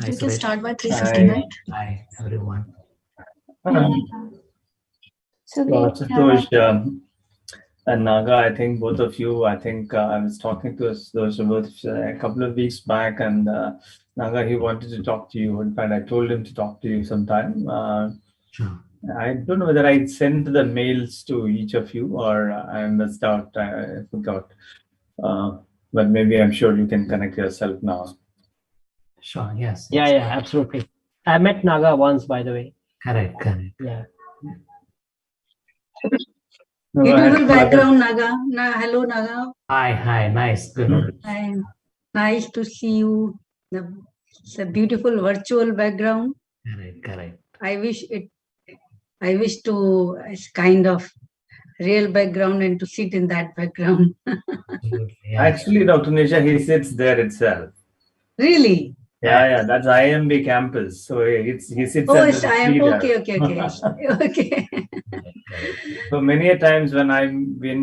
We can start by 3:50, Hi. right? Hi, everyone. So Ashutosh and Naga, I think both of you, I was talking to those both a couple of weeks back, and Naga, he wanted to talk to you. In fact, I told him to talk to you sometime. Sure. I don't know whether I sent the mails to each of you or I missed out. I forgot. But maybe I'm sure you can connect yourself now. Sure, yes. Yeah, absolutely. I met Naga once, by the way. Correct. Yeah. beautiful background, Naga. Hello, Naga. Hi, nice. Good. And nice to see you. It's a beautiful virtual background. Correct. I wish to it's kind of real background and to sit in that background. Absolutely, yeah. Actually, Dr. Nisha, he sits there itself. Really? Yeah, that's IMB campus. So he sits. Oh, at yes, the I am tree there. okay. Okay. So many a times when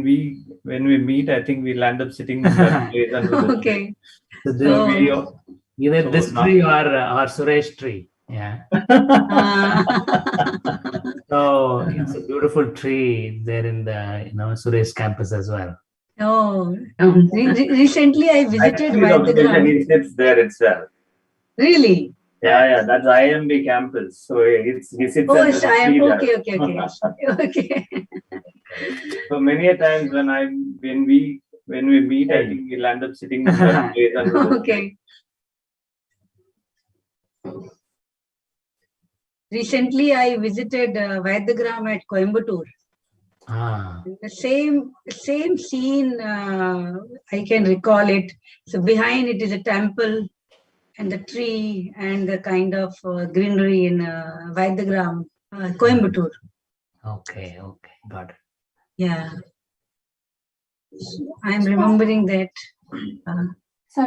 we meet, I think we'll end up sitting in that place under the tree. Okay. So either this tree or Suresh tree. Yeah. So it's a beautiful tree there in the Suresh campus as well. Oh, recently I visited Actually, he sits there itself. Really? Yeah, that's IMB campus. So he sits. Oh, at the tree there. Okay. So many a times when we meet, I think we'll end up sitting in that place under the tree. Recently, I visited Vaidyagram at Coimbatore. The same scene, I can recall it. So behind it is a temple and the tree and the kind of greenery in Vaidyagram, Coimbatore. Okay, got it. Yeah. I'm remembering that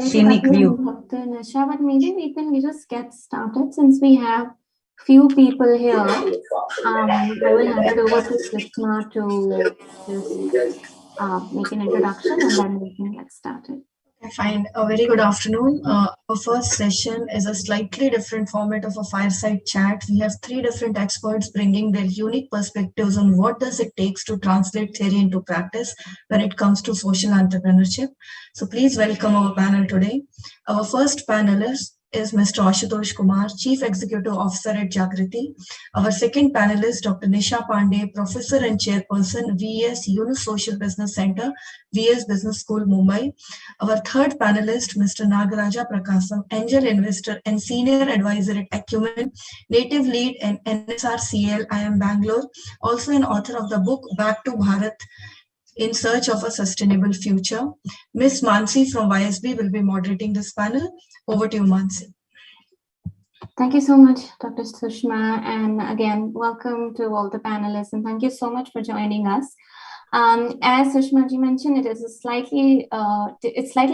scenic view. Dr. Nisha, but maybe we can just get started since we have few people here. I will hand it over to Sushma to just make an introduction and then we can get started. Fine. A very good afternoon. Our first session is a slightly different format of a fireside chat. We have three different experts bringing their unique perspectives on what does it takes to translate theory into practice when it comes to social entrepreneurship. So please welcome our panel today. Our first panelist is Mr. Ashutosh Kumar, Chief Executive Officer at Jagriti. Our second panelist, Dr. Nisha Pandey, Professor and Chairperson, VS Yunus Social Business Center, VS Business School, Mumbai. Our third panelist, Mr. Nagaraja Prakasam, Angel Investor and Senior Advisor at Acumen, Native Lead and NSRCL, IIM Bangalore, also an author of the book Back to Bharat, In Search of a Sustainable Future. Ms. Mansi from YSB will be moderating this panel. Over to you, Mansi. Thank you so much, Dr. Sushma. And again, welcome to all the panelists. And thank you so much for joining us. As Sushma ji mentioned, it is a slightly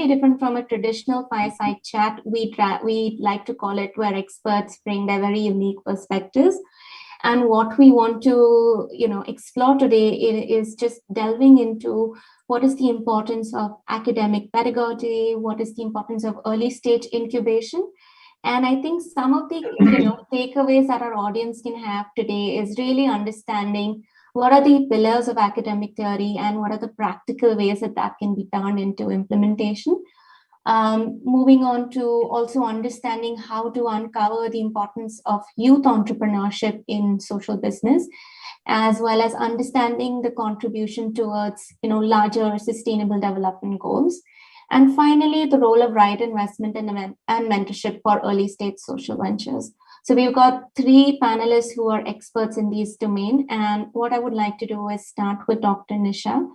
different from a traditional fireside chat. We like to call it where experts bring their very unique perspectives. And what we want to, explore today is just delving into what is the importance of academic pedagogy, what is the importance of early stage incubation. And I think some of the takeaways that our audience can have today is really understanding what are the pillars of academic theory and what are the practical ways that can be turned into implementation. Moving on to also understanding how to uncover the importance of youth entrepreneurship in social business, as well as understanding the contribution towards larger sustainable development goals. And finally, the role of right investment and mentorship for early stage social ventures. So we've got three panelists who are experts in these domains. And what I would like to do is start with Dr. Nisha.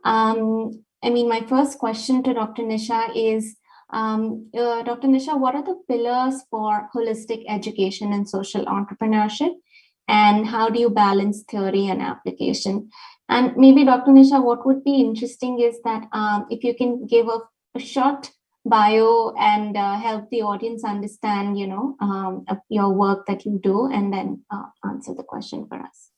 My first question to Dr. Nisha is, Dr. Nisha, what are the pillars for holistic education and social entrepreneurship? And how do you balance theory and application? And maybe, Dr. Nisha, what would be interesting is that if you can give a short bio and help the audience understand, your work that you do, and then answer the question for us.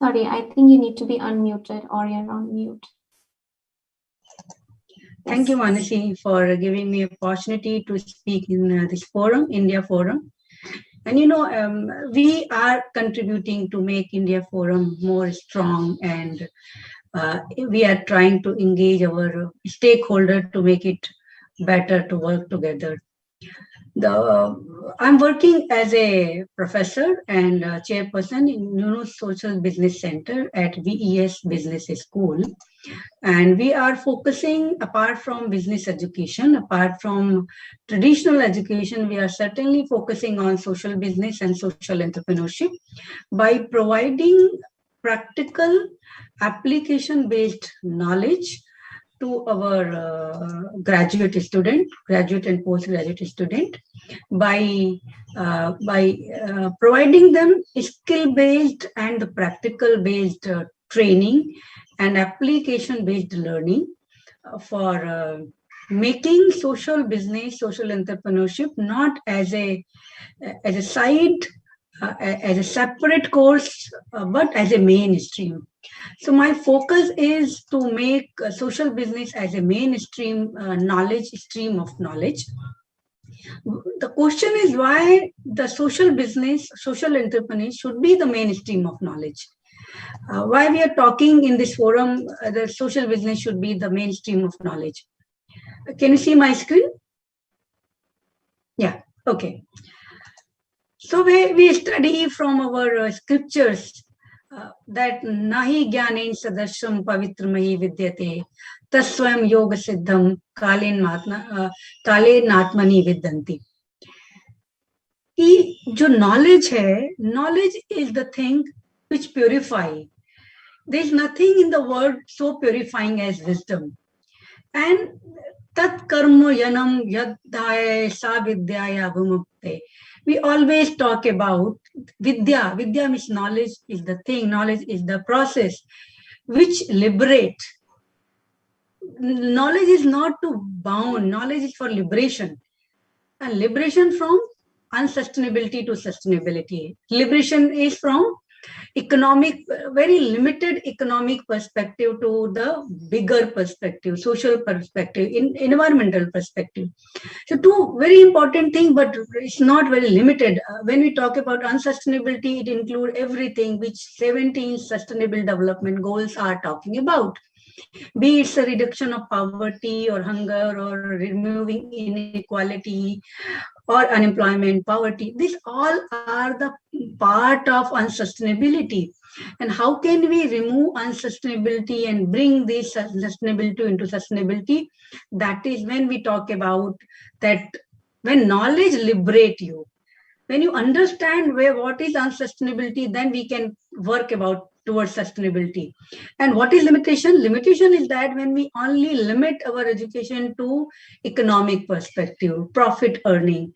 Sorry, I think you need to be unmuted or you're on mute. Thank you, Manasi, for giving me opportunity to speak in this forum, India Forum. And we are contributing to make India Forum more strong, and we are trying to engage our stakeholder to make it better to work together. I'm working as a professor and chairperson in Social Business Center at VES Business School. And we are focusing, apart from business education, apart from traditional education, we are certainly focusing on social business and social entrepreneurship by providing practical application-based knowledge to our graduate and postgraduate student by providing them skill-based and practical-based training and application-based learning for making social business, social entrepreneurship not as a side, as a separate course, but as a mainstream. So my focus is to make social business as a mainstream stream of knowledge. The question is why the social business, social entrepreneurs should be the mainstream of knowledge. Why we are talking in this forum, the social business should be the mainstream of knowledge. Can you see my screen? Yeah, okay. So we study from our scriptures that nahi jnanen sadasham pavitramahi vidyate taswam yoga siddham kalen natmani vidyanti. कि जो knowledge है, knowledge is the thing which purify. There is nothing in the world so purifying as wisdom. And tat karma yanam yadhaya sa vidyaya bhumukte. We always talk about vidya. Vidya means knowledge is the thing, knowledge is the process which liberate. Knowledge is not to bound, knowledge is for liberation. And liberation from unsustainability to sustainability. Liberation is from economic, very limited economic perspective to the bigger perspective, social perspective, environmental perspective. So two very important things, but it's not very limited. When we talk about unsustainability, it includes everything which 17 sustainable development goals are talking about. Be it a reduction of poverty or hunger or removing inequality or unemployment, poverty, these all are the part of unsustainability. And how can we remove unsustainability and bring this sustainability into sustainability? That is when we talk about that when knowledge liberate you, when you understand what is unsustainability, then we can work towards sustainability. And what is limitation? Limitation is that when we only limit our education to economic perspective, profit earning.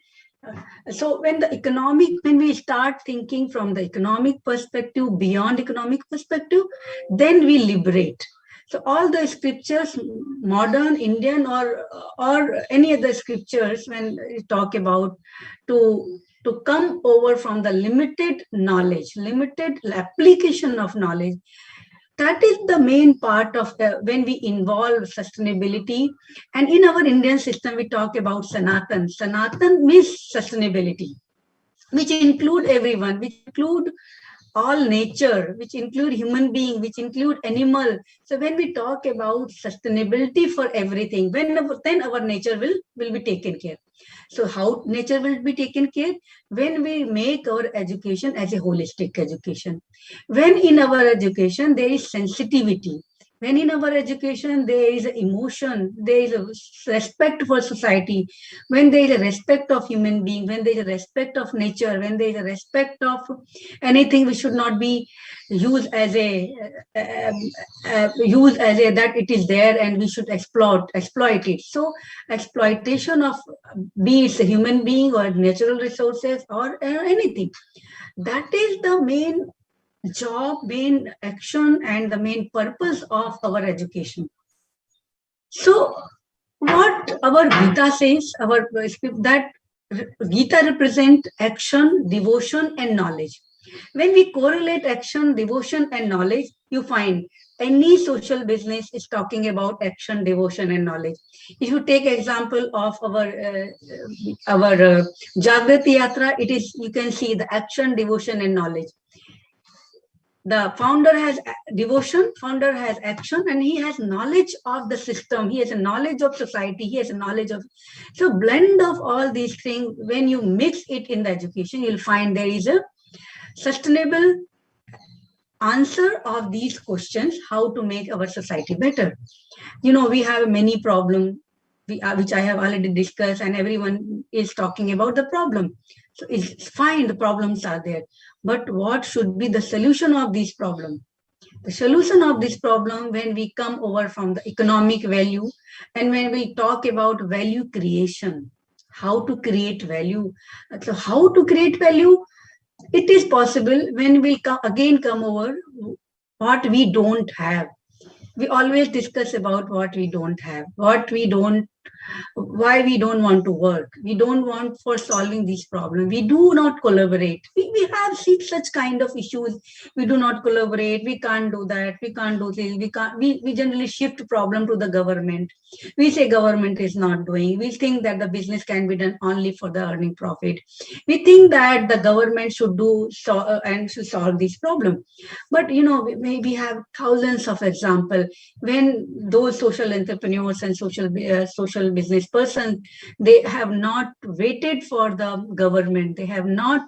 So when we start thinking from the economic perspective, beyond economic perspective, then we liberate. So all the scriptures, modern Indian or any other scriptures, when we talk about to come over from the limited knowledge, limited application of knowledge, that is the main part of when we involve sustainability. And in our Indian system, we talk about Sanatan. Sanatan means sustainability, which include everyone, which include all nature, which include human being, which include animal. So when we talk about sustainability for everything, then our nature will be taken care. So how nature will be taken care? When we make our education as a holistic education. When in our education there is sensitivity. When in our education there is emotion, there is a respect for society, when there is a respect of human being, when there is a respect of nature, when there is a respect of anything which should not be used as that it is there and we should exploit it. So exploitation of be it a human being or natural resources or anything, that is the main job, main action, and the main purpose of our education. So what our Gita says, that Gita represents action, devotion, and knowledge. When we correlate action, devotion, and knowledge, you find any social business is talking about action, devotion, and knowledge. If you take example of our Jagrati Yatra, it is, you can see the action, devotion, and knowledge. The founder has devotion, founder has action, and he has knowledge of the system. He has a knowledge of society. He has a knowledge of, so blend of all these things. When you mix it in the education, you'll find there is a sustainable answer of these questions, how to make our society better. You know, we have many problems, which I have already discussed, and everyone is talking about the problem. So it's fine, the problems are there. But what should be the solution of this problem? The solution of this problem, when we come over from the economic value, and when we talk about value creation, how to create value. So how to create value? It is possible when we come over what we don't have. We always discuss about what we don't have, what we don't, why we don't want to work. We don't want for solving these problems. We do not collaborate. We have seen such kind of issues. We do not collaborate. We can't do that. We can't do this. We generally shift problem to the government. We say government is not doing. We think that the business can be done only for the earning profit. We think that the government should do and should solve this problem. But you know, we have thousands of examples when those social entrepreneurs and social business person, they have not waited for the government. They have not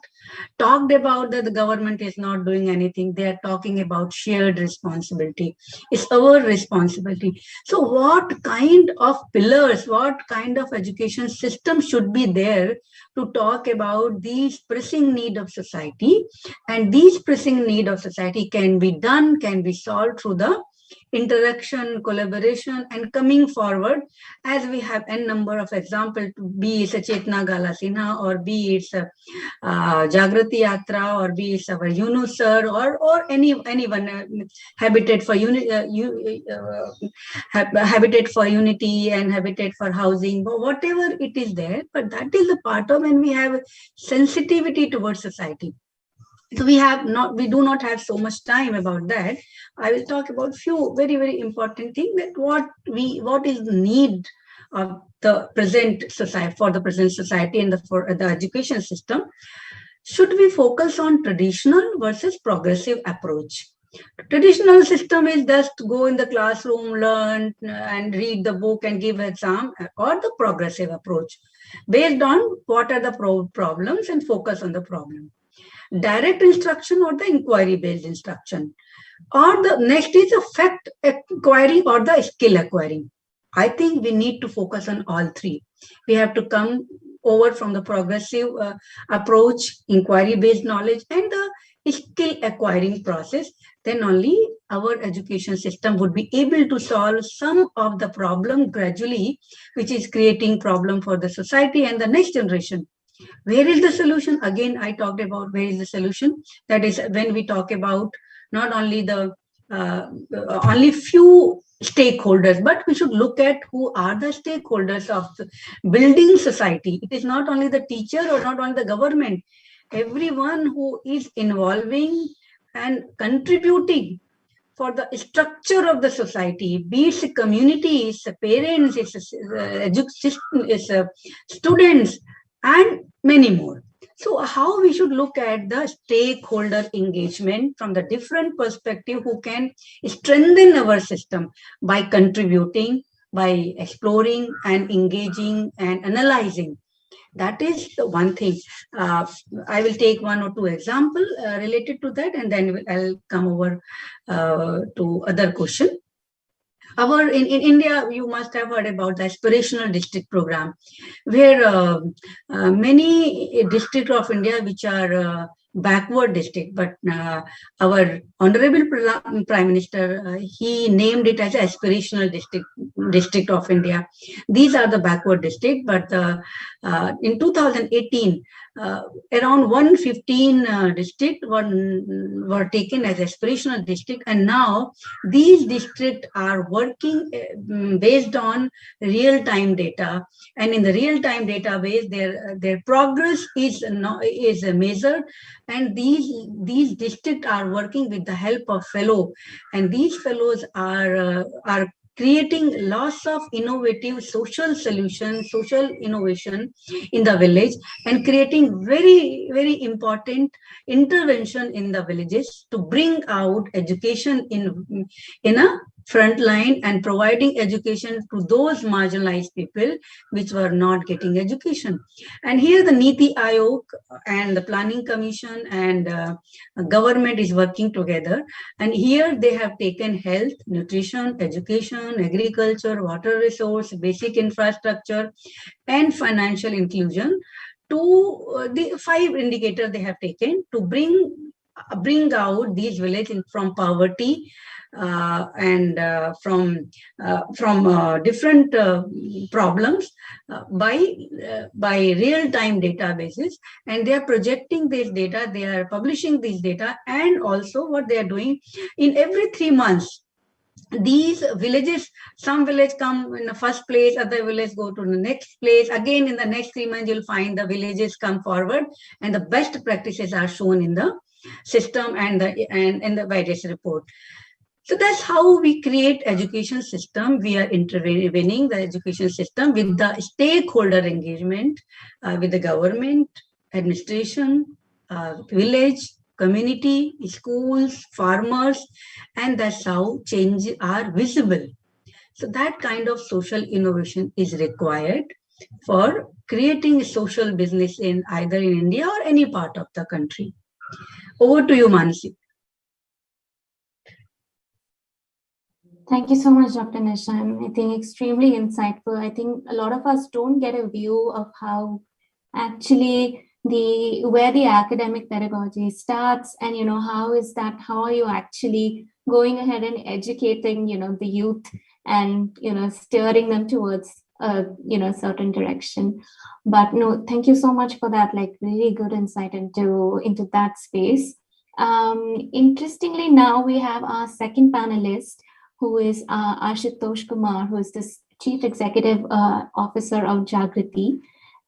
talked about that the government is not doing anything. They are talking about shared responsibility. It's our responsibility. So what kind of pillars, what kind of education system should be there to talk about these pressing need of society? And these pressing need of society can be done, can be solved through the interaction, collaboration, and coming forward, as we have n number of examples, be it a Chetna Gala Sinha, or be it Jagrati Yatra, or be it our Yunus sir, or anyone, Habitat for Habitat for Unity and Habitat for Housing, whatever it is there. But that is the part of when we have sensitivity towards society. So we do not have so much time about that. I will talk about few very, very important things, that what is the need of the present society, for the present society, and for the education system. Should we focus on traditional versus progressive approach? Traditional system is just go in the classroom, learn and read the book and give exam, or the progressive approach based on what are the problems and focus on the problem. Direct instruction or the inquiry-based instruction, or the next is a fact acquiring or the skill acquiring. I think we need to focus on all three. We have to come over from the progressive approach, inquiry-based knowledge, and the skill acquiring process. Then only our education system would be able to solve some of the problem gradually, which is creating problem for the society and the next generation. Where is the solution? Again, I talked about where is the solution. That is when we talk about not only the only few stakeholders, but we should look at who are the stakeholders of building society. It is not only the teacher or not only the government. Everyone who is involving and contributing for the structure of the society, be it community, it's parents, it's students, and many more. So how we should look at the stakeholder engagement from the different perspective, who can strengthen our system by contributing, by exploring and engaging and analyzing. That is the one thing. I will take one or two examples related to that, and then I'll come over to other question. In India, you must have heard about the aspirational district program, where many districts of India which are backward district, but our honorable Prime Minister, he named it as aspirational district of India. These are the backward district, but in 2018, around 115 districts were taken as aspirational district, and now these districts are working based on real-time data, and in the real-time database their progress is measured, and these districts are working with the help of fellow, and these fellows are creating lots of innovative social solutions, social innovation in the village, and creating very, very important intervention in the villages to bring out education in a front line and providing education to those marginalized people which were not getting education. And here the Niti Aayog and the Planning Commission and government is working together. And here they have taken health, nutrition, education, agriculture, water resource, basic infrastructure, and financial inclusion to the 5 indicators they have taken to bring out these villages from poverty and from different problems by real-time databases, and they are projecting this data, they are publishing this data, and also what they are doing in every 3 months. These villages, some village come in the first place, other village go to the next place. Again, in the next 3 months, you'll find the villages come forward, and the best practices are shown in the system and the various report. So that's how we create education system. We are intervening the education system with the stakeholder engagement, with the government, administration, village, community, schools, farmers, and that's how changes are visible. So that kind of social innovation is required for creating a social business in either in India or any part of the country. Over to you, Mansi. Thank you so much, Dr. Nishan. I think extremely insightful. I think a lot of us don't get a view of how actually where the academic pedagogy starts, and how are you actually going ahead and educating the youth and steering them towards a certain direction. But no, thank you so much for that, like really good insight into that space. Interestingly, now we have our second panelist, who is Ashutosh Kumar, who is the Chief Executive Officer of Jagriti.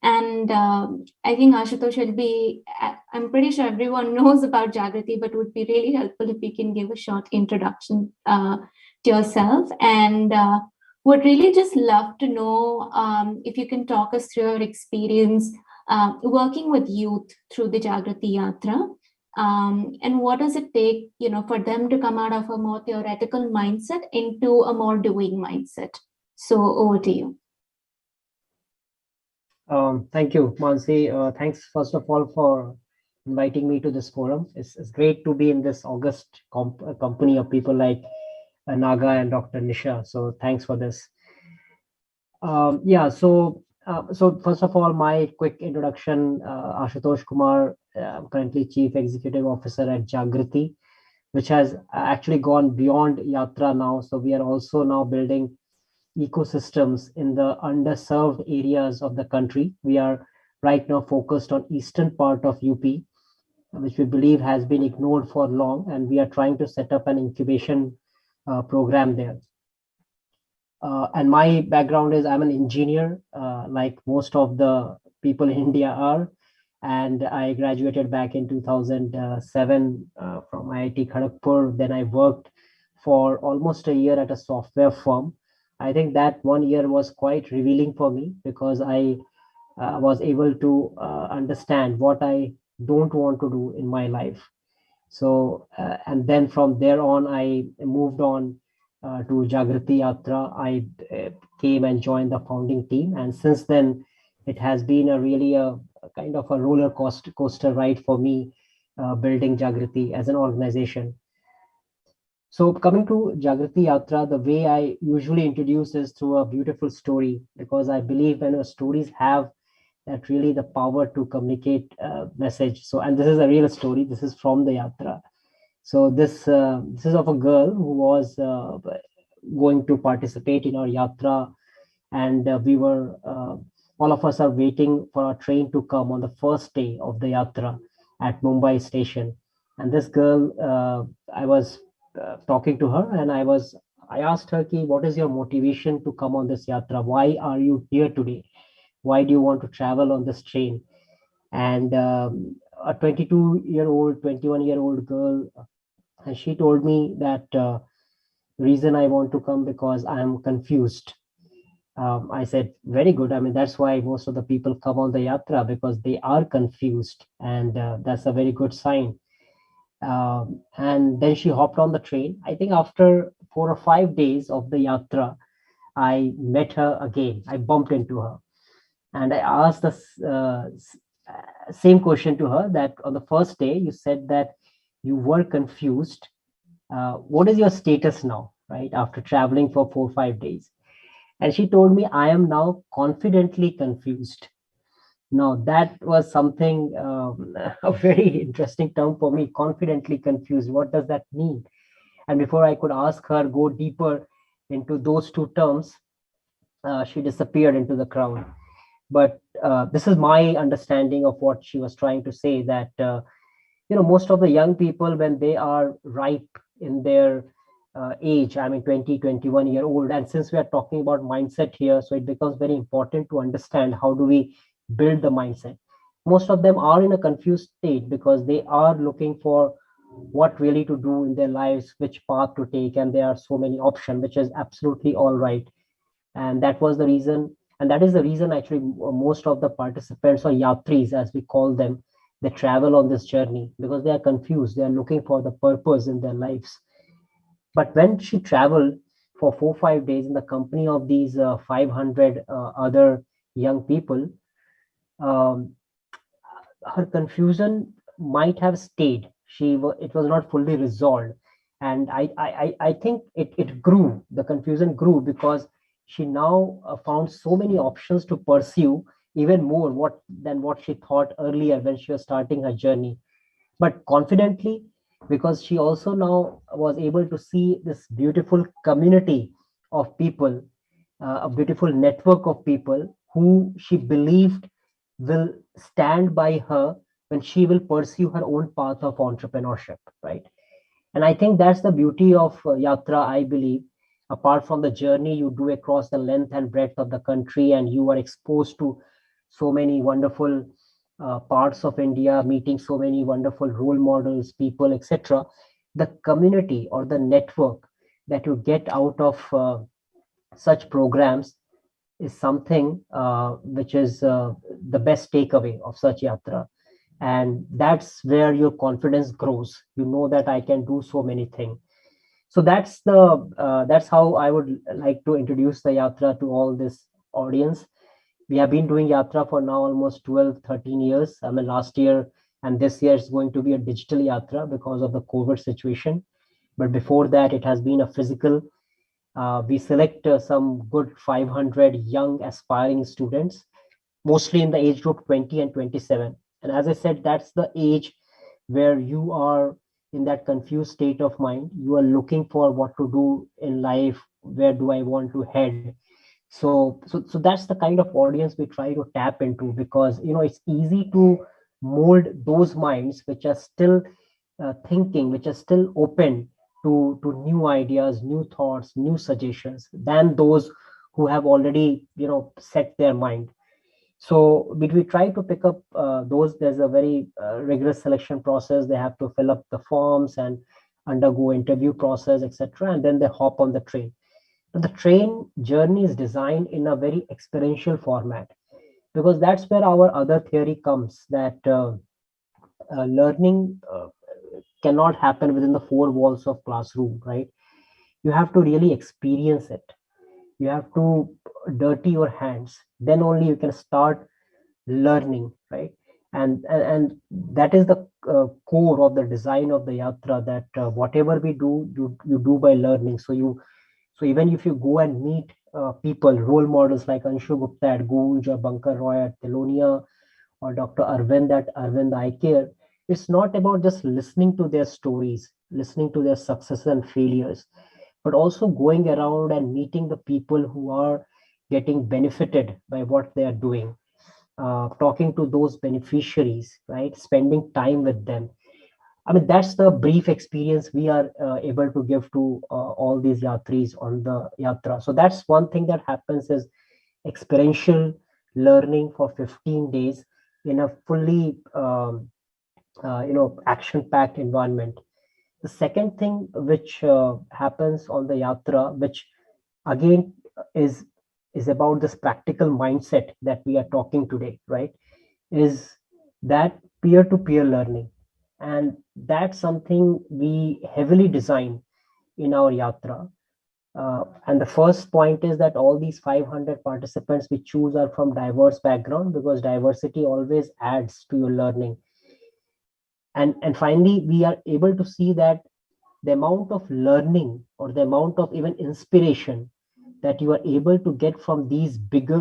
And I think Ashutosh will be, I'm pretty sure everyone knows about Jagriti, but it would be really helpful if you can give a short introduction to yourself. And would really just love to know if you can talk us through your experience working with youth through the Jagriti Yatra. And what does it take, for them to come out of a more theoretical mindset into a more doing mindset? So over to you. Thank you, Mansi. Thanks, first of all, for inviting me to this forum. It's great to be in this august company of people like Naga and Dr. Nisha. So thanks for this. So first of all, my quick introduction, Ashutosh Kumar. I'm currently Chief Executive Officer at Jagriti, which has actually gone beyond Yatra now. So we are also now building ecosystems in the underserved areas of the country. We are right now focused on eastern part of UP, which we believe has been ignored for long, and we are trying to set up an incubation program there. And my background is I'm an engineer, like most of the people in India are. And I graduated back in 2007 from IIT Kharagpur. Then I worked for almost a year at a software firm. I think that 1 year was quite revealing for me, because I was able to understand what I don't want to do in my life. So, and then from there on, I moved on to Jagriti Yatra. I came and joined the founding team. And since then, it has been a kind of a roller coaster ride for me, building Jagriti as an organization. So coming to Jagriti Yatra, the way I usually introduce is through a beautiful story, because I believe stories have that really the power to communicate message. So, and this is a real story. This is from the Yatra. So this is of a girl who was going to participate in our Yatra, and we were all of us are waiting for our train to come on the first day of the yatra at Mumbai station. And this girl, I was talking to her, and I asked her, Ki, what is your motivation to come on this yatra? Why are you here today? Why do you want to travel on this train? And a 22-year-old, 21-year-old girl, and she told me that reason I want to come because I am confused. I said, very good. I mean, that's why most of the people come on the yatra, because they are confused, and that's a very good sign. And then she hopped on the train. I think after 4 or 5 days of the yatra, I met her again. I bumped into her, and I asked the same question to her, that on the first day you said that you were confused. What is your status now, right? After traveling for 4 or 5 days. And she told me, I am now confidently confused. Now, that was something, a very interesting term for me, confidently confused. What does that mean? And before I could ask her, go deeper into those two terms, she disappeared into the crowd. But this is my understanding of what she was trying to say, that, most of the young people, when they are ripe in their age, I mean 20, 21-year-old, and since we are talking about mindset here, so it becomes very important to understand how do we build the mindset. Most of them are in a confused state because they are looking for what really to do in their lives, which path to take, and there are so many options, which is absolutely all right. And that was the reason, and that is the reason actually most of the participants, or yatris as we call them, they travel on this journey because they are confused, they are looking for the purpose in their lives. But when she traveled for 4 or 5 days in the company of these 500 other young people, um, her confusion might have stayed. It was not fully resolved, and I think it grew. The confusion grew because she now found so many options to pursue, even more than what she thought earlier when she was starting her journey. But confidently, because she also now was able to see this beautiful community of people, a beautiful network of people who she believed will stand by her when she will pursue her own path of entrepreneurship, right? And I think that's the beauty of yatra, I believe. Apart from the journey you do across the length and breadth of the country, and you are exposed to so many wonderful parts of India, meeting so many wonderful role models, people, etc. The community or the network that you get out of such programs is something which is the best takeaway of such yatra. And that's where your confidence grows. You know that I can do so many things. So that's how I would like to introduce the yatra to all this audience. We have been doing yatra for now almost 12, 13 years. I mean, last year and this year is going to be a digital yatra because of the COVID situation. But before that, it has been a physical. We select some good 500 young aspiring students, mostly in the age group 20 and 27. And as I said, that's the age where you are in that confused state of mind. You are looking for what to do in life. Where do I want to head? So that's the kind of audience we try to tap into, because it's easy to mold those minds which are still thinking, which are still open to new ideas, new thoughts, new suggestions, than those who have already set their mind. So we try to pick up those. There's a very rigorous selection process. They have to fill up the forms and undergo interview process, etc., and then they hop on the train. But the train journey is designed in a very experiential format, because that's where our other theory comes, that learning cannot happen within the four walls of classroom, right? You have to really experience it. You have to dirty your hands, then only you can start learning, right? And that is the core of the design of the yatra, that whatever we do, you do by learning. So even if you go and meet people, role models like Anshu Gupta at Guj, or Bankar Roy at Telonia, or Dr. Arvind at Arvind Eye Care, it's not about just listening to their stories, listening to their successes and failures, but also going around and meeting the people who are getting benefited by what they are doing, talking to those beneficiaries, right? Spending time with them. I mean, that's the brief experience we are able to give to all these yatris on the yatra. So that's one thing that happens is experiential learning for 15 days in a fully, action-packed environment. The second thing which happens on the yatra, which again is about this practical mindset that we are talking today, right? Is that peer-to-peer learning, and that's something we heavily design in our yatra. And the first point is that all these 500 participants we choose are from diverse background, because diversity always adds to your learning. And finally, we are able to see that the amount of learning or the amount of even inspiration that you are able to get from these big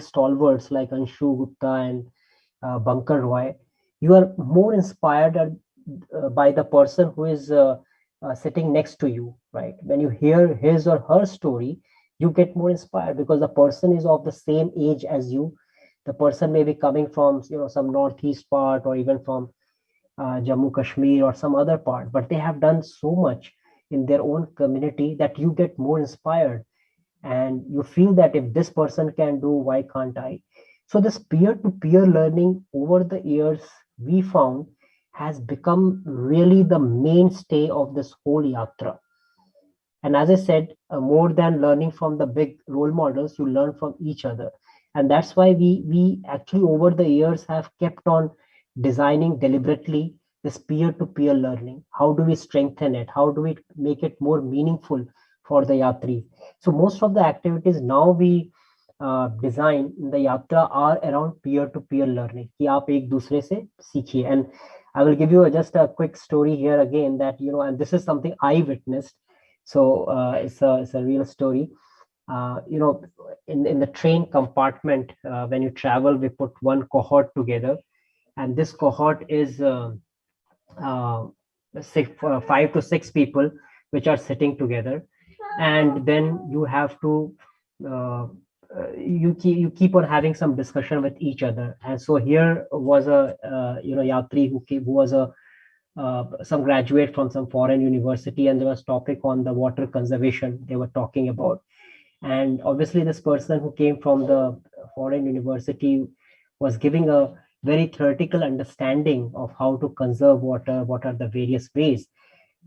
stalwarts like Anshu Gupta and Bankar Roy, you are more inspired by the person who is sitting next to you, right? When you hear his or her story, you get more inspired because the person is of the same age as you. The person may be coming from some northeast part or even from Jammu Kashmir or some other part, but they have done so much in their own community that you get more inspired, and you feel that if this person can do, why can't I? So this peer-to-peer learning over the years, we found, has become really the mainstay of this whole yatra. And as I said, more than learning from the big role models, you learn from each other. And that's why we actually over the years have kept on designing deliberately this peer-to-peer learning. How do we strengthen it? How do we make it more meaningful for the yatris? So most of the activities now we design in the yatra are around peer-to-peer learning. कि आप एक दूसरे से सीखिए. And I will give you just a quick story here again that, and this is something I witnessed. So it's a real story. In the train compartment, when you travel, we put one cohort together, and this cohort is 5 to 6 people which are sitting together, and then you have to you keep on having some discussion with each other. And so here was a yatri who was some graduate from some foreign university, and there was topic on the water conservation they were talking about. And obviously this person who came from the foreign university was giving a very theoretical understanding of how to conserve water, what are the various ways.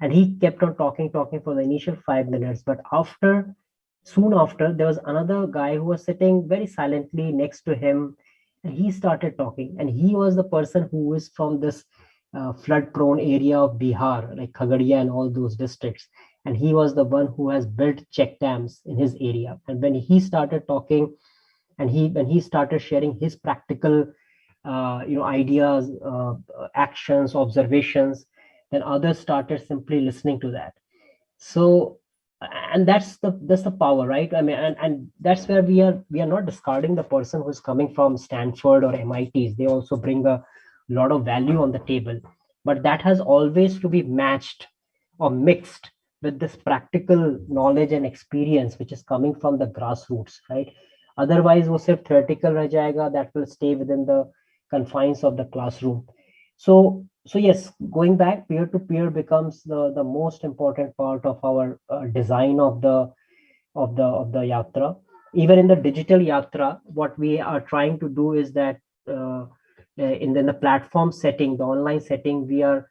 And he kept on talking for the initial 5 minutes. But soon after, there was another guy who was sitting very silently next to him, and he started talking. And he was the person who is from this flood-prone area of Bihar, like Khagadia and all those districts. And he was the one who has built check dams in his area. And when he started talking, and when he started sharing his practical ideas, actions, observations, then others started simply listening to that. So, and that's the power, right? I mean, and that's where we are not discarding the person who's coming from Stanford or MITs. They also bring a lot of value on the table, but that has always to be matched or mixed with this practical knowledge and experience which is coming from the grassroots, right? Otherwise वो सिर्फ theoretical रह जाएगा, that will stay within the confines of the classroom. So yes, going back, peer-to-peer becomes the most important part of our design of the yatra. Even in the digital yatra, what we are trying to do is that in the platform setting, the online setting, we are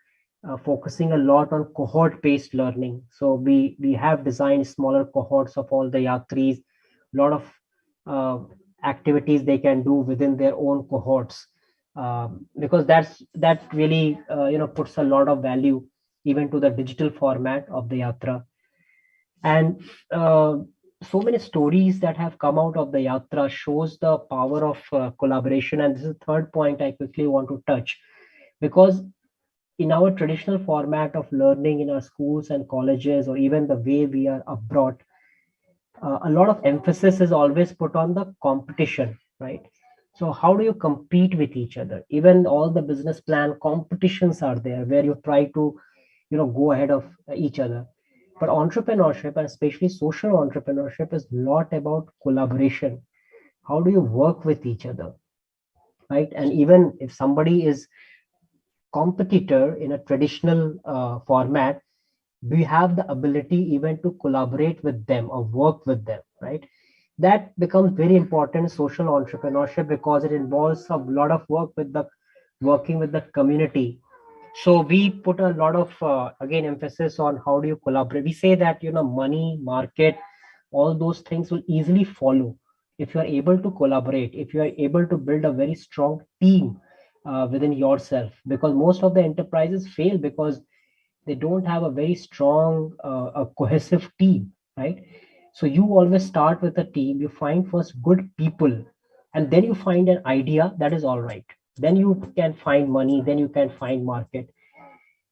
focusing a lot on cohort-based learning. So we have designed smaller cohorts of all the yatris, a lot of activities they can do within their own cohorts, because that really puts a lot of value even to the digital format of the yatra. And so many stories that have come out of the yatra shows the power of collaboration. And this is the third point I quickly want to touch, because in our traditional format of learning in our schools and colleges, or even the way we are abroad, a lot of emphasis is always put on the competition, right? So how do you compete with each other? Even all the business plan competitions are there where you try to go ahead of each other. But entrepreneurship, and especially social entrepreneurship, is a lot about collaboration. How do you work with each other, right? And even if somebody is competitor in a traditional format, we have the ability even to collaborate with them or work with them, right? That becomes very important in social entrepreneurship because it involves a lot of work with the working with the community. So we put a lot of again emphasis on how do you collaborate. We say that money, market, all those things will easily follow if you are able to collaborate, if you are able to build a very strong team within yourself, because most of the enterprises fail because they don't have a very strong a cohesive team, right? So you always start with a team. You find first good people, and then you find an idea that is all right. Then you can find money, then you can find market.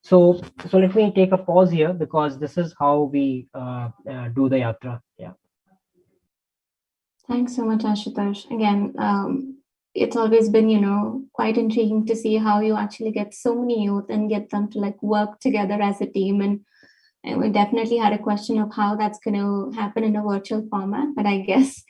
So let me take a pause here because this is how we do the yatra. Yeah. Thanks so much, Ashutosh. Again, it's always been, quite intriguing to see how you actually get so many youth and get them to like work together as a team. And we definitely had a question of how that's going to happen in a virtual format. But I guess,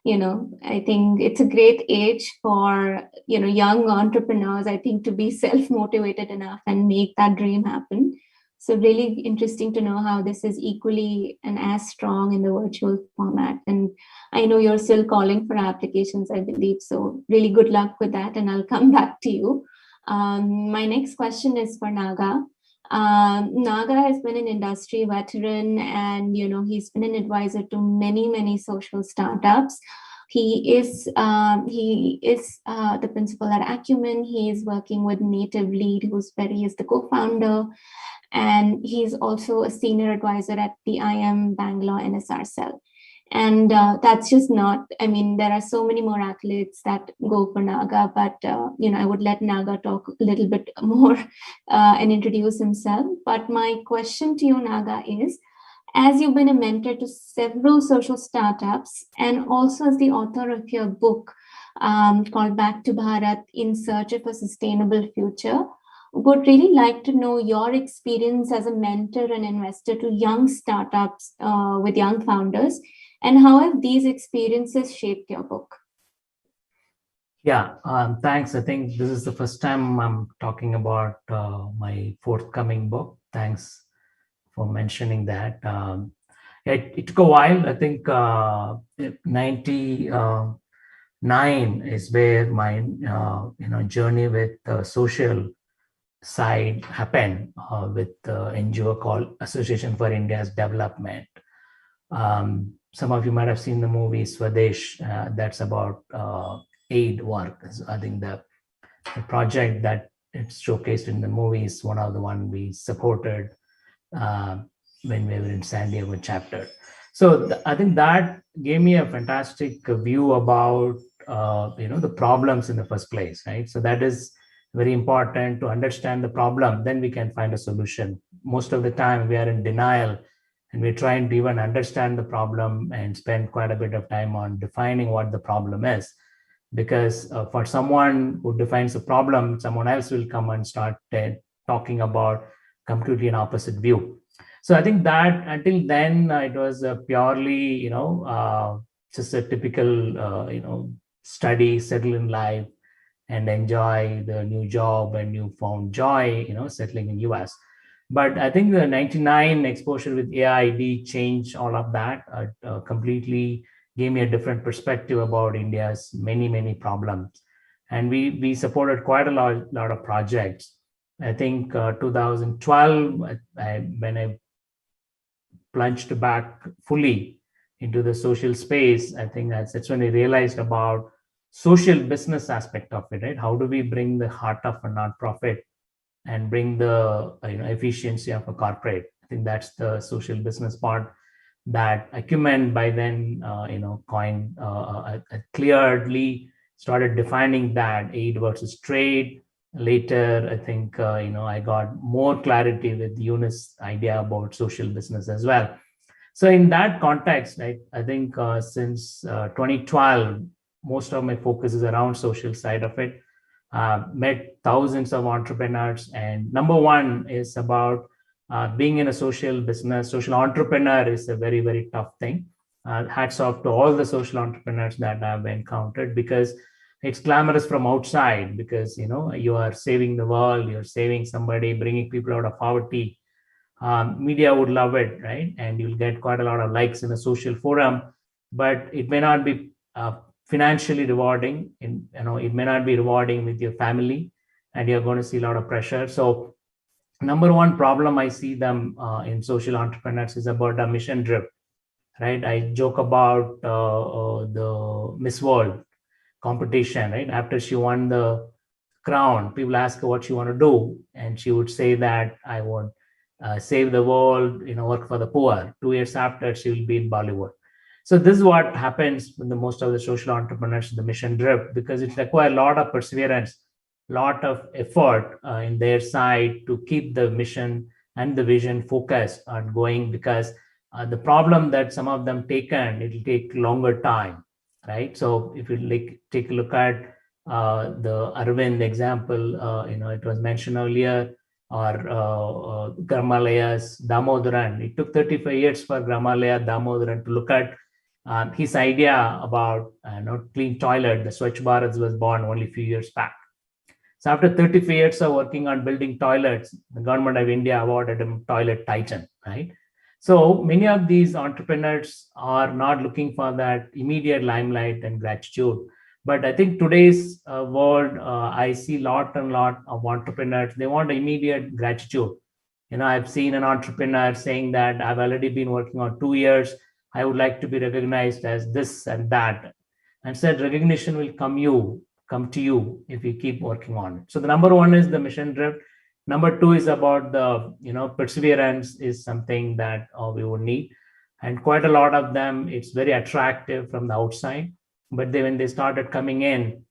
I think it's a great age for, young entrepreneurs, I think, to be self-motivated enough and make that dream happen. So really interesting to know how this is equally and as strong in the virtual format. And I know you're still calling for applications, I believe. So really good luck with that. And I'll come back to you. My next question is for Naga. Naga has been an industry veteran and, he's been an advisor to many, many social startups. He is the principal at Acumen. He is working with Native Lead, he is the co-founder. And he's also a senior advisor at the IM Bangalore NSR cell. And that's just not, there are so many more accolades that go for Naga, but, I would let Naga talk a little bit more and introduce himself. But my question to you, Naga, is, as you've been a mentor to several social startups and also as the author of your book called Back to Bharat, In Search of a Sustainable Future, would really like to know your experience as a mentor and investor to young startups with young founders, and how have these experiences shaped your book? Yeah, thanks. I think this is the first time I'm talking about my forthcoming book. Thanks for mentioning that. It took a while. I think 99 is where my journey with social side happened with the NGO called Association for India's Development. Some of you might have seen the movie Swadesh. That's about aid work. I think the project that it's showcased in the movie is one of the one we supported when we were in San Diego chapter. So I think that gave me a fantastic view about the problems in the first place, right? So that is very important to understand the problem, then we can find a solution. Most of the time we are in denial and we're trying to even understand the problem and spend quite a bit of time on defining what the problem is. Because for someone who defines a problem, someone else will come and start talking about completely an opposite view. So I think that until then it was purely, just a typical, study, settle in life, and enjoy the new job and newfound joy, settling in US. But I think the 99 exposure with AI did change all of that. Completely gave me a different perspective about India's many, many problems. And we supported quite a lot of projects. I think 2012, when I plunged back fully into the social space, I think that's when I realized about social business aspect of it, right? How do we bring the heart of a nonprofit and bring the efficiency of a corporate? I think that's the social business part that Acumen by then coined, clearly started defining that aid versus trade. Later, I think I got more clarity with Eunice's idea about social business as well. So in that context, right, I think since 2012. Most of my focus is around social side of it. Met thousands of entrepreneurs, and number one is about Being in a social business, social entrepreneur is a very, very tough thing. Hats off to all the social entrepreneurs that I've encountered, because it's glamorous from outside, because you are saving the world, you're saving somebody, bringing people out of poverty. Media would love it, right? And you'll get quite a lot of likes in a social forum, but it may not be financially rewarding. It may not be rewarding with your family, and you're going to see a lot of pressure. So number one problem I see them in social entrepreneurs is about the mission drift, right? I joke about the Miss World competition, right? After she won the crown, people ask her what she want to do, and she would say that I want save the world, work for the poor. 2 years after, she will be in Bollywood. So this is what happens with most of the social entrepreneurs, the mission drift, because it requires a lot of perseverance, lot of effort in their side to keep the mission and the vision focused on going, because the problem that some of them taken, it will take longer time, right? So if you take a look at the Arvind example, it was mentioned earlier, or Gramalaya's Damodaran. It took 35 years for Gramalaya Damodaran to look at his idea about clean toilet. The Swachh Bharat was born only a few years back. So after 35 years of working on building toilets, the government of India awarded him Toilet Titan, right? So many of these entrepreneurs are not looking for that immediate limelight and gratitude. But I think today's world, I see lot of entrepreneurs, they want immediate gratitude. I've seen an entrepreneur saying that I've already been working on 2 years. I would like to be recognized as this and that. And said recognition will come to you if you keep working on it. So the number one is the mission drift. Number two is about the, perseverance is something that we would need. And quite a lot of them, it's very attractive from the outside. But when they started coming in,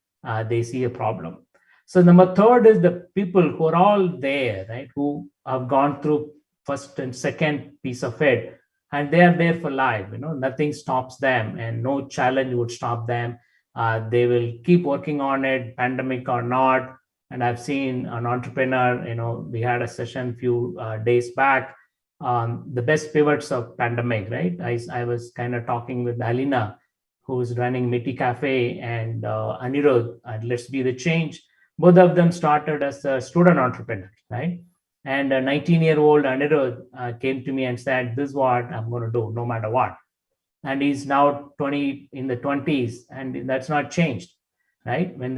they see a problem. So number third is the people who are all there, right? Who have gone through first and second piece of it, and they are there for life. Nothing stops them, and no challenge would stop them. They will keep working on it, pandemic or not. And I've seen an entrepreneur, we had a session few days back, the best pivots of pandemic, right? I was kind of talking with Alina, who's running Miti Cafe, and Anirudh at Let's Be the Change. Both of them started as a student entrepreneur, right? And a 19-year-old Anirudh came to me and said, this is what I'm going to do, no matter what. And he's now in the 20s, and that's not changed, right? When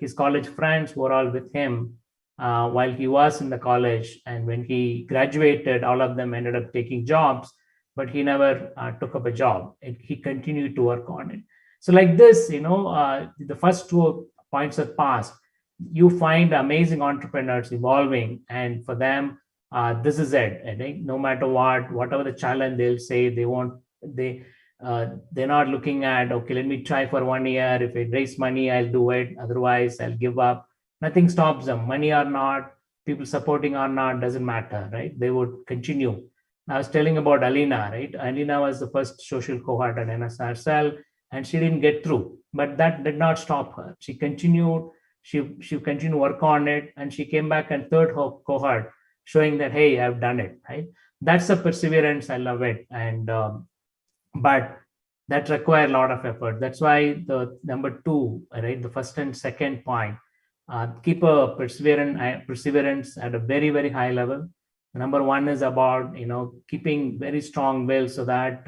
his college friends were all with him while he was in the college, and when he graduated, all of them ended up taking jobs, but he never took up a job. He continued to work on it. So like this, the first 2 points are passed. You find amazing entrepreneurs evolving, and for them, this is it. I think no matter whatever the challenge, they'll say they're not looking at, okay, let me try for 1 year. If I raise money, I'll do it. Otherwise, I'll give up. Nothing stops them. Money or not, people supporting or not, doesn't matter, right? They would continue. I was telling about Alina, right? Alina was the first social cohort at NSRCell, and she didn't get through, but that did not stop her. She continued. She continued to work on it, and she came back and third cohort, showing that, hey, I've done it, right? That's a perseverance. I love it. And but that requires a lot of effort. That's why the number two, right? The first and second point, keep a perseverance at a very, very high level. Number one is about, keeping very strong will, so that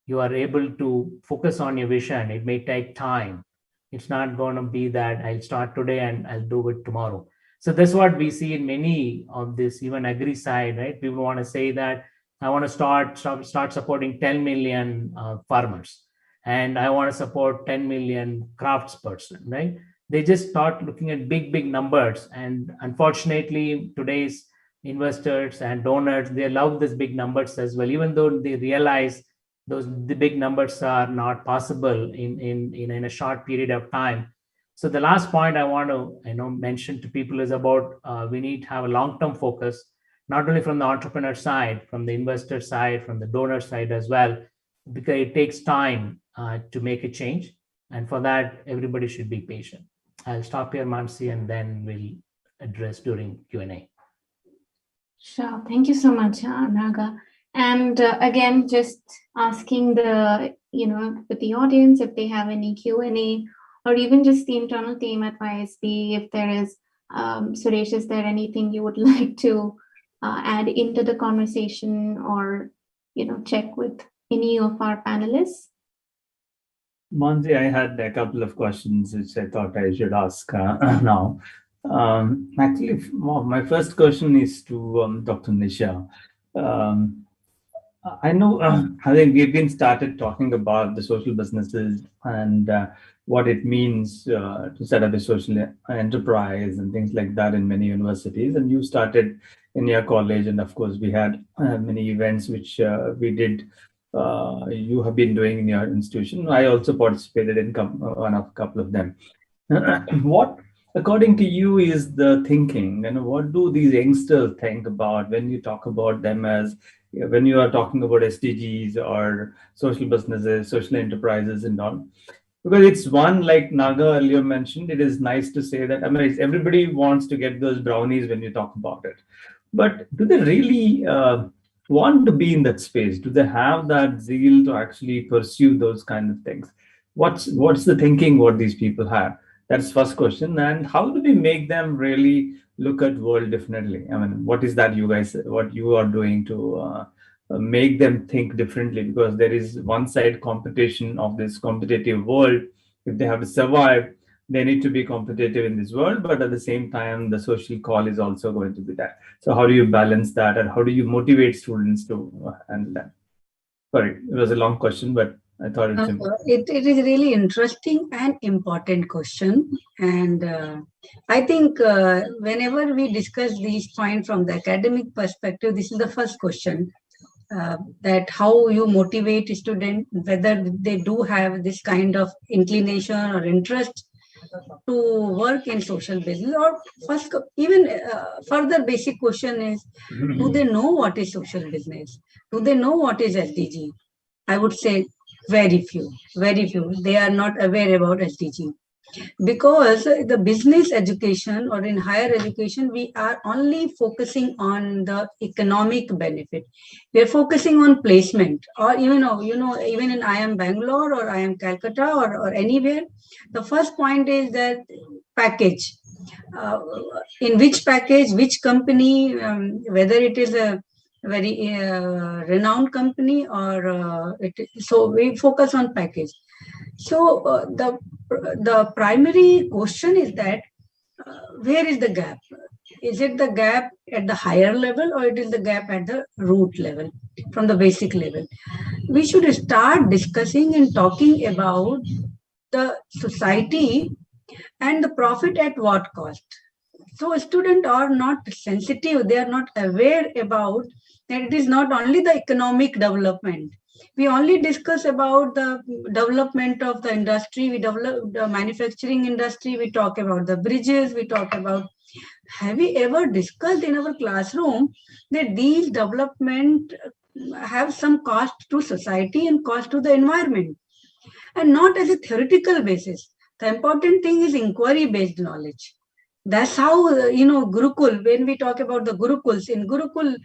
you are able to focus on your vision. It may take time. It's not going to be that I'll start today and I'll do it tomorrow. So that's what we see in many of this, even agri side, right? People want to say that I want to start supporting 10 million farmers, and I want to support 10 million craftsperson, right? They just start looking at big numbers. And unfortunately, today's investors and donors, they love these big numbers as well, even though they realize the big numbers are not possible in a short period of time. So the last point I want to mention to people is about we need to have a long-term focus, not only from the entrepreneur side, from the investor side, from the donor side as well, because it takes time to make a change. And for that, everybody should be patient. I'll stop here, Mansi, and then we'll address during Q&A. Sure. Thank you so much, Naga. And again, just asking with the audience if they have any Q&A or even just the internal team at YSB, if there is, Suresh, is there anything you would like to add into the conversation or, check with any of our panelists? Manzi, I had a couple of questions which I thought I should ask now. Actually, my first question is to Dr. Nisha. I know, I think we've been started talking about the social businesses and what it means to set up a social enterprise and things like that in many universities. And you started in your college, and of course, we had many events which we did. You have been doing in your institution. I also participated in a couple of them. What, according to you, is the thinking, and what do these youngsters think about when you talk about them as when you are talking about SDGs or social businesses, social enterprises, and all? Because it's one, like Naga earlier mentioned, it is nice to say that, I mean, everybody wants to get those brownies when you talk about it. But do they really want to be in that space? Do they have that zeal to actually pursue those kind of things? What's the thinking what these people have? That's first question. And how do we make them really look at world differently? I mean, what is that what you are doing to make them think differently? Because there is one side competition of this competitive world. If they have to survive, they need to be competitive in this world, but at the same time, the social call is also going to be there. So how do you balance that, and how do you motivate students to handle that? Sorry, it was a long question, but I thought it's important. It is really interesting and important question. And I think whenever we discuss these points from the academic perspective, this is the first question. That how you motivate a student, whether they do have this kind of inclination or interest to work in social business, or first even further basic question is, do they know what is social business? Do they know what is SDG? I would say very few. They are not aware about SDG. Because the business education or in higher education, we are only focusing on the economic benefit. We are focusing on placement, or even in IIM Bangalore or IIM Calcutta or anywhere, the first point is that package. In which package, which company, whether it is a very renowned company or so we focus on package. So the primary question is that where is the gap? Is it the gap at the higher level, or it is the gap at the root level, from the basic level? We should start discussing and talking about the society and the profit at what cost. So students are not sensitive, they are not aware about that it is not only the economic development. We only discuss about the development of the industry, we develop the manufacturing industry, we talk about the bridges, we talk about, have we ever discussed in our classroom that these development have some cost to society and cost to the environment, and not as a theoretical basis. The important thing is inquiry-based knowledge. That's how, Gurukul, when we talk about the Gurukuls, in Gurukul,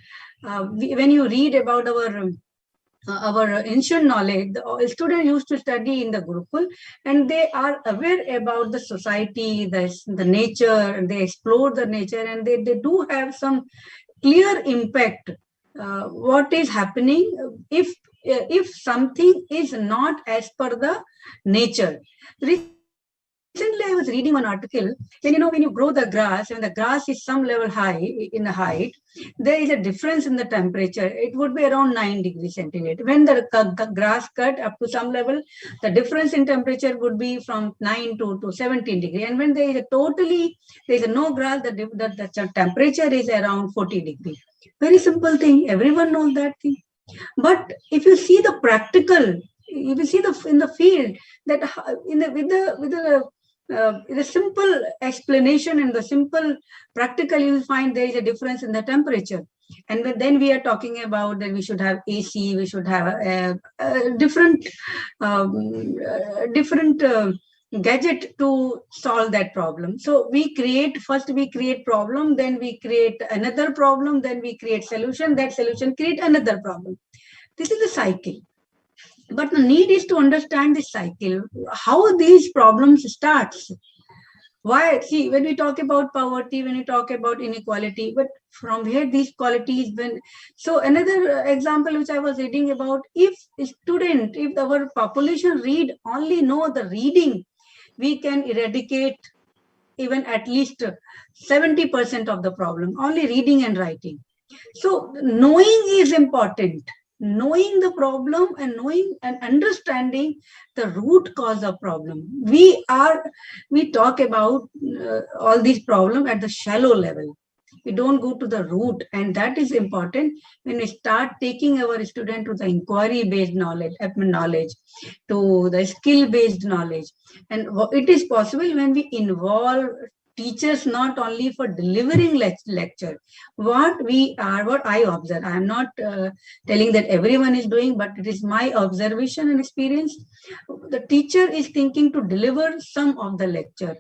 when you read about our ancient knowledge, the students used to study in the Gurukul, and they are aware about the society, the nature, and they explore the nature, and they do have some clear impact. What is happening if something is not as per the nature. Recently, I was reading one article. When you grow the grass, when the grass is some level high in the height, there is a difference in the temperature. It would be around 9 degrees centigrade. When the grass cut up to some level, the difference in temperature would be from 9 to 17 degrees. And when there is no grass, the temperature is around 40 degrees. Very simple thing. Everyone knows that thing. But if you see the practical, if you see in the field, that with the simple explanation and the simple practical, you will find there is a difference in the temperature. And then we are talking about that we should have AC, we should have different gadget to solve that problem. So first we create problem, then we create another problem, then we create solution, that solution create another problem. This is the cycle. But the need is to understand this cycle, how these problems starts. Why? See, when we talk about poverty, when we talk about inequality, but from where these qualities, so another example which I was reading about, if our population only know the reading, we can eradicate even at least 70% of the problem, only reading and writing. So knowing is important. Knowing the problem and knowing and understanding the root cause of problem. We talk about all these problems at the shallow level. We don't go to the root, and that is important when we start taking our student to the inquiry-based knowledge, to the skill-based knowledge. And it is possible when we involve teachers not only for delivering lecture. What I observe, I am not telling that everyone is doing, but it is my observation and experience. The teacher is thinking to deliver some of the lecture,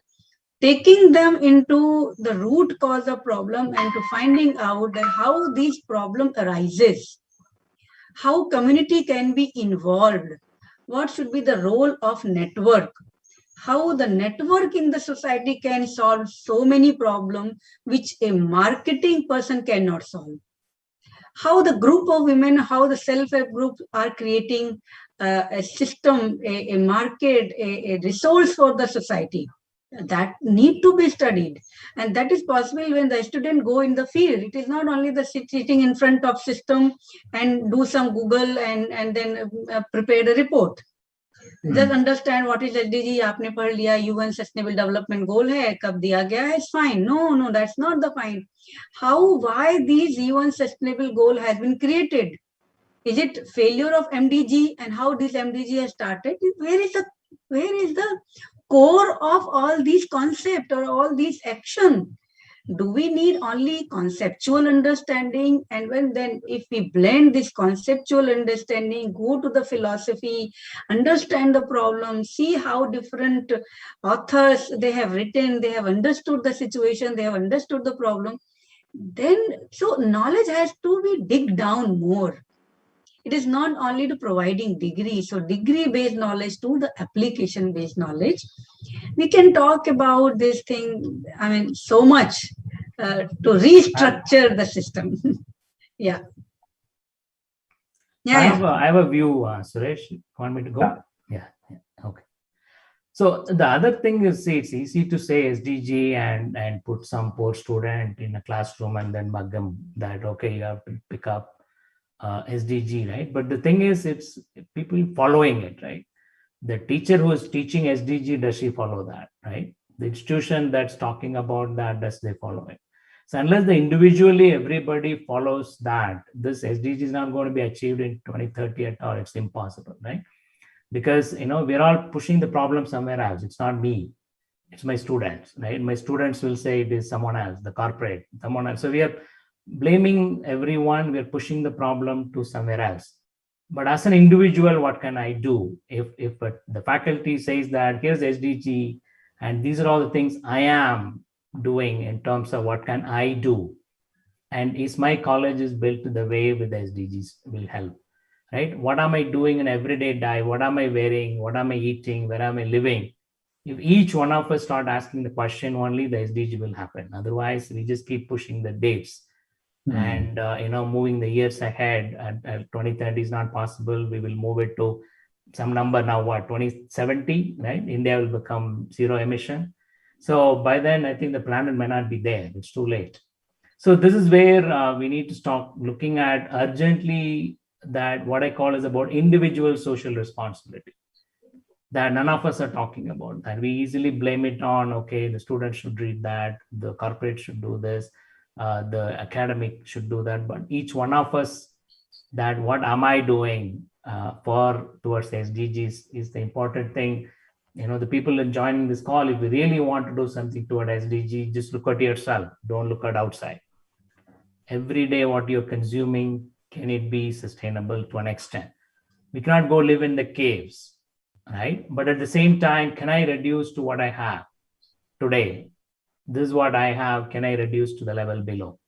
taking them into the root cause of problem and to finding out that how this problem arises, how community can be involved, what should be the role of network, how the network in the society can solve so many problems which a marketing person cannot solve. How the group of women, how the self-help groups are creating a system, a market, a resource for the society. That need to be studied, and that is possible when the student go in the field. It is not only the sitting in front of system and do some Google and then prepare a report. Just understand what is SDG, आपने पढ़ लिया, UN Sustainable Development Goal है, कब दिया गया है, it's fine. No, that's not the point. Why these UN Sustainable Goal has been created? Is it failure of MDG and how this MDG has started? Where is the core of all these concepts or all these action? Do we need only conceptual understanding? And if we blend this conceptual understanding, go to the philosophy, understand the problem, see how different authors they have written, they have understood the situation, they have understood the problem, then so knowledge has to be dig down more. It is not only to providing degree, so degree-based knowledge to the application-based knowledge. We can talk about this thing, so much to restructure the system. Yeah. I have a view, Suresh. You want me to go? Yeah. Okay. So the other thing is, see, it's easy to say SDG and put some poor student in a classroom and then bug them that, okay, you have to pick up SDG, right? But the thing is, it's people following it, right? The teacher who is teaching SDG, does she follow that, right? The institution that's talking about that, does they follow it? So unless individually everybody follows that, this SDG is not going to be achieved in 2030 at all. It's impossible, right? Because we're all pushing the problem somewhere else. It's not me, it's my students, right? My students will say it is someone else, the corporate, someone else. So we are blaming everyone, we're pushing the problem to somewhere else. But as an individual, what can I do? If the faculty says that here's SDG and these are all the things I am doing in terms of what can I do, and is my college is built the way with the SDGs will help, right? What am I doing in everyday diet? What am I wearing? What am I eating? Where am I living? If each one of us start asking the question, only the SDG will happen. Otherwise, we just keep pushing the dates. And moving the years ahead. At 2030 is not possible. We will move it to some number now. What, 2070, right? India will become zero emission. So by then, I think the planet may not be there. It's too late. So this is where we need to start looking at urgently that what I call is about individual social responsibility that none of us are talking about. That we easily blame it on, okay, the students should read that, the corporate should do this, the academic should do that, but each one of us, that what am I doing towards SDGs is the important thing. The people joining this call, if you really want to do something toward SDG, just look at yourself. Don't look at outside. Every day, what you're consuming, can it be sustainable to an extent? We cannot go live in the caves. right? But at the same time, can I reduce to what I have today? This is what I have. Can I reduce to the level below?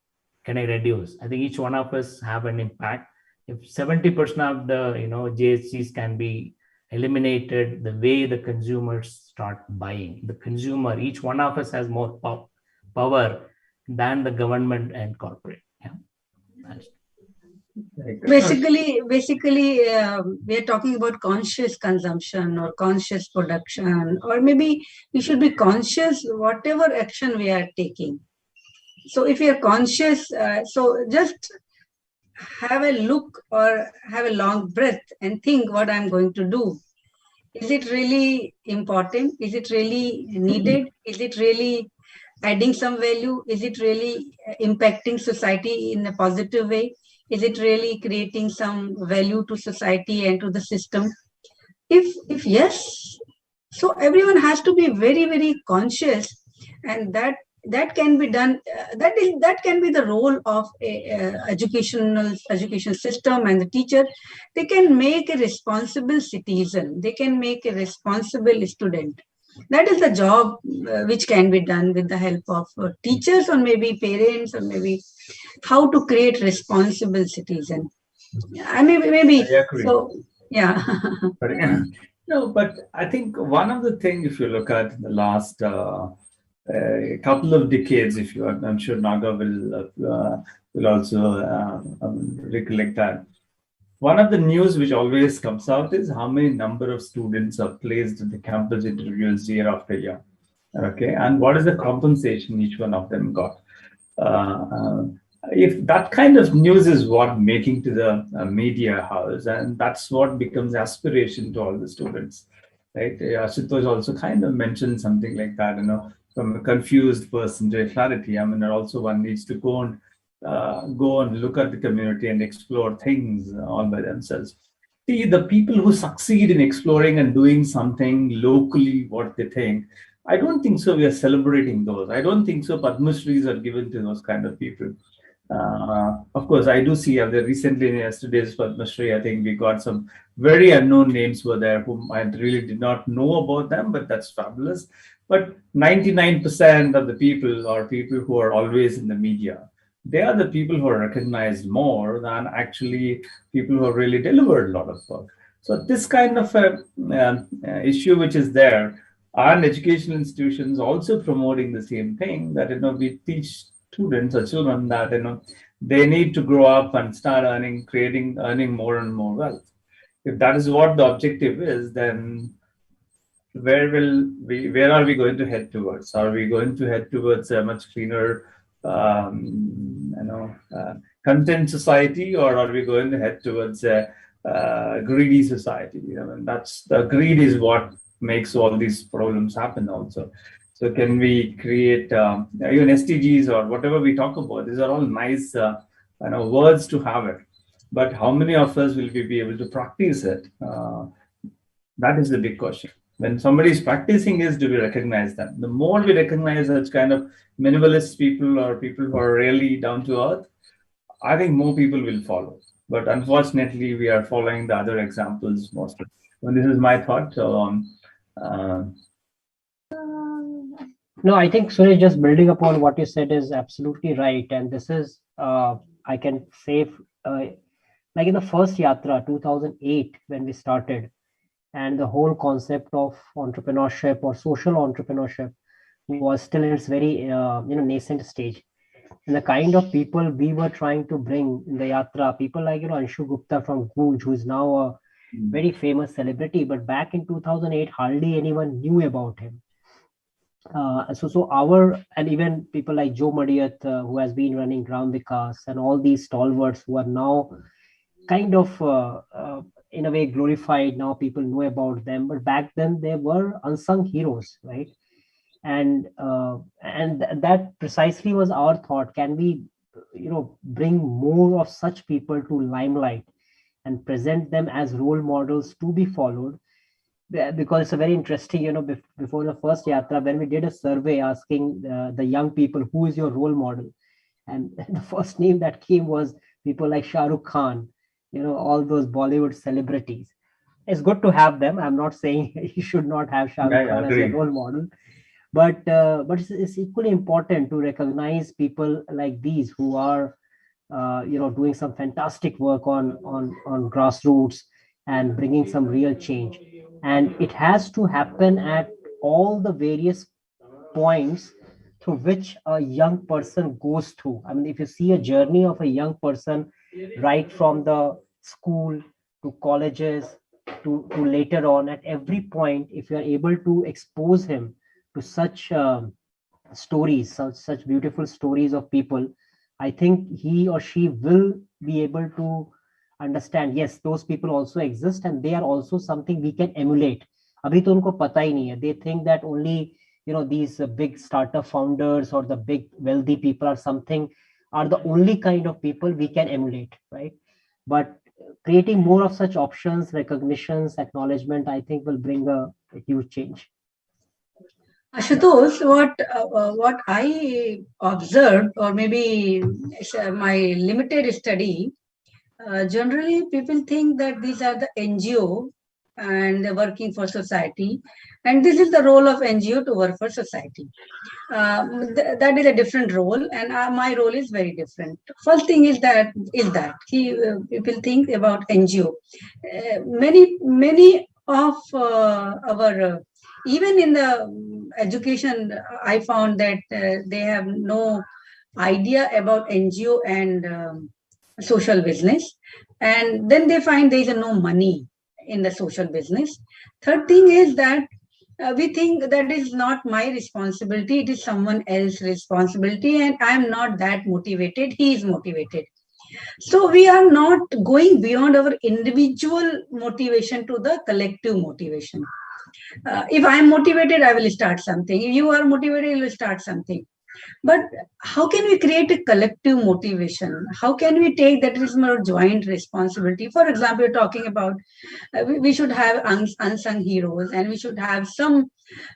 Can I reduce? I think each one of us have an impact. If 70% of the JHCs can be eliminated, the way the consumers start buying, the consumer, each one of us has more power than the government and corporate. Yeah. Basically, we are talking about conscious consumption or conscious production, or maybe we should be conscious whatever action we are taking. So if we are conscious, so just have a look or have a long breath and think what I'm going to do. Is it really important? Is it really needed? Is it really adding some value? Is it really impacting society in a positive way? Is it really creating some value to society and to the system? If yes, so everyone has to be very, very conscious, and that can be done. That can be the role of a education system and the teacher. They can make a responsible citizen. They can make a responsible student. That is the job which can be done with the help of teachers or maybe parents, or maybe how to create responsible citizen. I maybe so. Yeah. No, but I think one of the things, if you look at the last couple of decades, if you, I'm sure Naga will also recollect that. One of the news which always comes out is how many number of students are placed at the campus interviews year after year. Okay, and what is the compensation each one of them got? If that kind of news is what making to the media house, and that's what becomes aspiration to all the students, right? Ashutosh also kind of mentioned something like that, from a confused person to clarity. I mean, also one needs to go and look at the community and explore things all by themselves. See, the people who succeed in exploring and doing something locally, what they think, I don't think so we are celebrating those. I don't think so Padma Shris are given to those kind of people. Of course, I do see recently in yesterday's Padma Shri, I think we got some very unknown names were there whom I really did not know about them, but that's fabulous. But 99% of the people are people who are always in the media. They are the people who are recognized more than actually people who have really delivered a lot of work. So this kind of issue which is there, and educational institutions also promoting the same thing, that we teach students or children that they need to grow up and start earning more and more wealth. If that is what the objective is, then where are we going to head towards? Are we going to head towards a much cleaner content society, or are we going to head towards a greedy society? That's the greed is what makes all these problems happen also. So can we create even SDGs or whatever we talk about? These are all nice words to have it, but how many of us will we be able to practice it? That is the big question. When somebody is practicing is, do we recognize them? The more we recognize such kind of minimalist people or people who are really down to earth, I think more people will follow. But unfortunately, we are following the other examples mostly. Well, this is my thought. So, no, I think Suresh, just building upon what you said is absolutely right. And this is, I can say, like in the first Yatra, 2008, when we started, and the whole concept of entrepreneurship or social entrepreneurship was still in its very nascent stage. And the kind of people we were trying to bring in the Yatra, people like Anshu Gupta from Guj, who is now a very famous celebrity, but back in 2008, hardly anyone knew about him. And even people like Joe Madiyat, who has been running Gram Vikas, and all these stalwarts who are now kind of in a way glorified. Now people know about them, but back then they were unsung heroes, right? And that precisely was our thought. Can we bring more of such people to limelight and present them as role models to be followed? Because it's a very interesting, before the first Yatra, when we did a survey asking the young people, who is your role model? And the first name that came was people like Shah Rukh Khan, all those Bollywood celebrities. it's good to have them. I'm not saying you should not have Shah Rukh Khan as your role model, but it's equally important to recognize people like these who are doing some fantastic work on grassroots and bringing some real change. And it has to happen at all the various points through which a young person goes through. I mean, if you see a journey of a young person right from the school to colleges to later on, at every point, if you are able to expose him to such stories, such beautiful stories of people, I think he or she will be able to understand, yes, those people also exist and they are also something we can emulate. Abhi to unko pata hi nahi hai. They think that only these big startup founders or the big wealthy people are the only kind of people we can emulate, right? But creating more of such options, recognitions, acknowledgement, I think will bring a huge change. Ashutosh, what I observed, or maybe my limited study, generally people think that these are the NGO and they're working for society, and this is the role of NGO to work for society. That is a different role, and my role is very different. First thing is that people think about NGO. Many of our even in the education, I found that they have no idea about NGO and social business, and then they find there is no money in the social business. Third thing is that we think that is not my responsibility, it is someone else's responsibility, and I am not that motivated, he is motivated. So we are not going beyond our individual motivation to the collective motivation. If I am motivated, I will start something. If you are motivated, you will start something. But how can we create a collective motivation? How can we take that is more joint responsibility? For example, you're talking about we should have unsung heroes, and we should have some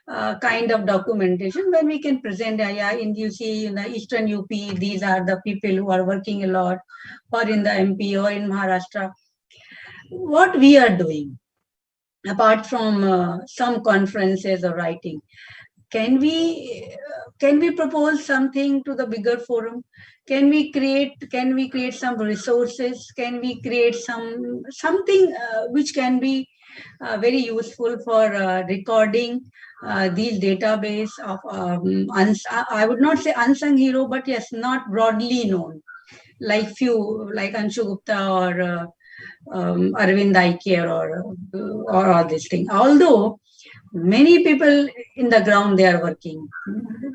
kind of documentation when we can present, yeah, you see in the Eastern UP, these are the people who are working a lot, or in the MP or in Maharashtra. What we are doing, apart from some conferences or writing, can we propose something to the bigger forum? Can we create some resources? Can we create something which can be very useful for recording these database of I would not say unsung hero, but yes, not broadly known, like Anshu Gupta or Arvind Aiker or all this thing. Although many people in the ground, they are working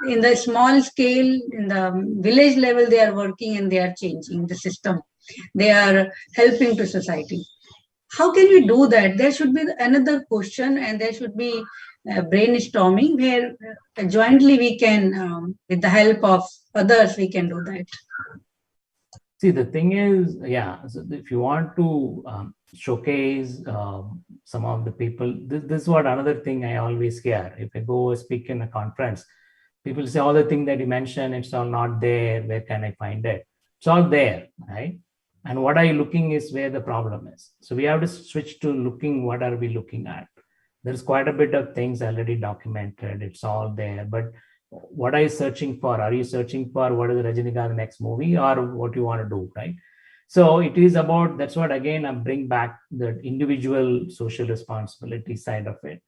in the small scale, in the village level, they are working and they are changing the system. They are helping to society. How can we do that? There should be another question, and there should be brainstorming where jointly we can, with the help of others, we can do that. See, the thing is, yeah, so if you want to showcase some of the people, this is what another thing I always hear. If I go speak in a conference, people say all the things that you mentioned, it's all not there. Where can I find it? It's all there, right? And what are you looking is where the problem is. So we have to switch to looking, what are we looking at? There's quite a bit of things already documented. It's all there, but what are you searching for? Are you searching for what is Rajinikanth next movie, or what you want to do, right? So it is about, that's what, again, I bring back the individual social responsibility side of it,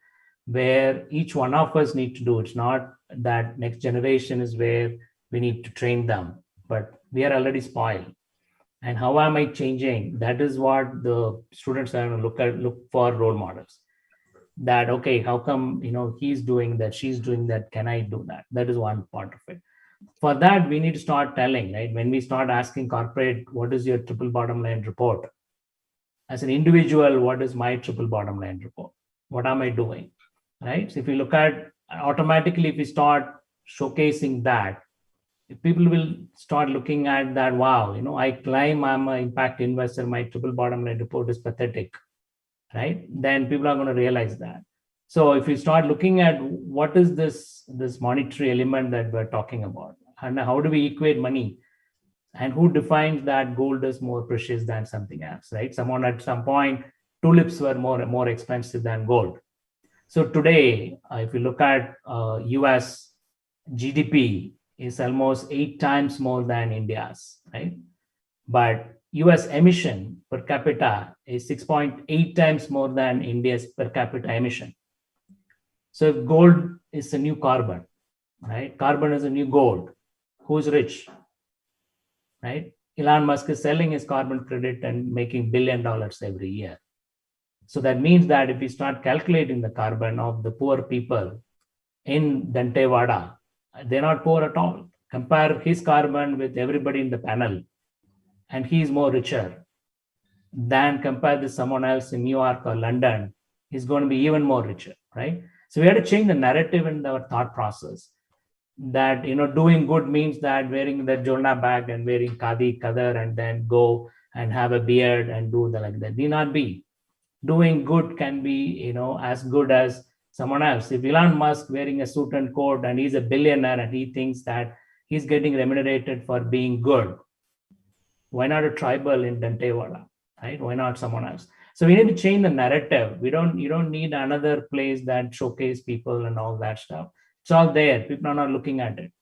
where each one of us need to do. It's not that next generation is where we need to train them, but we are already spoiled. And how am I changing? That is what the students are going to look for role models. That, okay, how come, he's doing that, she's doing that, can I do that? That is one part of it. For that, we need to start telling, right? When we start asking corporate, what is your triple bottom line report? As an individual, what is my triple bottom line report? What am I doing, right? So if you look at, automatically, if we start showcasing that, people will start looking at that, wow, I claim I'm an impact investor, my triple bottom line report is pathetic, right? Then people are going to realize that. So if you start looking at what is this monetary element that we're talking about, and how do we equate money, and who defines that gold is more precious than something else, right? Someone at some point tulips were more expensive than gold. So today, if you look at US GDP is almost 8 times more than India's, right? But US emission per capita is 6.8 times more than India's per capita emission. So if gold is a new carbon, right? Carbon is a new gold. Who's rich, right? Elon Musk is selling his carbon credit and making $1 billion every year. So that means that if we start calculating the carbon of the poor people in Dantewada, they're not poor at all. Compare his carbon with everybody in the panel, and he's more richer than compare with someone else in New York or London. He's going to be even more richer, right? So we have to change the narrative in our thought process that, doing good means that wearing the Jolna bag and wearing Khadi Kadar and then go and have a beard and do the like that. Need not be. Doing good can be, as good as someone else. If Elon Musk wearing a suit and coat and he's a billionaire and he thinks that he's getting remunerated for being good, why not a tribal in Dantewada, right? Why not someone else? So we need to change the narrative. You don't need another place that showcase people and all that stuff. It's all there. People are not looking at it,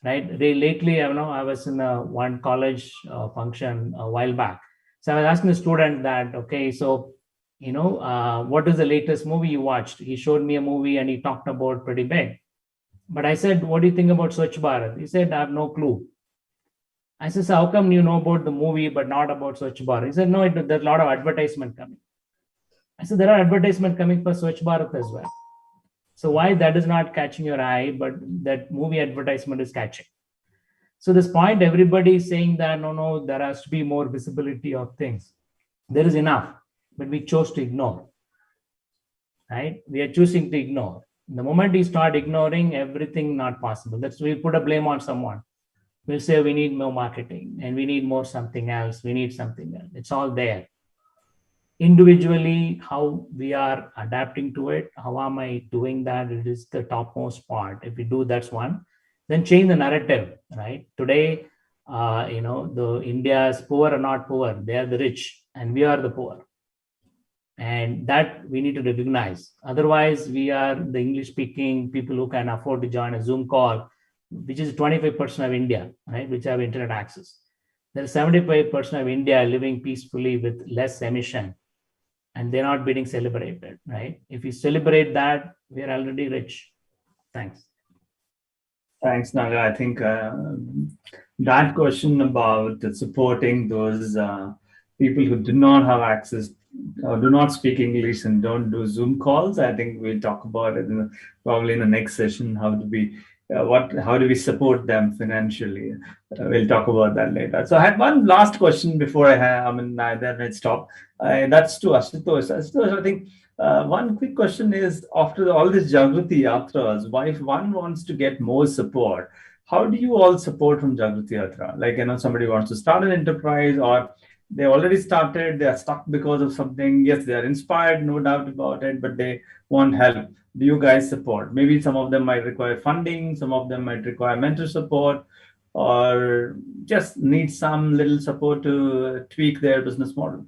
right? Lately, I was in one college function a while back. So I was asking the student that, okay, so what is the latest movie you watched? He showed me a movie and he talked about pretty big. But I said, what do you think about Swachh Bharat? He said, I have no clue. I said, so how come you know about the movie but not about Swachh Bharat? He said, no, there's a lot of advertisement coming. I said, there are advertisements coming for Swachh Bharat as well. So why that is not catching your eye, but that movie advertisement is catching? So this point, everybody is saying that, no, there has to be more visibility of things. There is enough, but we chose to ignore, right? We are choosing to ignore. The moment you start ignoring, everything not possible. That's we put a blame on someone. We'll say we need more marketing and we need more something else. We need something else. It's all there. Individually, how we are adapting to it, how am I doing that? It is the topmost part. If we do that's one, then change the narrative, right? Today, the India is poor or not poor. They are the rich and we are the poor. And that we need to recognize. Otherwise, we are the English-speaking people who can afford to join a Zoom call, which is 25% of India, right? Which have internet access. There is 75% of India living peacefully with less emission, and they're not being celebrated, right? If we celebrate that, we are already rich. Thanks. Thanks, Naga. I think that question about supporting those people who do not have access or do not speak English and don't do Zoom calls, I think we'll talk about it probably in the next session. How do we support them financially? We'll talk about that later. So I had one last question before then I stop. That's to Ashutosh. Ashutosh, I think one quick question is, after all these Jagriti Yatras, if one wants to get more support, how do you all support from Jagriti Yatra? Like, somebody wants to start an enterprise, or they already started, they are stuck because of something. Yes, they are inspired, no doubt about it, but they want help. Do you guys support? Maybe some of them might require funding, some of them might require mentor support, or just need some little support to tweak their business model.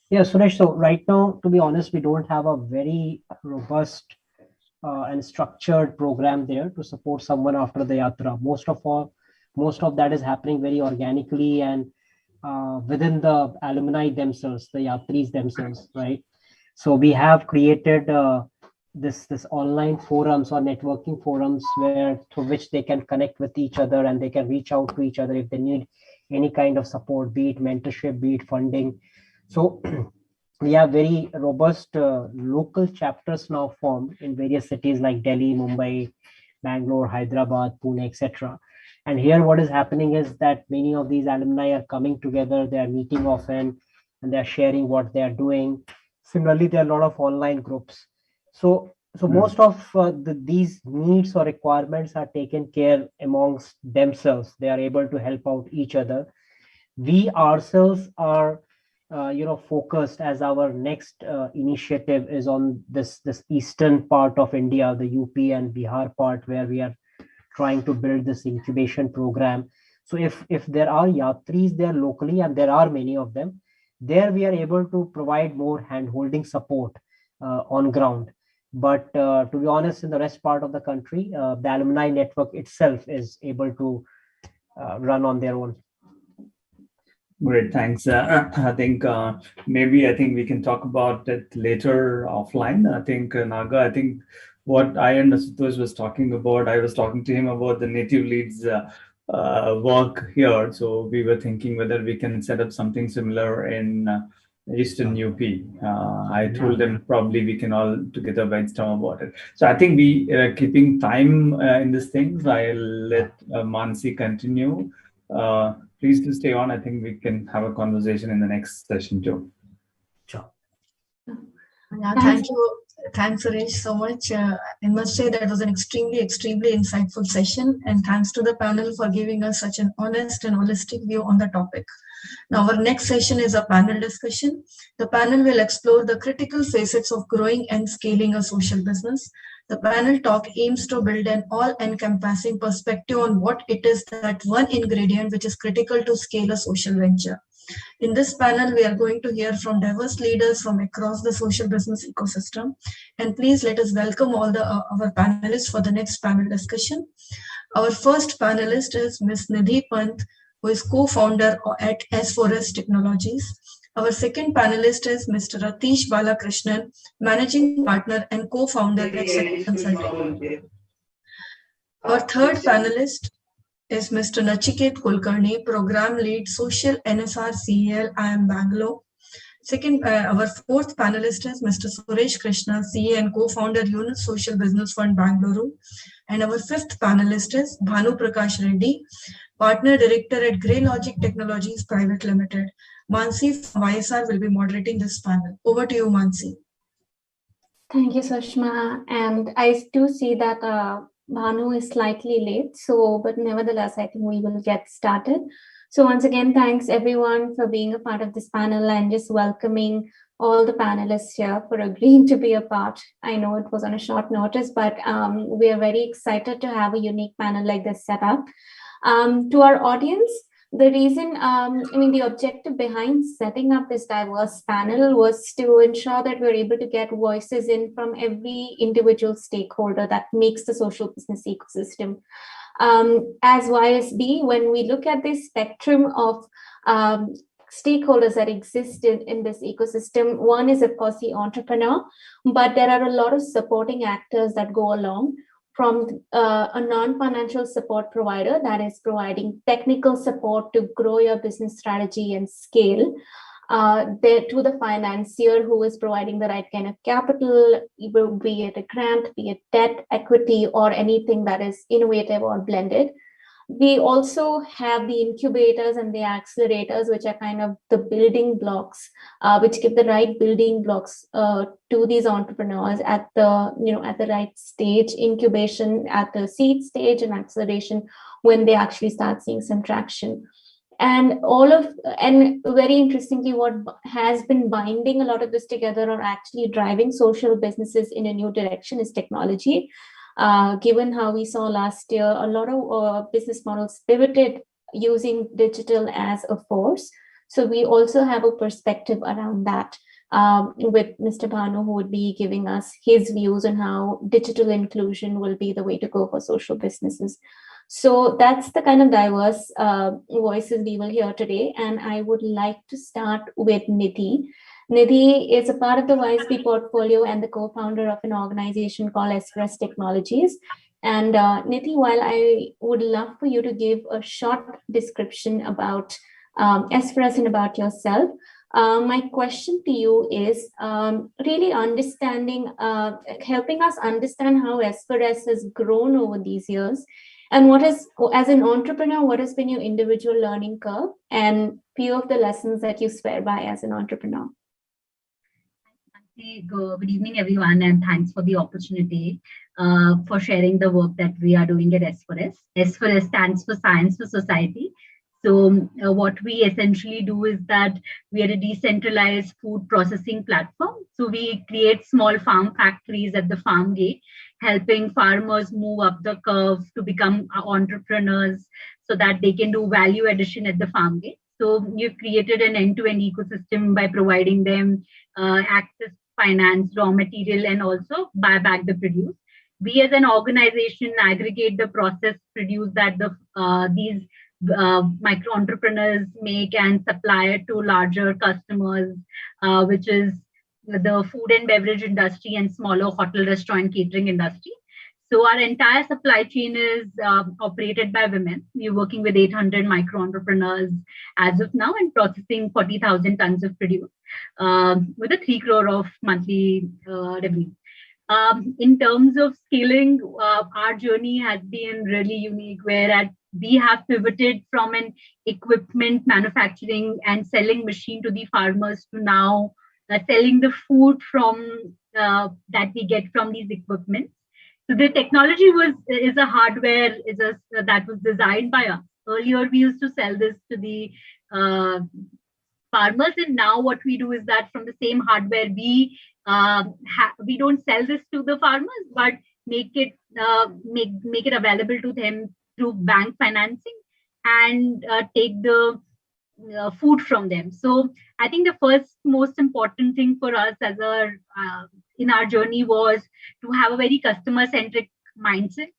Yeah, Suresh, so right now, to be honest, we don't have a very robust and structured program there to support someone after the yatra. Most of that is happening very organically and within the alumni themselves, the yatris themselves, right? So we have created this online forums or networking forums through which they can connect with each other and they can reach out to each other if they need any kind of support, be it mentorship, be it funding. So we have very robust local chapters now formed in various cities like Delhi, Mumbai, Bangalore, Hyderabad, Pune, etc. And here what is happening is that many of these alumni are coming together, they are meeting often, and they are sharing what they are doing. Similarly, there are a lot of online groups. So most of these needs or requirements are taken care amongst themselves. They are able to help out each other. We ourselves are focused, as our next initiative is on this eastern part of India, the UP and Bihar part, where we are trying to build this incubation program. So if there are yatris there locally, and there are many of them, There we are able to provide more hand-holding support on ground. But to be honest, in the rest part of the country, the alumni network itself is able to run on their own. Great, thanks. I think maybe we can talk about it later offline. I think Naga, I think what I and Asutosh was talking about, I was talking to him about the native leads work here. So we were thinking whether we can set up something similar in Eastern UP. I told them probably we can all together brainstorm about it. So I think we are keeping time in these things. I'll let Mansi continue. Please do stay on. I think we can have a conversation in the next session too. Sure. Yeah, thank you. Thanks, Suresh, so much. I must say that was an extremely insightful session. And thanks to the panel for giving us such an honest and holistic view on the topic. Now, our next session is a panel discussion. The panel will explore the critical facets of growing and scaling a social business. The panel talk aims to build an all-encompassing perspective on what it is that one ingredient which is critical to scale a social venture. In this panel, we are going to hear from diverse leaders from across the social business ecosystem. And please let us welcome all our panelists for the next panel discussion. Our first panelist is Ms. Nidhi Pant, who is co-founder at S4S Technologies. Our second panelist is Mr. Ratish Balakrishnan, managing partner and co-founder at Second Consulting. Our third panelist is Mr. Nachiket Kulkarni, Program Lead, Social NSR CEL, IIM Bangalore. Our fourth panelist is Mr. Suresh Krishna, CA and co-founder, Unit Social Business Fund, Bangalore. And our fifth panelist is Bhanu Prakash Reddy, Partner Director at Grey Logic Technologies Private Limited. Mansi from YSR will be moderating this panel. Over to you, Mansi. Thank you, Sushma. And I do see that Bhanu is slightly late, but nevertheless, I think we will get started. So once again, thanks everyone for being a part of this panel and just welcoming all the panelists here for agreeing to be a part. I know it was on a short notice, but we are very excited to have a unique panel like this set up. To our audience, the reason, the objective behind setting up this diverse panel was to ensure that we're able to get voices in from every individual stakeholder that makes the social business ecosystem. As YSB, when we look at this spectrum of stakeholders that exist in this ecosystem, one is, of course, the entrepreneur, but there are a lot of supporting actors that go along, from a non-financial support provider that is providing technical support to grow your business strategy and scale, there to the financier who is providing the right kind of capital, be it a grant, be it debt, equity, or anything that is innovative or blended. We also have the incubators and the accelerators, which are kind of the building blocks, which give the right building blocks to these entrepreneurs at the right stage, incubation at the seed stage, and acceleration when they actually start seeing some traction. And very interestingly, what has been binding a lot of this together or actually driving social businesses in a new direction is technology. Given how we saw last year, a lot of business models pivoted using digital as a force. So we also have a perspective around that with Mr. Bhanu, who would be giving us his views on how digital inclusion will be the way to go for social businesses. So that's the kind of diverse voices we will hear today. And I would like to start with Nidhi. Nidhi is a part of the YSB portfolio and the co-founder of an organization called S4S Technologies. And Nidhi, while I would love for you to give a short description about S4S and about yourself, my question to you is really understanding, helping us understand how S4S has grown over these years. And what is, as an entrepreneur, what has been your individual learning curve and few of the lessons that you swear by as an entrepreneur? Good evening, everyone, and thanks for the opportunity for sharing the work that we are doing at S4S. S4S stands for Science for Society. So what we essentially do is that we are a decentralized food processing platform. So we create small farm factories at the farm gate, helping farmers move up the curve to become entrepreneurs so that they can do value addition at the farm gate. So you've created an end-to-end ecosystem by providing them access, finance, raw material, and also buy back the produce. We as an organization aggregate the processed produce that these micro entrepreneurs make and supply it to larger customers, which is the food and beverage industry and smaller hotel, restaurant, catering industry. So our entire supply chain is operated by women. We're working with 800 micro entrepreneurs as of now and processing 40,000 tons of produce with a 3 crore of monthly revenue. In terms of scaling, our journey has been really unique, where we have pivoted from an equipment manufacturing and selling machine to the farmers to now selling the food from that we get from these equipment. So the technology is a hardware that was designed by us. Earlier, we used to sell this to the farmers, and now what we do is that from the same hardware, we don't sell this to the farmers, but make it available to them through bank financing and take the food from them. So I think the first most important thing for us as in our journey was to have a very customer-centric mindset.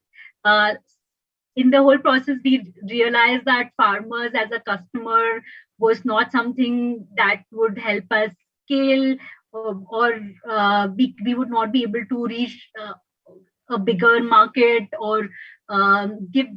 In the whole process, we realized that farmers as a customer was not something that would help us scale, or we would not be able to reach a bigger market or give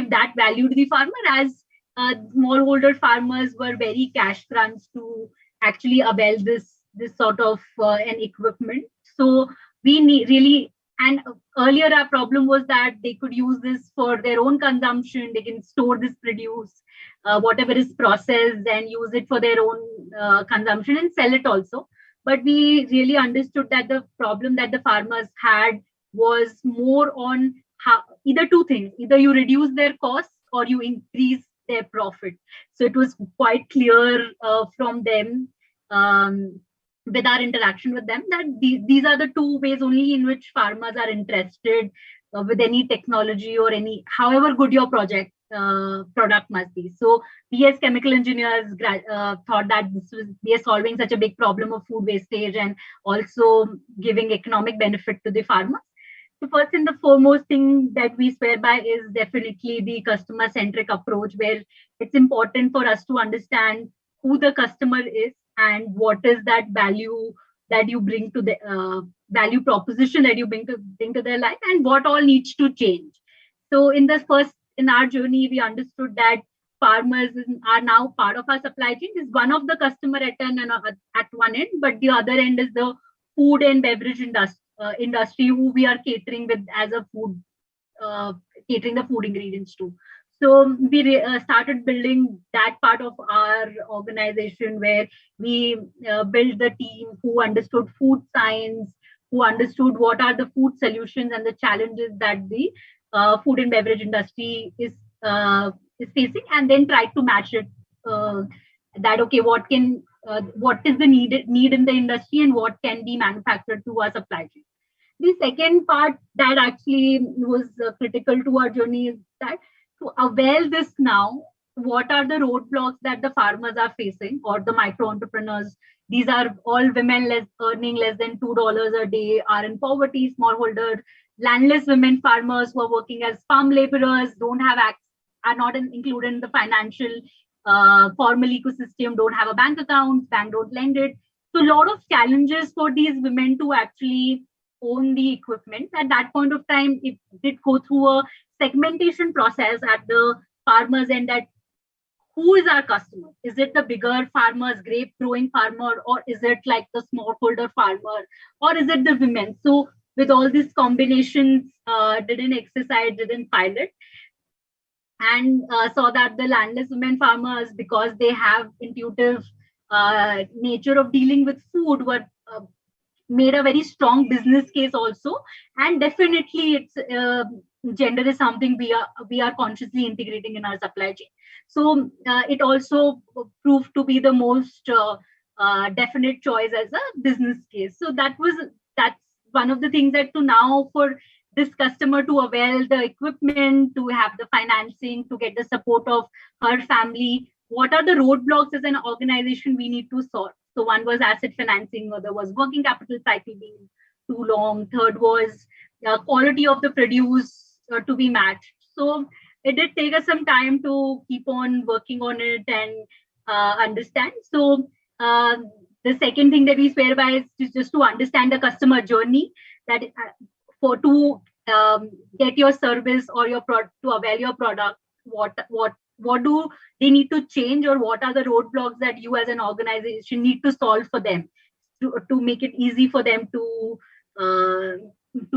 that value to the farmer, as smallholder farmers were very cash crunched to actually avail this sort of an equipment. So we really, and earlier our problem was that they could use this for their own consumption. They can store this produce, whatever is processed, and use it for their own consumption and sell it also. But we really understood that the problem that the farmers had was more on either two things: either you reduce their costs or you increase their profit. So it was quite clear from them, with our interaction with them, that these are the two ways only in which farmers are interested with any technology or any, however good your product must be. So we as chemical engineers thought that we are solving such a big problem of food wastage and also giving economic benefit to the farmers. So first and the foremost thing that we swear by is definitely the customer-centric approach, where it's important for us to understand who the customer is and what is that value that you bring to the value proposition that you bring to their life, and what all needs to change. So in our journey, we understood that farmers are now part of our supply chain. Is one of the customer at one end, but the other end is the food and beverage industry who we are catering with as a food, catering the food ingredients to. So we started building that part of our organization, where we built the team who understood food science, who understood what are the food solutions and the challenges that the food and beverage industry is facing, and then tried to match it. What is the need in the industry and what can be manufactured to our supply chain. The second part that actually was critical to our journey is that to avail this now, what are the roadblocks that the farmers are facing, or the micro entrepreneurs? These are all women earning less than $2 a day, are in poverty, smallholder, landless women farmers who are working as farm laborers, are not included in the financial formal ecosystem, don't have a bank account, bank don't lend it. So a lot of challenges for these women to actually own the equipment. At that point of time, it did go through a segmentation process at the farmers end, that who is our customer? Is it the bigger farmers, grape growing farmer, or is it like the smallholder farmer, or is it the women? So with all these combinations, did an exercise, did a pilot, and saw that the landless women farmers, because they have intuitive nature of dealing with food, were made a very strong business case also. And definitely it's gender is something we are consciously integrating in our supply chain. So it also proved to be the most definite choice as a business case. So that's one of the things that to now for this customer to avail the equipment, to have the financing, to get the support of her family, what are the roadblocks as an organization we need to solve. So one was asset financing, other was working capital cycle being too long, third was quality of the produce to be matched. So it did take us some time to keep on working on it and understand. So the second thing that we swear by is just to understand the customer journey, that to get your service or your product, to avail your product, what do they need to change, or what are the roadblocks that you as an organization need to solve for them to make it easy for them to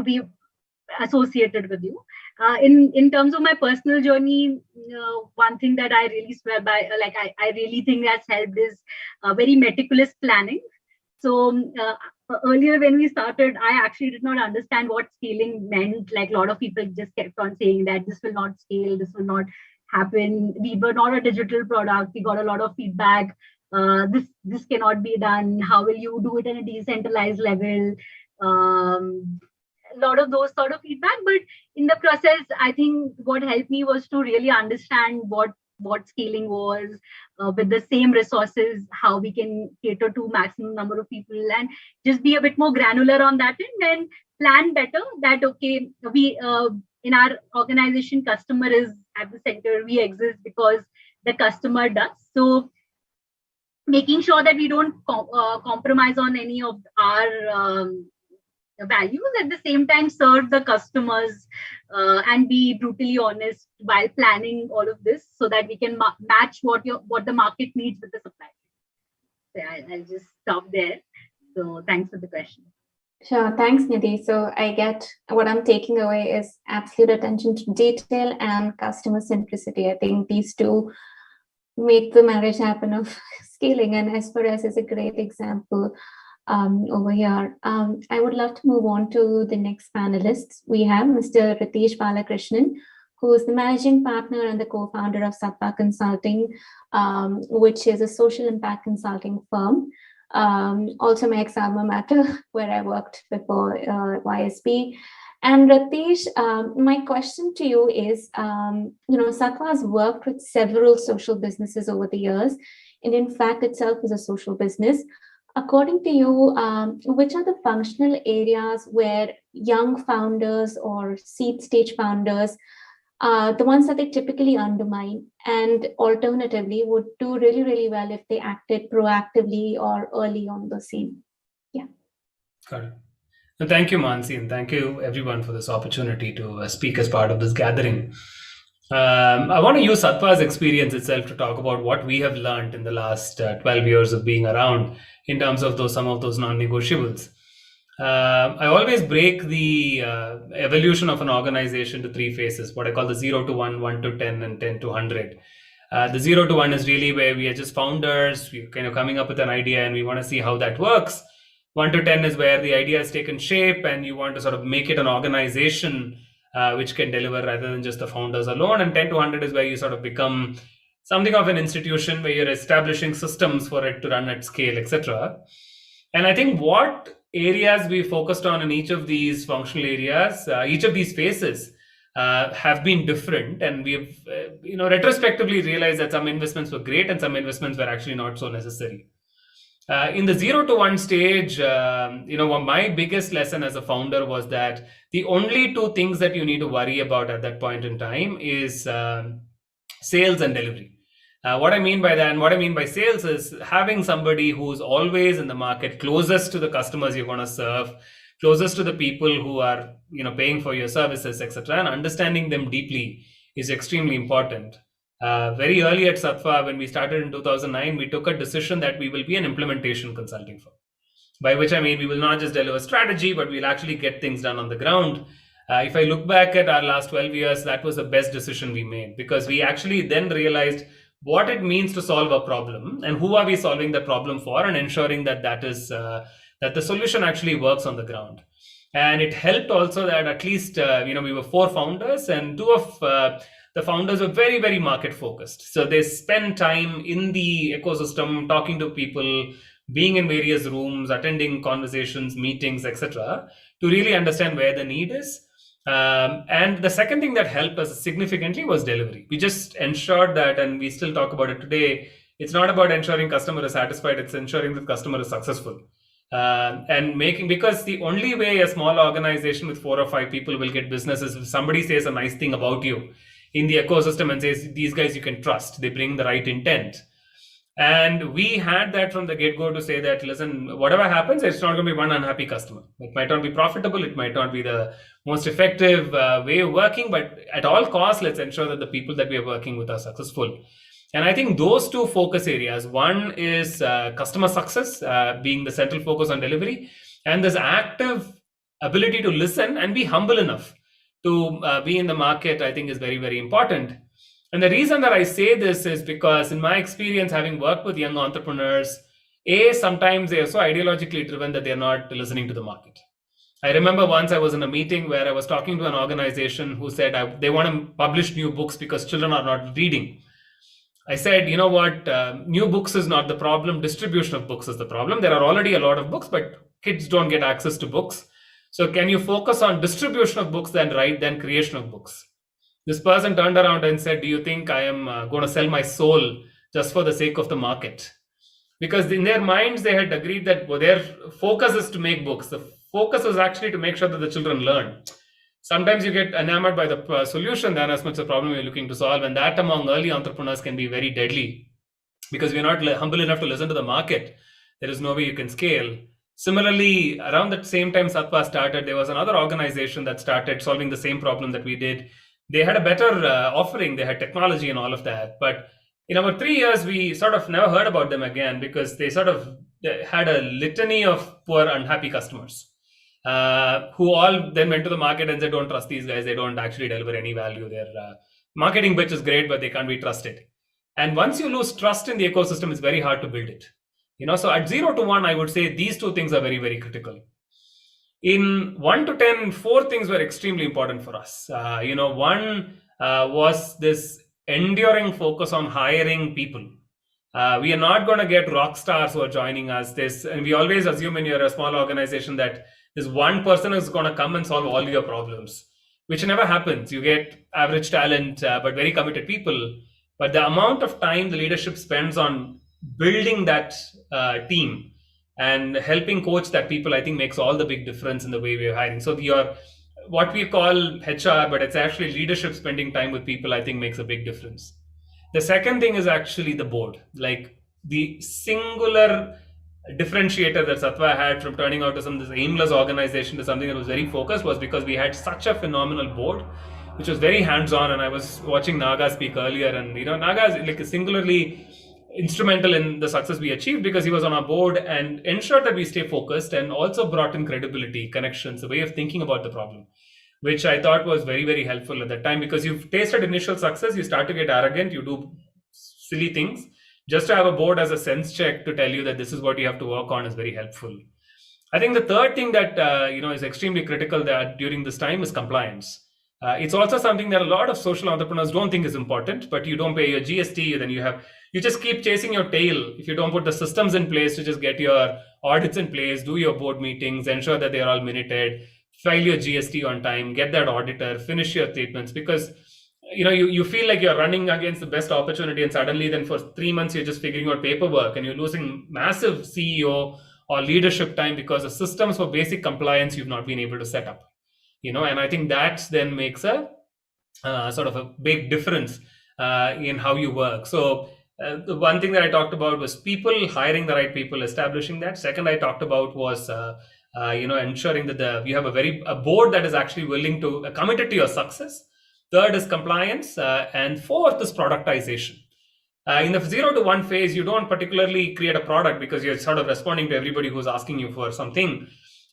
be associated with you. In terms of my personal journey, one thing that I really swear by, I really think that's helped, is very meticulous planning. So earlier when we started, I actually did not understand what scaling meant. Like, a lot of people just kept on saying that this will not scale, this will not happen. We were not a digital product. We got a lot of feedback. This cannot be done. How will you do it in a decentralized level? A lot of those sort of feedback. But in the process, I think what helped me was to really understand what scaling was, with the same resources, how we can cater to maximum number of people, and just be a bit more granular on that end and plan better. That okay, we in our organization, customer is at the center. We exist because the customer does. So making sure that we don't compromise on any of our values, at the same time serve the customers and be brutally honest while planning all of this, so that we can match what the market needs with the supply. So I'll just stop there. So thanks for the question. Sure, thanks, Nidhi. So I get what I'm taking away is absolute attention to detail and customer centricity. I think these two make the marriage happen of scaling, and S4S is a great example over here. I would love to move on to the next panelists. We have Mr. Ritesh Balakrishnan, who is the managing partner and the co-founder of Sattva Consulting, which is a social impact consulting firm. Also my ex-alma mater, where I worked before YSB. And Ritesh, my question to you is, Sattva has worked with several social businesses over the years, and in fact itself is a social business. According to you, which are the functional areas where young founders or seed stage founders, the ones that they typically undermine, and alternatively would do really, really well if they acted proactively or early on the scene? Yeah. Got it. So thank you, Mansi, and thank you everyone for this opportunity to speak as part of this gathering. I want to use Sattva's experience itself to talk about what we have learned in the last 12 years of being around in terms of some of those non-negotiables. I always break the evolution of an organization to three phases, what I call the 0 to 1, 1 to 10, and 10 to 100. The 0 to 1 is really where we are just founders, we're kind of coming up with an idea and we want to see how that works. 1 to 10 is where the idea has taken shape and you want to sort of make it an organization which can deliver rather than just the founders alone. And 10 to 100 is where you sort of become something of an institution where you're establishing systems for it to run at scale, etc. And I think what areas we focused on in each of these functional areas, each of these phases have been different. And we've, retrospectively realized that some investments were great and some investments were actually not so necessary. In the 0 to 1 stage, my biggest lesson as a founder was that the only two things that you need to worry about at that point in time is sales and delivery. What I mean by that, and what I mean by sales, is having somebody who's always in the market, closest to the customers you're going to serve, closest to the people who are paying for your services, etc., and understanding them deeply is extremely important. Very early at Sattva, when we started in 2009, we took a decision that we will be an implementation consulting firm. By which I mean we will not just deliver strategy, but we'll actually get things done on the ground. If I look back at our last 12 years, that was the best decision we made, because we actually then realized what it means to solve a problem and who are we solving the problem for, and ensuring that that the solution actually works on the ground. And it helped also that at least we were 4 founders, and 2 of the founders were very, very market focused. So they spend time in the ecosystem, talking to people, being in various rooms, attending conversations, meetings, etc., to really understand where the need is. And the second thing that helped us significantly was delivery. We just ensured that, and we still talk about it today, it's not about ensuring customer is satisfied, it's ensuring that customer is successful. And because the only way a small organization with 4 or 5 people will get business is if somebody says a nice thing about you in the ecosystem and says, these guys you can trust, they bring the right intent. And we had that from the get-go to say that, listen, whatever happens, it's not going to be one unhappy customer. It might not be profitable, it might not be the most effective way of working, but at all costs, let's ensure that the people that we are working with are successful. And I think those 2 focus areas, one is customer success, being the central focus on delivery, and this active ability to listen and be humble enough to be in the market, I think is very, very important. And the reason that I say this is because in my experience, having worked with young entrepreneurs, sometimes they are so ideologically driven that they're not listening to the market. I remember once I was in a meeting where I was talking to an organization who said they want to publish new books because children are not reading. I said, you know what, new books is not the problem, distribution of books is the problem. There are already a lot of books, but kids don't get access to books. So can you focus on distribution of books than creation of books? This person turned around and said, do you think I am going to sell my soul just for the sake of the market? Because in their minds, they had agreed that their focus is to make books. The focus is actually to make sure that the children learn. Sometimes you get enamored by the solution than as much the problem you're looking to solve. And that among early entrepreneurs can be very deadly because we're not humble enough to listen to the market. There is no way you can scale. Similarly, around that same time Satva started, there was another organization that started solving the same problem that we did. They had a better offering, they had technology and all of that. But in about 3 years, we sort of never heard about them again because they sort of had a litany of poor, unhappy customers who all then went to the market and said, don't trust these guys. They don't actually deliver any value. Their marketing pitch is great, but they can't be trusted. And once you lose trust in the ecosystem, it's very hard to build it. So at 0 to 1, I would say these 2 things are very, very critical. In 1 to 10, 4 things were extremely important for us. One was this enduring focus on hiring people. We are not going to get rock stars who are joining us. And we always assume when you're a small organization that this one person is going to come and solve all your problems, which never happens. You get average talent, but very committed people. But the amount of time the leadership spends on building that team and helping coach that people, I think makes all the big difference in the way we're hiring. So what we call HR, but it's actually leadership spending time with people, I think makes a big difference. The second thing is actually the board. Like the singular differentiator that Satva had from turning out to this aimless organization to something that was very focused was because we had such a phenomenal board, which was very hands-on. And I was watching Naga speak earlier, and Naga is like singularly instrumental in the success we achieved because he was on our board and ensured that we stay focused and also brought in credibility, connections, a way of thinking about the problem, which I thought was very, very helpful at that time because you've tasted initial success, you start to get arrogant, you do silly things. Just to have a board as a sense check to tell you that this is what you have to work on is very helpful. I think the third thing that is extremely critical that during this time is compliance. It's also something that a lot of social entrepreneurs don't think is important, but you don't pay your GST, then you just keep chasing your tail. If you don't put the systems in place to just get your audits in place, do your board meetings, ensure that they're all minuted, file your GST on time, get that auditor, finish your statements, because you feel like you're running against the best opportunity, and suddenly then for 3 months you're just figuring out paperwork and you're losing massive CEO or leadership time because the systems for basic compliance you've not been able to set up. And I think that then makes a sort of a big difference in how you work. So the one thing that I talked about was people, hiring the right people, establishing that. Second, I talked about was ensuring that you have a board that is actually willing to committed to your success. Third is compliance, and fourth is productization. In the 0 to 1 phase, you don't particularly create a product because you're sort of responding to everybody who's asking you for something.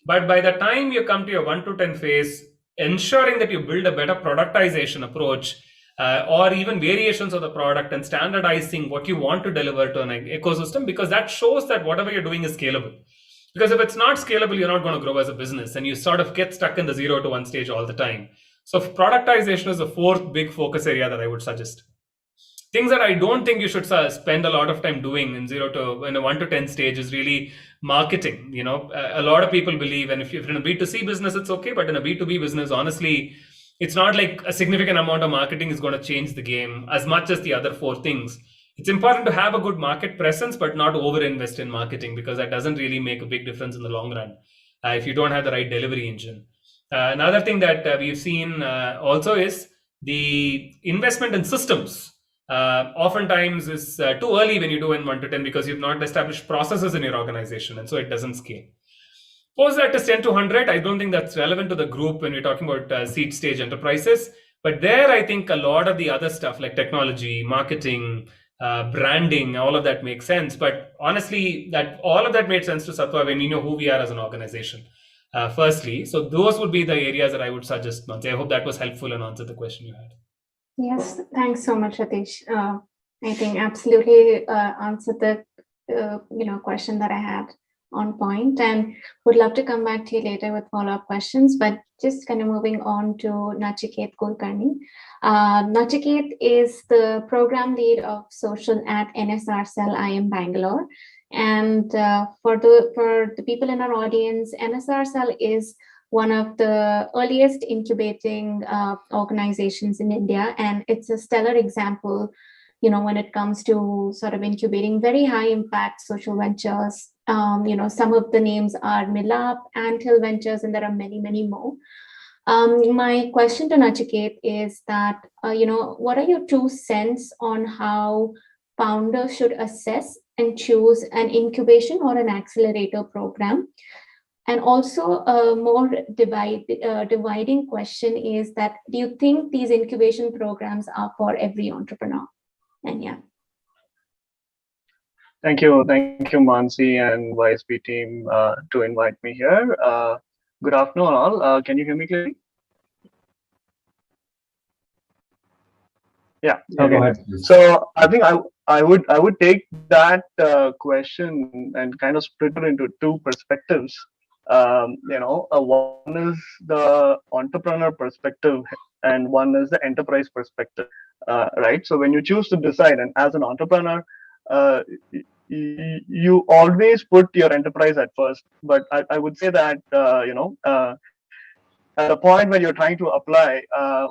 But by the time you come to your 1 to 10 phase, ensuring that you build a better productization approach or even variations of the product and standardizing what you want to deliver to an ecosystem, because that shows that whatever you're doing is scalable. Because if it's not scalable, you're not going to grow as a business and you sort of get stuck in the 0 to 1 stage all the time. So productization is the fourth big focus area that I would suggest. Things that I don't think you should spend a lot of time doing in 1 to 10 stage is really marketing. A lot of people believe, and if you're in a B2C business, it's okay, but in a B2B business, honestly, it's not like a significant amount of marketing is going to change the game as much as the other four things. It's important to have a good market presence, but not over invest in marketing, because that doesn't really make a big difference in the long run if you don't have the right delivery engine. Another thing that we've seen also is the investment in systems. Oftentimes is too early when you do in 1 to 10, because you've not established processes in your organization, and so it doesn't scale. Post that is 10 to 100. I don't think that's relevant to the group when we're talking about seed stage enterprises. But there, I think a lot of the other stuff like technology, marketing, branding, all of that makes sense. But honestly, that all of that made sense to Sattva when we know who we are as an organization. Firstly, so those would be the areas that I would suggest, Mansi. I hope that was helpful and answered the question you had. Yes, thanks so much, Ratish. I think absolutely answered the question that I had on point, and would love to come back to you later with follow-up questions. But just kind of moving on to Nachiket Kulkarni. Nachiket is the program lead of social at NSR Cell IM Bangalore. And for the people in our audience, NSR Cell is one of the earliest incubating organizations in India, and it's a stellar example, when it comes to sort of incubating very high impact social ventures. Some of the names are Milap, Anthill Ventures, and there are many, many more. My question to Nachiket is that, what are your 2 cents on how founders should assess and choose an incubation or an accelerator program? And also a more dividing question is that, do you think these incubation programs are for every entrepreneur? And yeah. Thank you, Mansi and YSB team to invite me here. Good afternoon, all. Can you hear me clearly? Yeah. Okay. Go ahead, so I think I would take that question and kind of split it into 2 perspectives. One is the entrepreneur perspective and one is the enterprise perspective, right? So when you choose to decide, and as an entrepreneur, you always put your enterprise at first. But I would say that, at the point when you're trying to apply,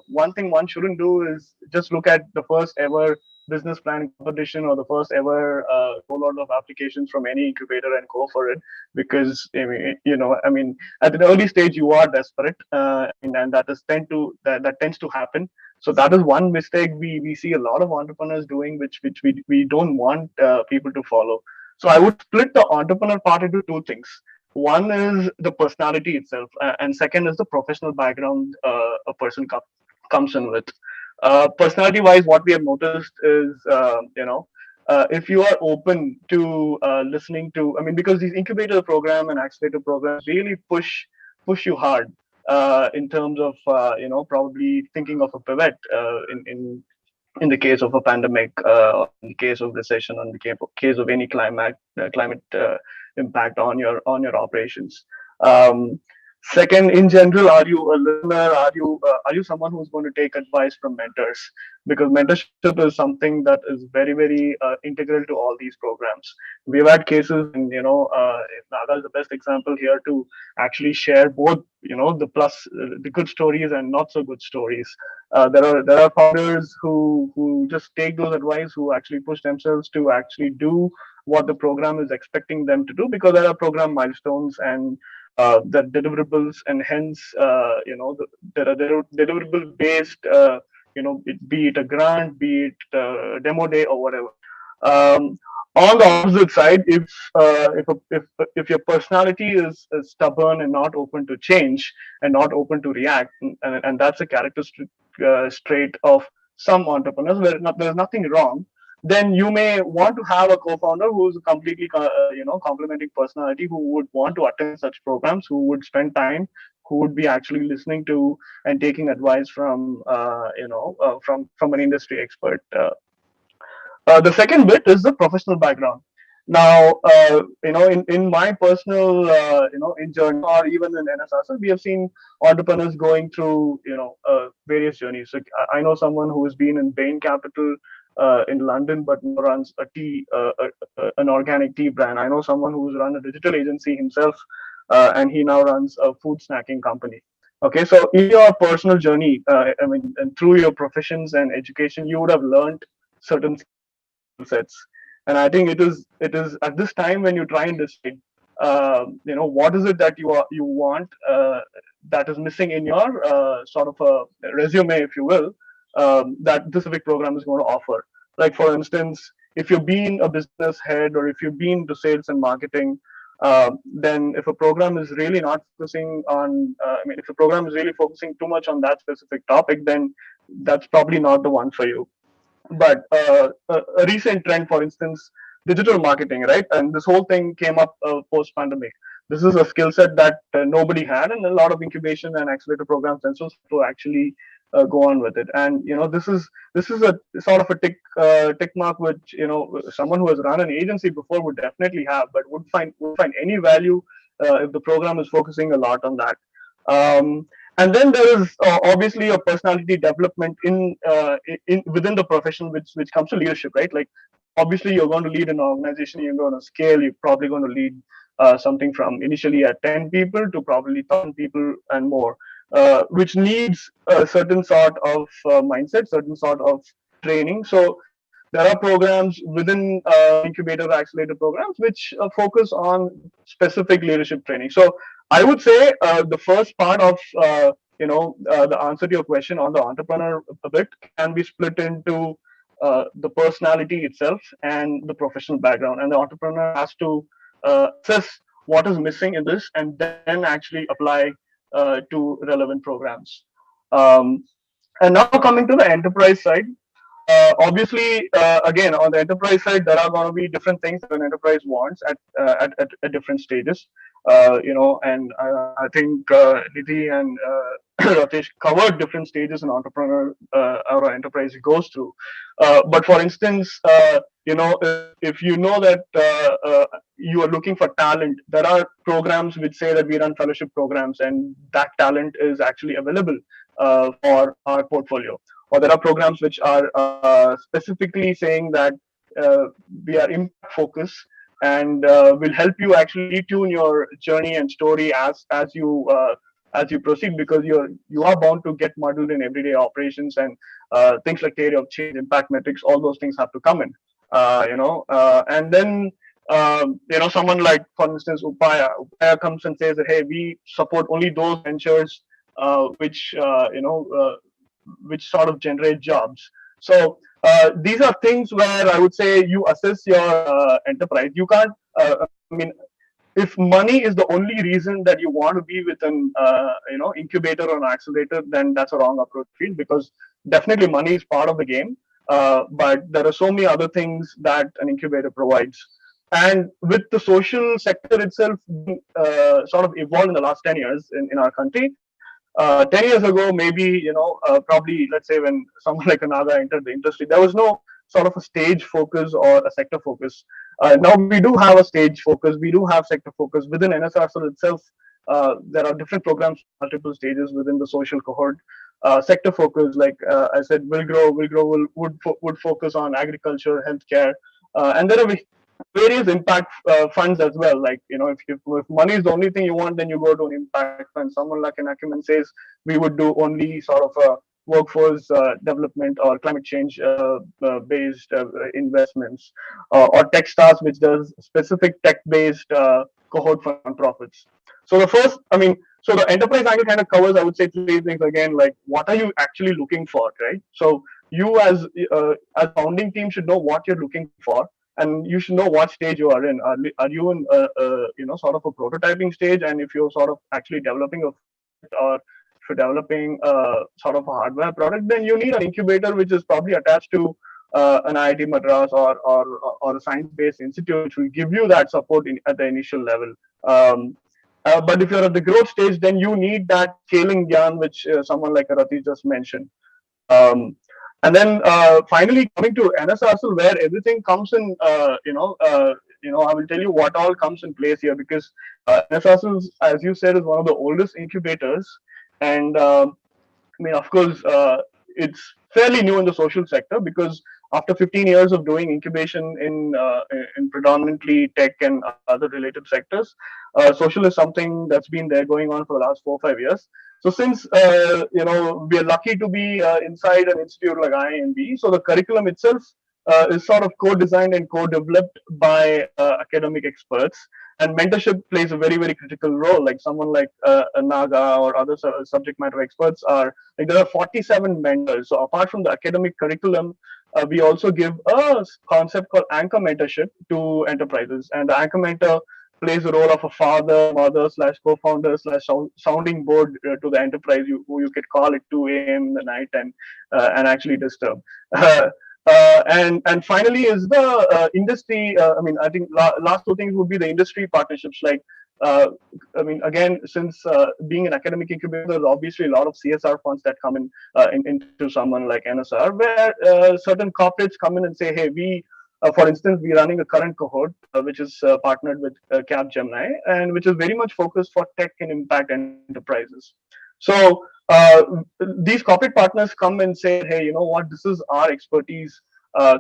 one thing one shouldn't do is just look at the first ever business plan competition or the first ever rollout of applications from any incubator and go for it, because at an early stage you are desperate, and that tends to happen. So that is one mistake we see a lot of entrepreneurs doing, which we don't want people to follow. So I would split the entrepreneur part into 2 things. One is the personality itself, and second is the professional background a person comes in with. Personality-wise, what we have noticed is, if you are open to listening to, because these incubator program and accelerator programs really push you hard in terms of, probably thinking of a pivot in the case of a pandemic, in the case of recession, in the case of any climate impact on your operations. Second, in general, are you a listener? Are you someone who's going to take advice from mentors? Because mentorship is something that is very, very integral to all these programs. We've had cases, and Naga is the best example here to actually share both, the good stories and not so good stories. There are founders who just take those advice, who actually push themselves to actually do what the program is expecting them to do, because there are program milestones and the deliverables, and hence there are deliverable based, be it a grant, be it a demo day or whatever. On the opposite side, if your personality is stubborn and not open to change and not open to react, and that's a characteristic trait of some entrepreneurs, where there's nothing wrong, then you may want to have a co-founder who's a completely complementing personality, who would want to attend such programs, who would spend time, who would be actually listening to and taking advice from from an industry expert. The second bit is the professional background. Now, in my personal, in journey, or even in NSR, we have seen entrepreneurs going through, various journeys. So I know someone who has been in Bain Capital, in London, but now runs a tea, an organic tea brand. I know someone who's run a digital agency himself, and he now runs a food snacking company. Okay, so in your personal journey, I mean, and through your professions and education, you would have learned certain sets. And I think it is at this time when you try and decide, what is it that you want that is missing in your sort of a resume, if you will, that this civic program is going to offer. Like for instance, if you've been a business head or if you've been to sales and marketing, then if a program is really not focusing on, if the program is really focusing too much on that specific topic, then that's probably not the one for you. But a recent trend, for instance, digital marketing, right? And this whole thing came up post-pandemic. This is a skill set that nobody had, and a lot of incubation and accelerator programs themselves to actually go on with it. And this is a sort of a tick mark which someone who has run an agency before would definitely have, but would find any value if the program is focusing a lot on that. And then there is obviously a personality development in within the profession, which comes to leadership, right? Like obviously you're going to lead an organization, you're going to scale, you're probably going to lead something from initially at 10 people to probably 1,000 people and more, which needs a certain sort of mindset, certain sort of training. So there are programs within incubator accelerator programs which focus on specific leadership training. So I would say the first part of the answer to your question on the entrepreneur a bit can be split into the personality itself and the professional background, and the entrepreneur has to assess what is missing in this and then actually apply to relevant programs. And now coming to the enterprise side, obviously, again, on the enterprise side, there are going to be different things that an enterprise wants at different stages. And I think Nidhi and Ratesh covered different stages an entrepreneur or enterprise goes through. But for instance, if you know that you are looking for talent, there are programs which say that we run fellowship programs, and that talent is actually available for our portfolio. Or there are programs which are specifically saying that we are impact focused and will help you actually tune your journey and story as you proceed, because you are bound to get muddled in everyday operations, and things like theory of change, impact metrics, all those things have to come in. And then someone like, for instance, Upaya comes and says that, hey, we support only those ventures which sort of generate jobs. So these are things where I would say you assess your enterprise. You can't, if money is the only reason that you want to be with an incubator or an accelerator, then that's a wrong approach, because definitely money is part of the game, but there are so many other things that an incubator provides. And with the social sector itself sort of evolved in the last 10 years in our country, 10 years ago, maybe, probably, let's say when someone like a Naga entered the industry, there was no sort of a stage focus or a sector focus. Now we do have a stage focus, we do have sector focus. Within NSRSL itself, there are different programs, multiple stages within the social cohort. Sector focus, like I said, will grow would focus on agriculture, healthcare, and there are various impact funds as well. Like, if money is the only thing you want, then you go to an impact fund. Someone like an Acumen says we would do only sort of a workforce development or climate change based investments, or Techstars, which does specific tech based cohort for nonprofits. So so the enterprise angle kind of covers, I would say, three things again, like what are you actually looking for, right? So you as founding team should know what you're looking for, and you should know what stage you are in. Are you in sort of a prototyping stage, and if you're sort of actually developing or if you're developing sort of a hardware product, then you need an incubator which is probably attached to an IIT Madras or a science-based institute, which will give you that support at the initial level. But if you're at the growth stage, then you need that scaling gyan, which someone like Rati just mentioned. And then finally coming to NSRSL, where everything comes in, I will tell you what all comes in place here, because NSRSL, as you said, is one of the oldest incubators. And of course, it's fairly new in the social sector, because after 15 years of doing incubation in predominantly tech and other related sectors, social is something that's been there going on for the last 4 or 5 years. So since we are lucky to be inside an institute like IIMB, so the curriculum itself is sort of co-designed and co-developed by academic experts, and mentorship plays a very, very critical role. Like someone like Naga or other subject matter experts are like, there are 47 mentors. So apart from the academic curriculum, we also give a concept called anchor mentorship to enterprises, and the anchor mentor plays the role of a father, mother / co-founder / sounding board to the enterprise, who you could call at 2 a.m. in the night and actually disturb. And finally is the industry. I think last two things would be the industry partnerships. Like, again, since being an academic incubator, there's obviously a lot of CSR funds that come into someone like NSR, where certain corporates come in and say, hey, for instance, we're running a current cohort, which is partnered with Capgemini, and which is very much focused for tech and impact enterprises. So these corporate partners come and say, hey, you know what, this is our expertise.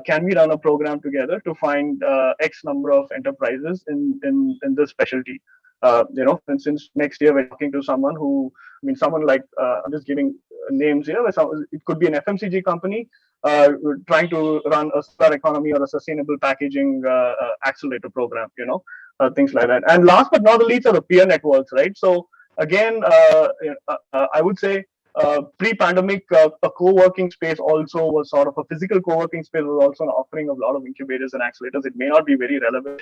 Can we run a program together to find X number of enterprises in this specialty? For instance, next year we're talking to someone someone like, I'm just giving names here. It could be an FMCG company trying to run a circular economy or a sustainable packaging accelerator program, things like that. And last but not the least are the peer networks, right? So again, I would say pre-pandemic, a co-working space also was sort of a physical co-working space was also an offering of a lot of incubators and accelerators. It may not be very relevant.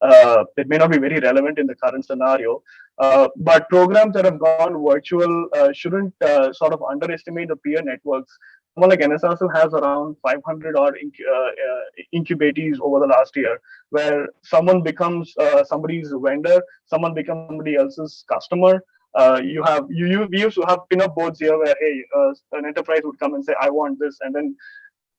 In the current scenario, but programs that have gone virtual shouldn't sort of underestimate the peer networks. Someone like NSR has around 500 odd incubatees over the last year, where someone becomes somebody's vendor, someone becomes somebody else's customer. We used to have pin-up boards here where, hey, an enterprise would come and say, I want this, and then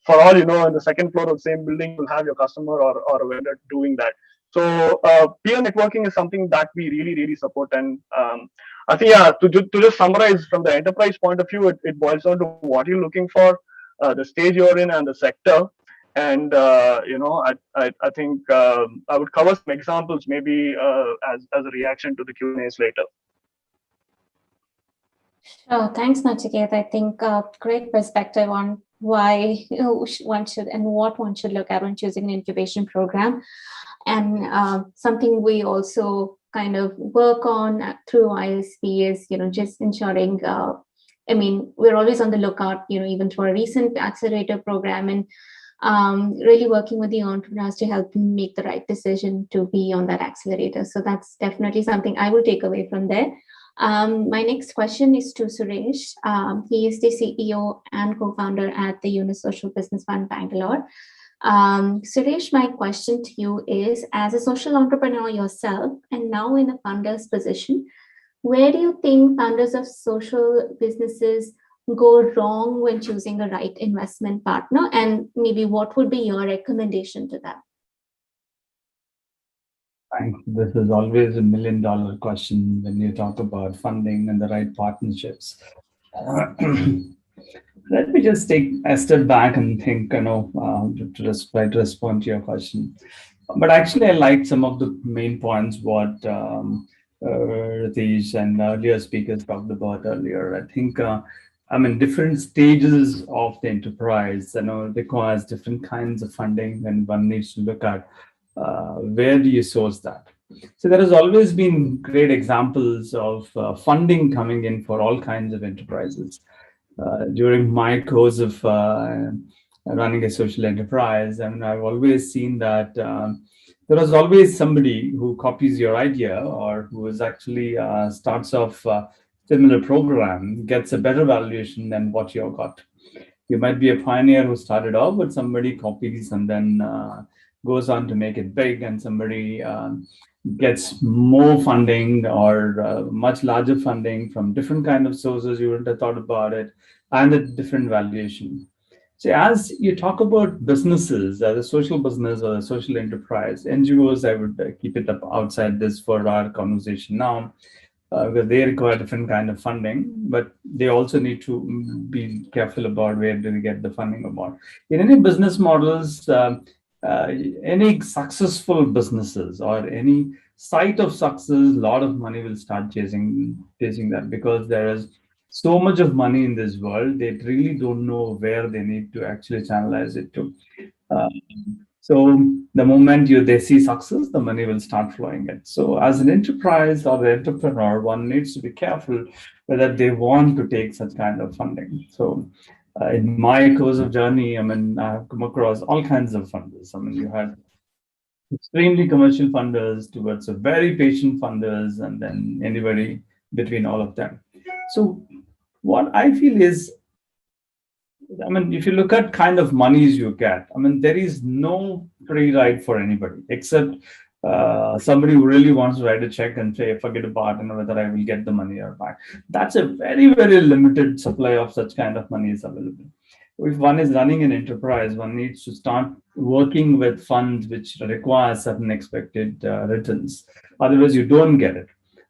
for all you know, in the second floor of the same building, you'll have your customer or a vendor doing that. So peer networking is something that we really, really support. And I think, to just summarize from the enterprise point of view, it boils down to what you're looking for, the stage you're in, and the sector. And I think I would cover some examples maybe as a reaction to the Q&As later. Sure, thanks, Nachiket. I think great perspective on why one should and what one should look at when choosing an incubation program, and something we also kind of work on through ISP is just ensuring. We're always on the lookout, even through our recent accelerator program, and really working with the entrepreneurs to help them make the right decision to be on that accelerator. So that's definitely something I will take away from there. My next question is to Suresh. He is the CEO and co-founder at the Unisocial Business Fund, Bangalore. Suresh, my question to you is, as a social entrepreneur yourself and now in a founder's position, where do you think founders of social businesses go wrong when choosing a right investment partner? And maybe what would be your recommendation to them? This is always $1 million question when you talk about funding and the right partnerships. Let me just take a step back and think, to try to respond to your question. But actually, I like some of the main points what Ritesh and earlier speakers talked about earlier. I think, different stages of the enterprise, requires different kinds of funding, and one needs to look at where do you source that. So there has always been great examples of funding coming in for all kinds of enterprises. During my course of running a social enterprise, I've always seen that there is always somebody who copies your idea or who is actually starts off a similar program, gets a better valuation than what you got. You might be a pioneer who started off, but somebody copies and then goes on to make it big, and somebody gets more funding or much larger funding from different kind of sources you wouldn't have thought about it, and a different valuation. So as you talk about businesses, as a social business or a social enterprise, NGOs, I would keep it up outside this for our conversation now. because they require different kind of funding, but they also need to be careful about where do we get the funding about. In any business models, any successful businesses or any site of success, a lot of money will start chasing that, because there is so much of money in this world. They really don't know where they need to actually channelize it to. Uh, so the moment they see success, the money will start flowing in. So as an enterprise or the entrepreneur, one needs to be careful whether they want to take such kind of funding. So in my course of journey, I mean, I've come across all kinds of funders. I mean, you had extremely commercial funders towards a very patient funders, and then anybody between all of them. So what I feel is, I mean, if you look at kind of monies you get, I mean, there is no free ride for anybody except somebody who really wants to write a check and say, forget about whether I will get the money or back. That's a very, very limited supply of such kind of money is available. If one is running an enterprise, one needs to start working with funds which require certain expected returns. Otherwise, you don't get it.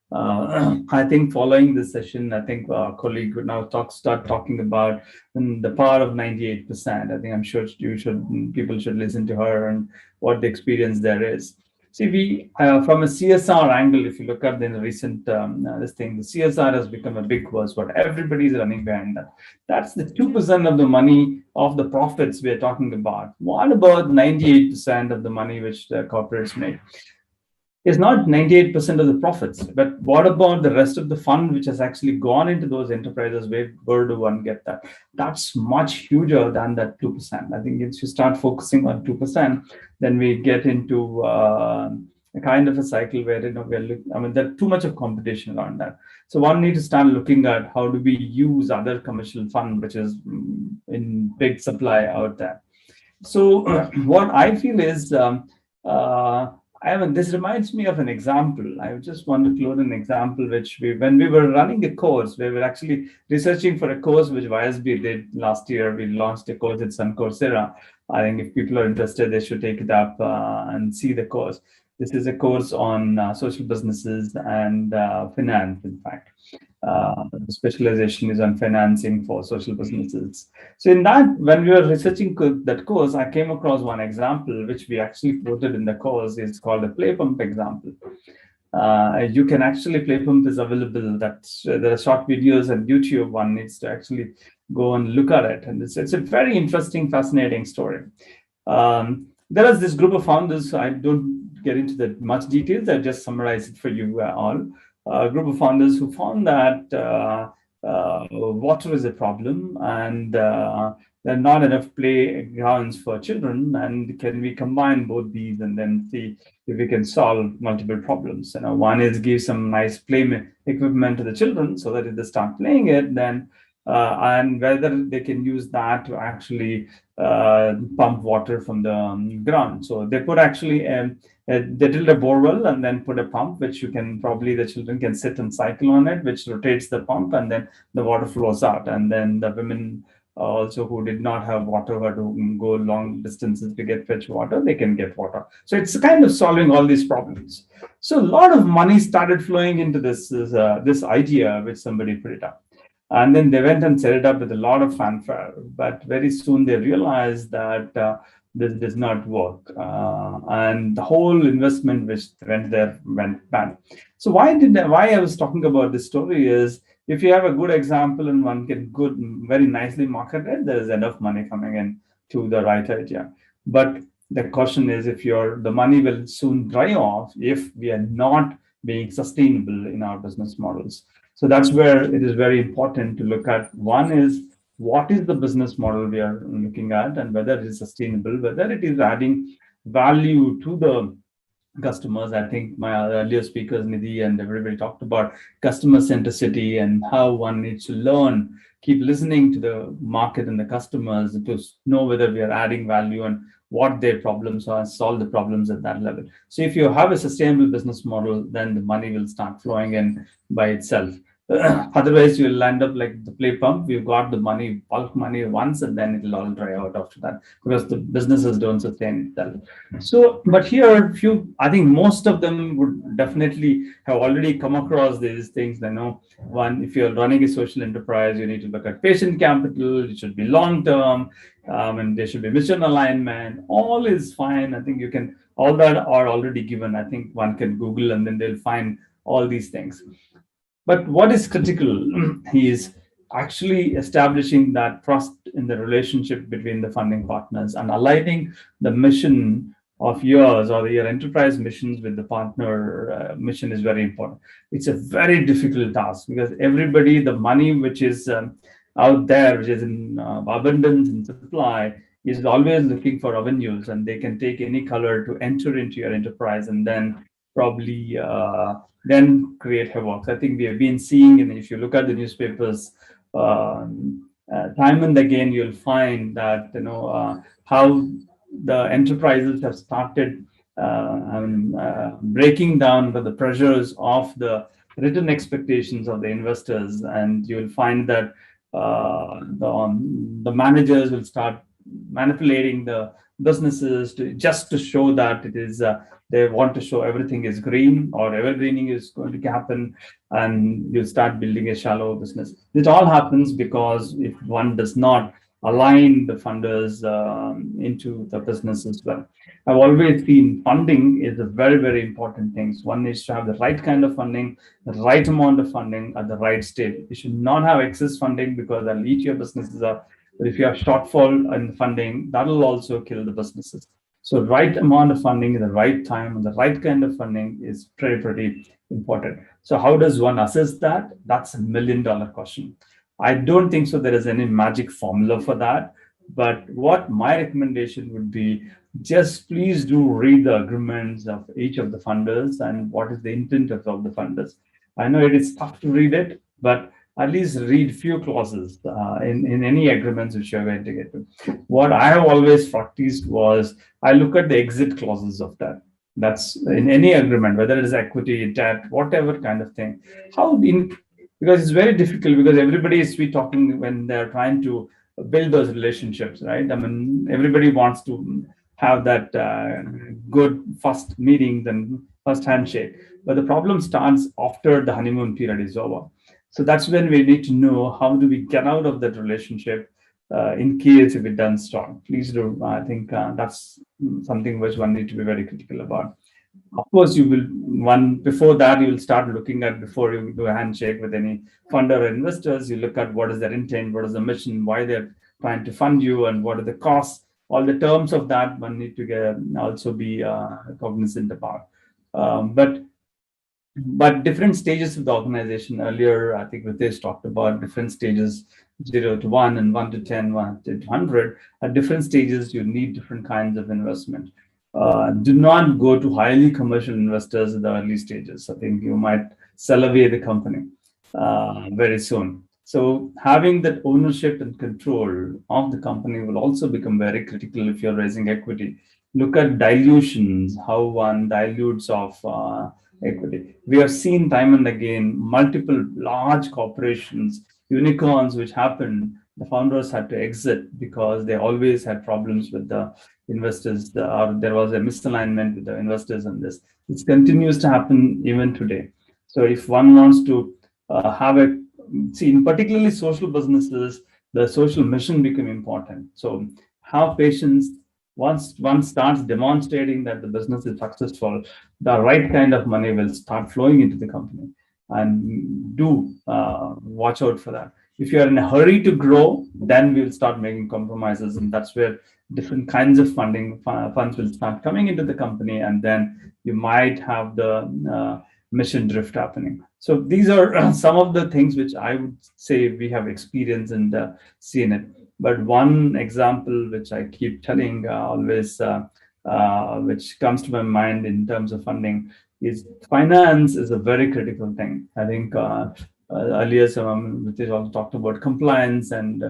I think following this session, I think our colleague would now start talking about the power of 98%. I think I'm sure people should listen to her and what the experience there is. See, we from a CSR angle, if you look at the recent this thing, the CSR has become a big buzzword. Everybody's running behind that. That's the 2% of the money of the profits we are talking about. What about 98% of the money which the corporates make? Is not 98% of the profits, but what about the rest of the fund which has actually gone into those enterprises? Where do one get that? That's much huger than that 2%. I think if you start focusing on 2%, then we get into a kind of a cycle where there's too much of competition around that. So one needs to start looking at how do we use other commercial fund which is in big supply out there. So what I feel is. This reminds me of an example. I just want to close an example, which when we were running a course, we were actually researching for a course which YSB did last year. We launched a course. It's on Coursera. I think if people are interested, they should take it up and see the course. This is a course on social businesses and finance, in fact. The specialization is on financing for social businesses. So in that, when we were researching that course, I came across one example, which we actually quoted in the course. It's called a play pump example. You can actually, play pump is available. There are short videos on YouTube. One needs to actually go and look at it. And it's a very interesting, fascinating story. There is this group of founders. I don't get into that much details. I just summarize it for you all. A group of founders who found that water is a problem, and there are not enough playgrounds for children. And can we combine both these and then see if we can solve multiple problems? One is give some nice play equipment to the children so that if they start playing it, then and whether they can use that to actually pump water from the ground. So they put actually they drilled a borewell and then put a pump, which the children can sit and cycle on it, which rotates the pump, and then the water flows out. And then the women also who did not have water, had to go long distances to get fetch water, they can get water. So it's kind of solving all these problems. So a lot of money started flowing into this idea, which somebody put it up. And then they went and set it up with a lot of fanfare. But very soon they realized that this does not work. And the whole investment which went there went bad. So why I was talking about this story is, if you have a good example and one can very nicely market it, there is enough money coming in to the right idea. But the question is, the money will soon dry off if we are not being sustainable in our business models. So that's where it is very important to look at. One is, what is the business model we are looking at, and whether it is sustainable, whether it is adding value to the customers. I think my earlier speakers, Nidhi and everybody, talked about customer centricity and how one needs to keep listening to the market and the customers to know whether we are adding value and what their problems are, solve the problems at that level. So if you have a sustainable business model, then the money will start flowing in by itself. Otherwise, you'll end up like the play pump. We've got the money, bulk money once, and then it'll all dry out after that because the businesses don't sustain itself. So, but here, I think most of them would definitely have already come across these things. I know one, if you're running a social enterprise, you need to look at patient capital. It should be long term, and there should be mission alignment. All is fine. I think all that are already given. I think one can Google and then they'll find all these things. But what is critical is actually establishing that trust in the relationship between the funding partners and aligning the mission of yours or your enterprise missions with the partner mission is very important. It's a very difficult task because everybody, the money which is out there, which is in abundance and supply, is always looking for avenues, and they can take any color to enter into your enterprise and then probably then create havoc. I think we have been seeing, and if you look at the newspapers, time and again, you'll find that how the enterprises have started breaking down the pressures of the written expectations of the investors, and you'll find that the managers will start manipulating the businesses just to show that it is they want to show everything is green or evergreening is going to happen, and you start building a shallow business. It all happens because if one does not align the funders into the business as well. I've always seen funding is a very, very important thing. So one needs to have the right kind of funding, the right amount of funding at the right stage. You should not have excess funding because that'll eat your businesses up. But if you have shortfall in funding, that'll also kill the businesses. So right amount of funding at the right time and the right kind of funding is pretty important. So how does one assess that? That's $1 million question. I don't think so there is any magic formula for that. But what my recommendation would be, just please do read the agreements of each of the funders and what is the intent of the funders. I know it is tough to read it, but at least read few clauses in any agreements which you're going to get to. What I have always practiced was I look at the exit clauses of that. That's in any agreement, whether it is equity, debt, whatever kind of thing. Because it's very difficult because everybody is sweet talking when they're trying to build those relationships, right? I mean, everybody wants to have that good first meetings and first handshake. But the problem starts after the honeymoon period is over. So that's when we need to know how do we get out of that relationship in case if it does start. Please do. I think that's something which one need to be very critical about. Of course, before that, you will start looking at, before you do a handshake with any funder or investors, you look at what is their intent, what is the mission, why they're trying to fund you, and what are the costs. All the terms of that one need to also be cognizant about. But different stages of the organization. Earlier, I think Ritesh talked about different stages, 0 to 1 and 1 to 10, 1 to 100. At different stages, you need different kinds of investment. Do not go to highly commercial investors in the early stages. I think you might sell away the company very soon. So having that ownership and control of the company will also become very critical if you're raising equity. Look at dilutions, how one dilutes of equity. We have seen time and again multiple large corporations, unicorns, which happened. The founders had to exit because they always had problems with the investors, or there was a misalignment with the investors on this. It continues to happen even today. So if one wants to in particularly social businesses, the social mission become important. So have patience. Once one starts demonstrating that the business is successful, the right kind of money will start flowing into the company. And do watch out for that. If you are in a hurry to grow, then we'll start making compromises, and that's where different kinds of funds will start coming into the company, and then you might have the mission drift happening. So these are some of the things which I would say we have experienced and seen it. But one example which I keep telling always, which comes to my mind in terms of funding, is finance is a very critical thing. I think earlier Ritesh also talked about compliance and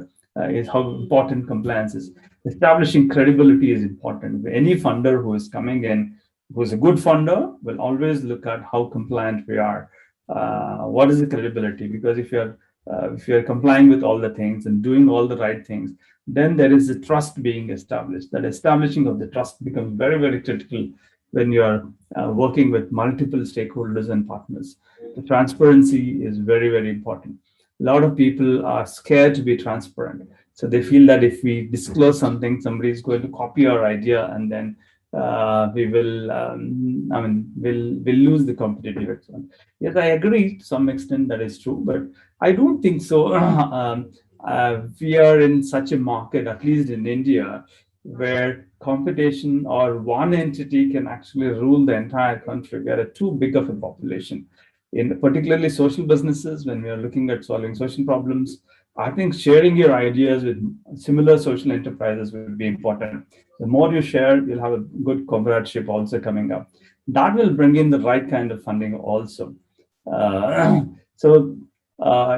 is how important compliance is. Establishing credibility is important. Any funder who is coming in, who is a good funder, will always look at how compliant we are. what is the credibility? Because if you're complying with all the things and doing all the right things, then there is a trust being established. That establishing of the trust becomes very, very critical when you're working with multiple stakeholders and partners. The transparency is very, very important. A lot of people are scared to be transparent. So they feel that if we disclose something, somebody is going to copy our idea, and then we will, we'll lose the competitive edge. Yes, I agree to some extent that is true, but I don't think so. We are in such a market, at least in India, where competition or one entity can actually rule the entire country. We are too big of a population. In particularly social businesses, when we are looking at solving social problems, I think sharing your ideas with similar social enterprises would be important. The more you share, you'll have a good comradeship also coming up. That will bring in the right kind of funding also. So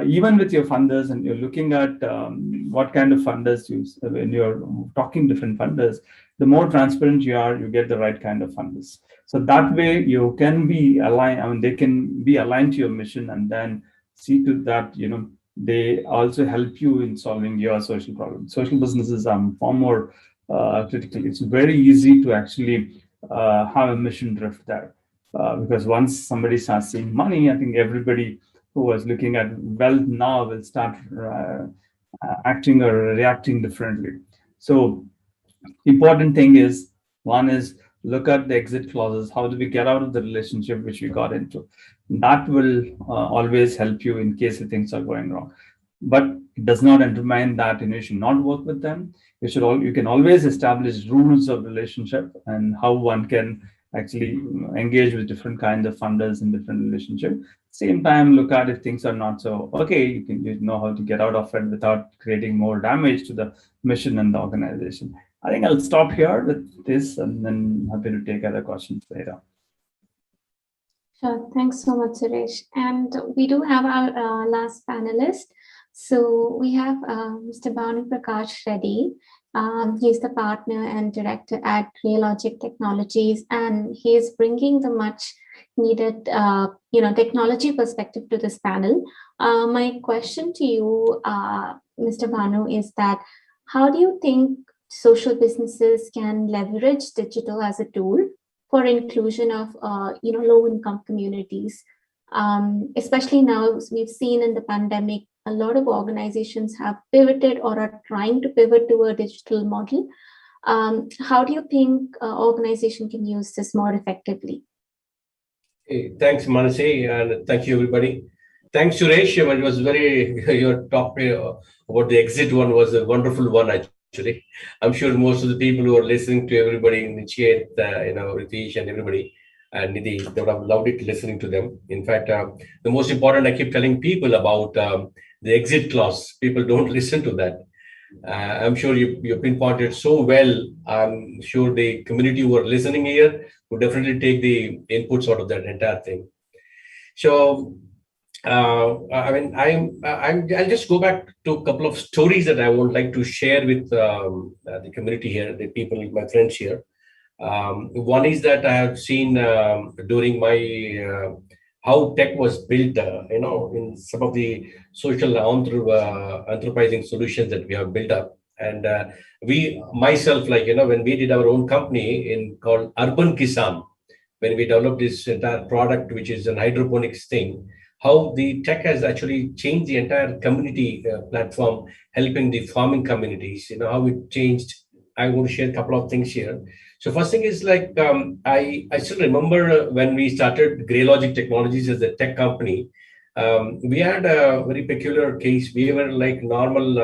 even with your funders, and you're looking at what kind of funders use, when you're talking different funders, the more transparent you are, you get the right kind of funders. So that way you can be aligned, I mean, they can be aligned to your mission, and then see to that, they also help you in solving your social problems. Social businesses are far more critical. It's very easy to actually have a mission drift there. Because once somebody starts seeing money, I think everybody who was looking at wealth now will start acting or reacting differently. So important thing is, one is look at the exit clauses. How do we get out of the relationship which we got into? That will always help you in case things are going wrong. But it does not undermine that you should not work with them. You can always establish rules of relationship and how one can actually engage with different kinds of funders in different relationships. Same time, look at if things are not so okay, you know how to get out of it without creating more damage to the mission and the organization. I think I'll stop here with this, and then happy to take other questions later. Sure. Thanks so much, Suresh. And we do have our last panelist. So we have Mr. Prakash Reddy. He's the partner and director at Realogic Technologies, and he is bringing the much needed, technology perspective to this panel. My question to you, Mr. Bhanu, is that how do you think social businesses can leverage digital as a tool for inclusion of low-income communities? Especially now, we've seen in the pandemic, a lot of organizations have pivoted or are trying to pivot to a digital model. How do you think organization can use this more effectively? Hey, thanks, Manasi, and thank you, everybody. Thanks, Suresh. It was your talk about the exit one was a wonderful one, actually. I'm sure most of the people who are listening to everybody in the chat, Ritesh and everybody, and Nidhi, they would have loved it listening to them. In fact, the most important, I keep telling people about the exit clause. People don't listen to that. I'm sure you pinpointed so well. I'm sure the community who are listening here would definitely take the inputs out of that entire thing. So, I'll just go back to a couple of stories that I would like to share with the community here, the people, my friends here. One is that I have seen during my how tech was built, in some of the social enterprising solutions that we have built up. And myself, when we did our own company called Urban Kisan, when we developed this entire product, which is an hydroponics thing, how the tech has actually changed the entire community platform, helping the farming communities, how it changed. I want to share a couple of things here. So first thing is I still remember when we started Realogic Technologies as a tech company, we had a very peculiar case. We were like normal.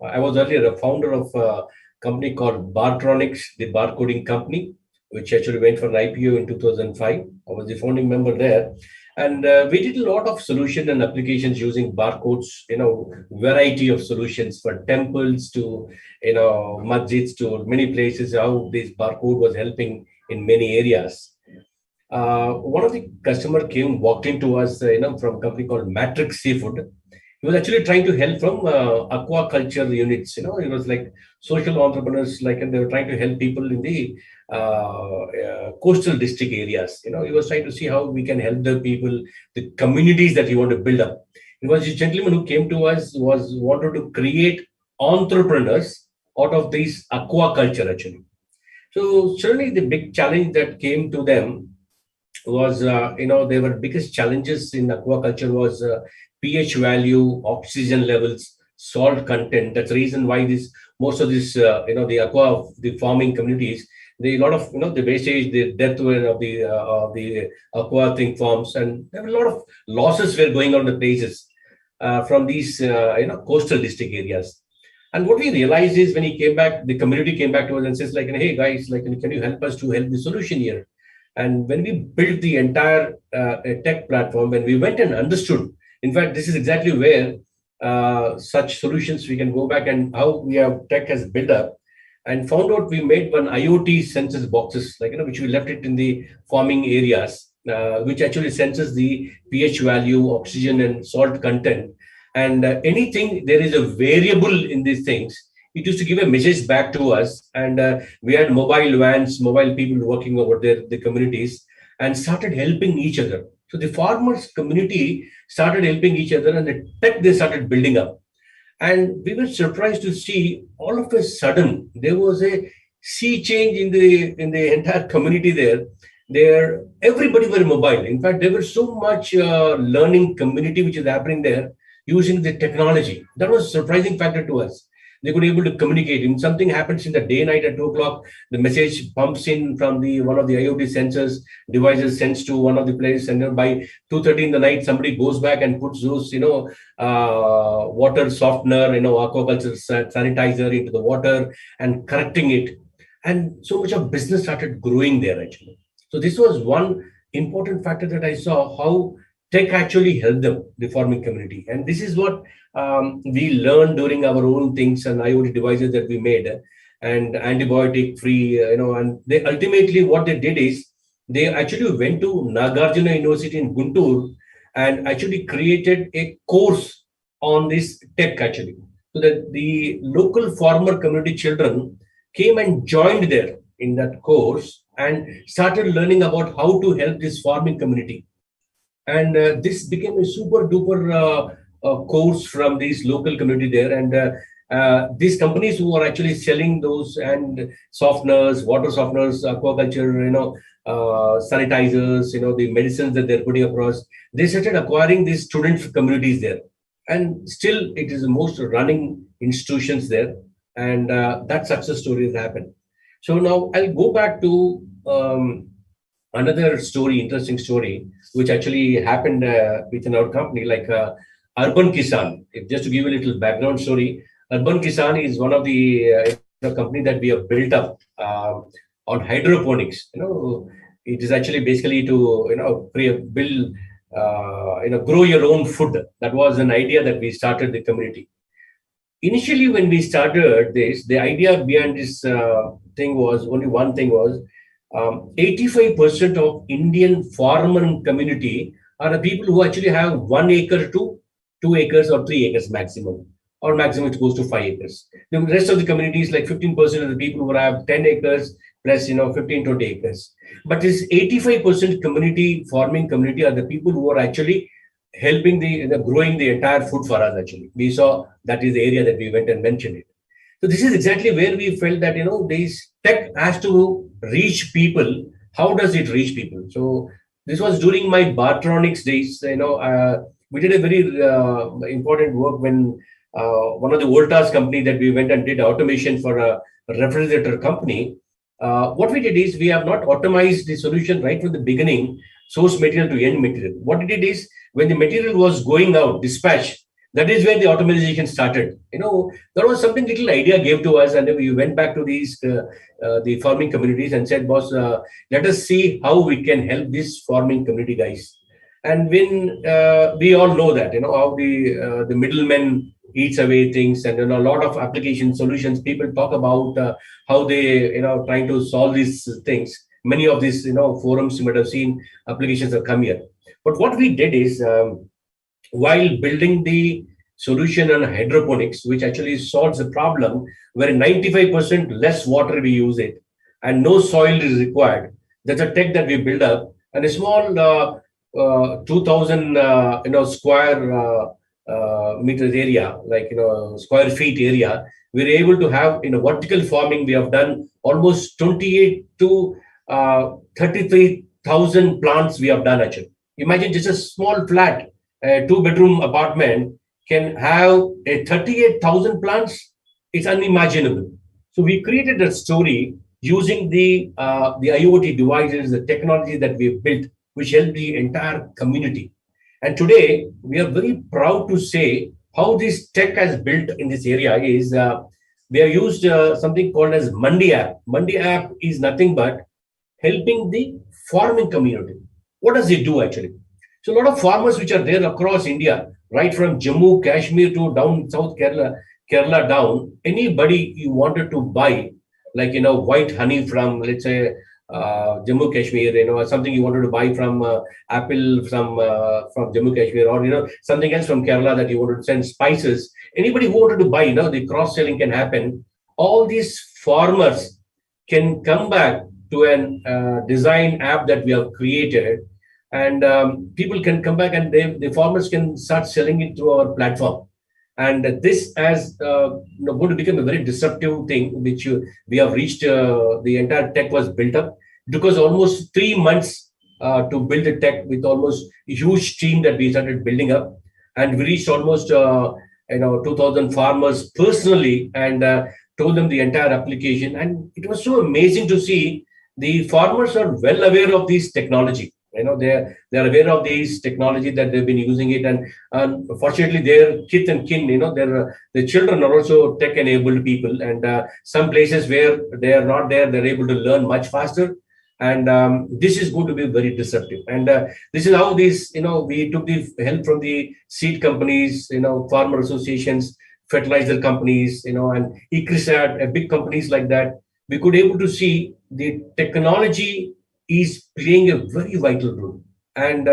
I was earlier a founder of a company called Bartronics, the barcoding company, which actually went for an IPO in 2005. I was the founding member there. And we did a lot of solutions and applications using barcodes, variety of solutions for temples to, masjids to many places, how this barcode was helping in many areas. One of the customer walked into us, from a company called Matrix Seafood. He was actually trying to help from aquaculture units. It was like social entrepreneurs, like, and they were trying to help people in the coastal district areas. He was trying to see how we can help the people, the communities that he wanted to build up. It was a gentleman who came to us, was wanted to create entrepreneurs out of this aquaculture actually. So certainly the big challenge that came to them was, there were biggest challenges in aquaculture was pH value, oxygen levels, salt content. That's the reason why most of this, the farming communities, a lot of, the wastage, the death of the aqua thing farms, and there were a lot of losses were going on in the places from these, coastal district areas. And what we realized is when he came back, the community came back to us and says like, hey guys, like, can you help us to help the solution here? And when we built the entire tech platform, when we went and understood, in fact, this is exactly where such solutions we can go back and how we have tech has built up, and found out we made one IoT census boxes, like, which we left it in the farming areas, which actually senses the pH value, oxygen and salt content. And anything, there is a variable in these things, it used to give a message back to us. And we had mobile vans, mobile people working over there, the communities, and started helping each other. So the farmers community started helping each other, and the tech they started building up. And we were surprised to see all of a sudden there was a sea change in the entire community there. There, everybody were mobile. In fact, there was so much learning community which is happening there using the technology. That was a surprising factor to us. They could be able to communicate. If something happens in the day, night at 2 o'clock, the message pumps in from one of the IoT sensors, devices sends to one of the place, and then by 2:30 in the night, somebody goes back and puts those, water softener, aquaculture sanitizer into the water and correcting it. And so much of business started growing there actually. So this was one important factor that I saw, how tech actually helped them, the farming community. And this is what we learned during our own things and IoT devices that we made, and antibiotic free, and they ultimately what they did is they actually went to Nagarjuna University in Guntur and actually created a course on this tech actually, so that the local farmer community children came and joined there in that course and started learning about how to help this farming community. And this became a super duper course from this local community there. And these companies who are actually selling those and softeners, water softeners, aquaculture, sanitizers, the medicines that they're putting across, they started acquiring these student communities there. And still it is the most running institutions there. And that success story has happened. So now I'll go back to another story, interesting story, which actually happened within our company, like Urban Kisan. Just to give you a little background story, Urban Kisan is one of the company that we have built up on hydroponics. It is actually basically to build, grow your own food. That was an idea that we started the community. Initially, when we started this, the idea behind this thing was only one thing was 85% of Indian farmer community are the people who actually have 1 acre to 2 acres or 3 acres maximum, or maximum it goes to 5 acres. The rest of the community is like 15% of the people who have 10 acres plus 15, 20 acres. But this 85% community, farming community, are the people who are actually helping growing the entire food for us actually. We saw that is the area that we went and mentioned it. So this is exactly where we felt that, this tech has to reach people. How does it reach people? So this was during my Bartronics days. We did a very important work when one of the Voltas company that we went and did automation for a refrigerator company. What we did is we have not automized the solution right from the beginning, source material to end material. What we did is when the material was going out, dispatch, that is where the automation started. There was something little idea gave to us, and we went back to these the farming communities and said, boss, let us see how we can help this farming community guys. And when we all know that, how the middlemen eats away things, and a lot of application solutions, people talk about how they, trying to solve these things. Many of these, forums you might have seen applications have come here. But what we did is, while building the solution on hydroponics, which actually solves the problem where 95% less water we use it and no soil is required. That's a tech that we build up, and a small 2,000 square meters area, like square feet area, we're able to have in a vertical farming. We have done almost 28 to 33,000 plants we have done actually. Imagine just a small flat, 2-bedroom apartment can have a 38,000 plants. It's unimaginable. So we created a story using the IoT devices, the technology that we've built, which helped the entire community. And today we are very proud to say how this tech has built in this area is we have used something called as Mandi app. Mandi app is nothing but helping the farming community. What does it do actually? So a lot of farmers which are there across India, right from Jammu, Kashmir to down South Kerala down, anybody you wanted to buy, like, white honey from, let's say, Jammu Kashmir, something you wanted to buy from apple from Jammu Kashmir, or something else from Kerala that you wanted to send spices. Anybody who wanted to buy, the cross selling can happen. All these farmers can come back to an design app that we have created, and people can come back and the farmers can start selling it through our platform. And this has going to become a very disruptive thing, which we have reached. The entire tech was built up. It took us almost 3 months to build the tech with almost a huge team that we started building up. And we reached almost 2,000 farmers personally and told them the entire application. And it was so amazing to see the farmers are well aware of this technology. They're aware of these technology that they've been using it, and fortunately their kith and kin, their children are also tech-enabled people, and some places where they are not there, they're able to learn much faster, and this is going to be very disruptive. And this is how this, we took the help from the seed companies, farmer associations, fertilizer companies, and ICRISAT, big companies like that. We could able to see the technology is playing a very vital role, and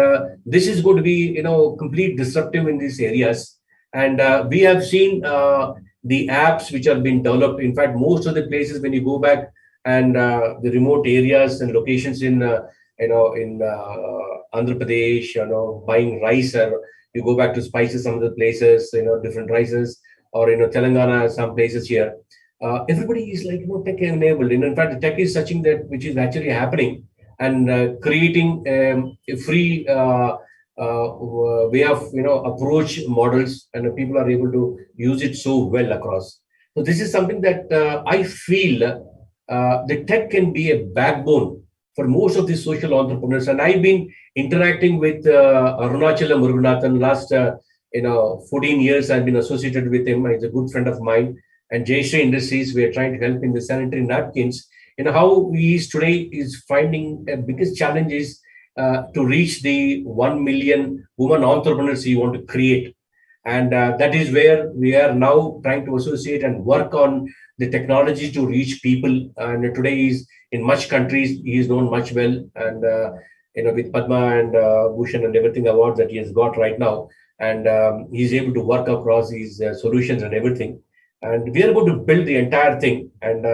this is going to be complete disruptive in these areas. And we have seen the apps which have been developed. In fact, most of the places when you go back and the remote areas and locations in Andhra Pradesh, buying rice, or you go back to spices, some of the places, different rices, or Telangana, some places here. Everybody is like tech enabled. In fact, the tech is such that which is actually happening, and creating a free way of approach models, and people are able to use it so well across. So this is something that I feel the tech can be a backbone for most of these social entrepreneurs. And I've been interacting with Arunachalam Muruganathan last 14 years. I've been associated with him. He's a good friend of mine. And Jayashree Industries, we are trying to help in the sanitary napkins. How he is today is finding a biggest challenge is to reach the 1 million women entrepreneurs he want to create. And that is where we are now trying to associate and work on the technology to reach people. And today he's in much countries, he is known much well. And with Padma and Bhushan and everything awards that he has got right now. And he's able to work across these solutions and everything. And we are going to build the entire thing. And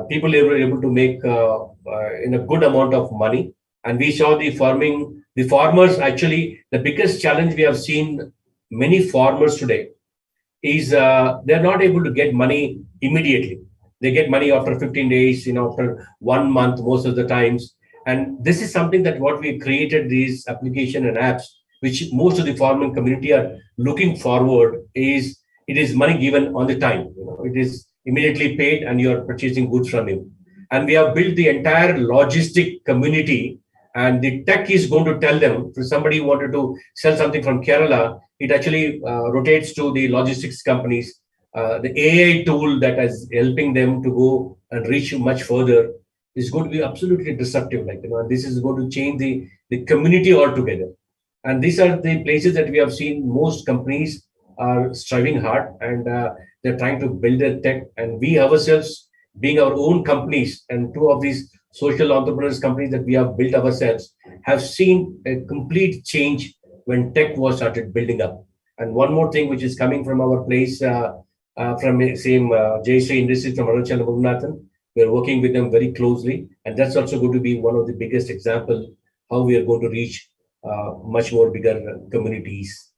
people were able to make in a good amount of money. And we saw the farmers actually, the biggest challenge we have seen many farmers today is they're not able to get money immediately. They get money after 15 days, after 1 month, most of the times. And this is something that what we created, these application and apps, which most of the farming community are looking forward is, it is money given on the time. It is immediately paid and you are purchasing goods from him. And we have built the entire logistic community, and the tech is going to tell them, if somebody wanted to sell something from Kerala, it actually rotates to the logistics companies. The AI tool that is helping them to go and reach much further is going to be absolutely disruptive. And this is going to change the community altogether. And these are the places that we have seen most companies are striving hard, and they're trying to build their tech. And we ourselves, being our own companies, and two of these social entrepreneurs companies that we have built ourselves, have seen a complete change when tech was started building up. And one more thing which is coming from our place, from the same Jayashree Industries from Arunachala Mugunathan, we are working with them very closely, and that's also going to be one of the biggest example how we are going to reach much more bigger communities.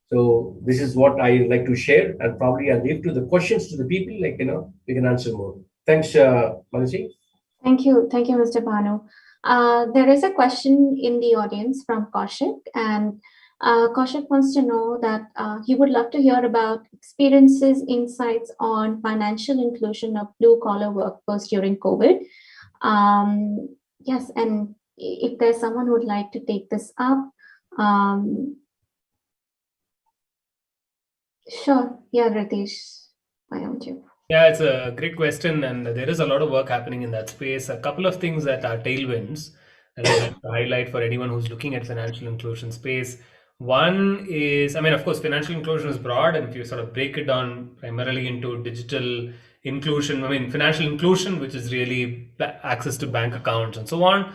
So this is what I like to share, and probably I'll leave to the questions to the people, like, we can answer more. Thanks, Manasi. Thank you, Mr. Bhanu. There is a question in the audience from Kaushik, and Kaushik wants to know that he would love to hear about experiences, insights on financial inclusion of blue-collar workforce during COVID. Yes, and if there's someone who would like to take this up, sure. Yeah, Ritesh, why don't you? Yeah, it's a great question, and there is a lot of work happening in that space. A couple of things that are tailwinds that I'd like to highlight for anyone who's looking at financial inclusion space. One is, of course, financial inclusion is broad, and if you sort of break it down primarily into digital inclusion, financial inclusion, which is really access to bank accounts and so on,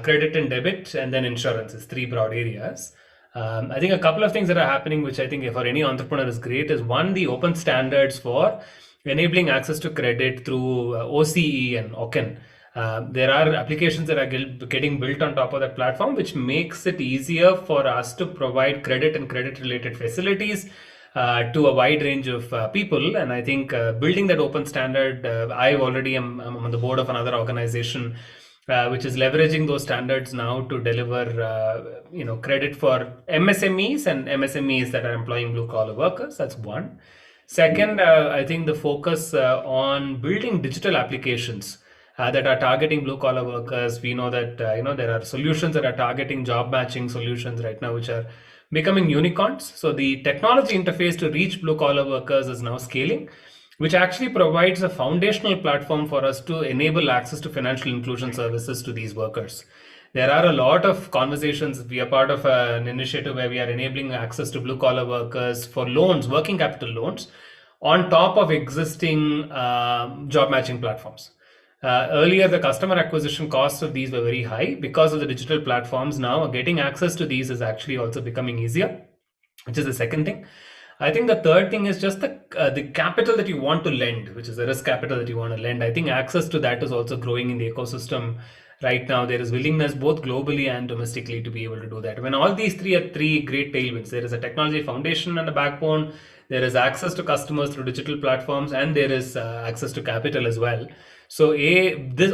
credit and debit, and then insurance is three broad areas. I think a couple of things that are happening, which I think for any entrepreneur is great, is one, the open standards for enabling access to credit through OCE and OCEN. There are applications that are getting built on top of that platform, which makes it easier for us to provide credit and credit-related facilities to a wide range of people. And I think building that open standard, I already am on the board of another organization which is leveraging those standards now to deliver, credit for MSMEs and MSMEs that are employing blue-collar workers. That's one. Second, I think the focus on building digital applications that are targeting blue-collar workers. We know that there are solutions that are targeting job matching solutions right now, which are becoming unicorns. So the technology interface to reach blue-collar workers is now scaling, which actually provides a foundational platform for us to enable access to financial inclusion services to these workers. There are a lot of conversations. We are part of an initiative where we are enabling access to blue-collar workers for loans, working capital loans, on top of existing job matching platforms. Earlier, the customer acquisition costs of these were very high. Because of the digital platforms now, getting access to these is actually also becoming easier, which is the second thing. I think the third thing is just the capital that you want to lend, which is the risk capital that you want to lend. I think access to that is also growing in the ecosystem right now. There is willingness both globally and domestically to be able to do that. When all these three are three great tailwinds, there is a technology foundation and a backbone, there is access to customers through digital platforms, and there is access to capital as well. So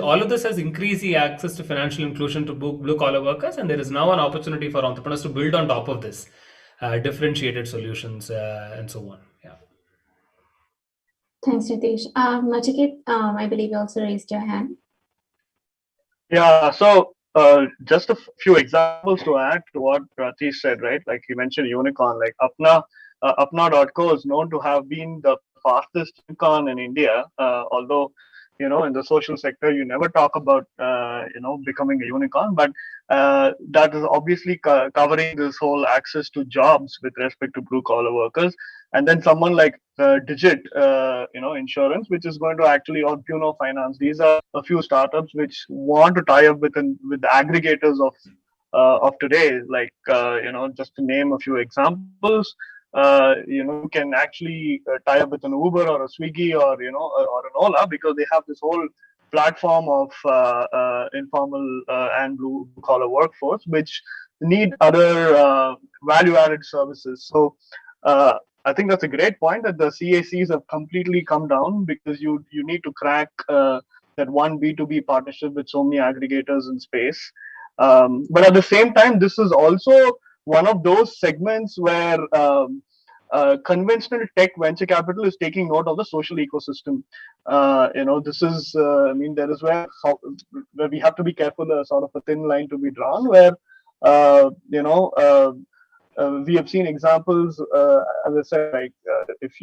all of this has increased the access to financial inclusion to blue collar workers, and there is now an opportunity for entrepreneurs to build on top of this. Differentiated solutions and so on. Yeah. Thanks, Ritesh. Nachiket, I believe you also raised your hand. Yeah, so just a few examples to add to what Ratish said, right? Like he mentioned unicorn, like Apna.co is known to have been the fastest unicorn in India, although in the social sector, you never talk about, becoming a unicorn, but that is obviously covering this whole access to jobs with respect to blue collar workers. And then someone like Digit, insurance, which is going to actually, or Puno Finance. These are a few startups which want to tie up with the aggregators of today. Like, just to name a few examples. You can actually tie up with an Uber or a Swiggy or an Ola, because they have this whole platform of informal and blue collar workforce which need other value added services. So I think that's a great point that the CACs have completely come down, because you need to crack that one B2B partnership with so many aggregators in space. But at the same time, this is also one of those segments where conventional tech venture capital is taking note of the social ecosystem. This is, there is where we have to be careful, sort of a thin line to be drawn, where, we have seen examples, as I said, like if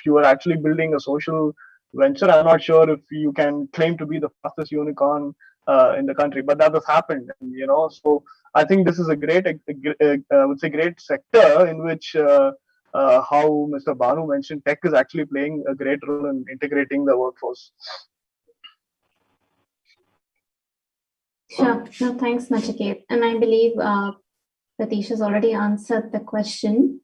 you are actually building a social venture, I'm not sure if you can claim to be the fastest unicorn in the country, but that has happened. So I think this is a great, I would say, great sector in which how Mr. Bhanu mentioned, tech is actually playing a great role in integrating the workforce. Sure. No, thanks, Nachiket. And I believe Ratish has already answered the question.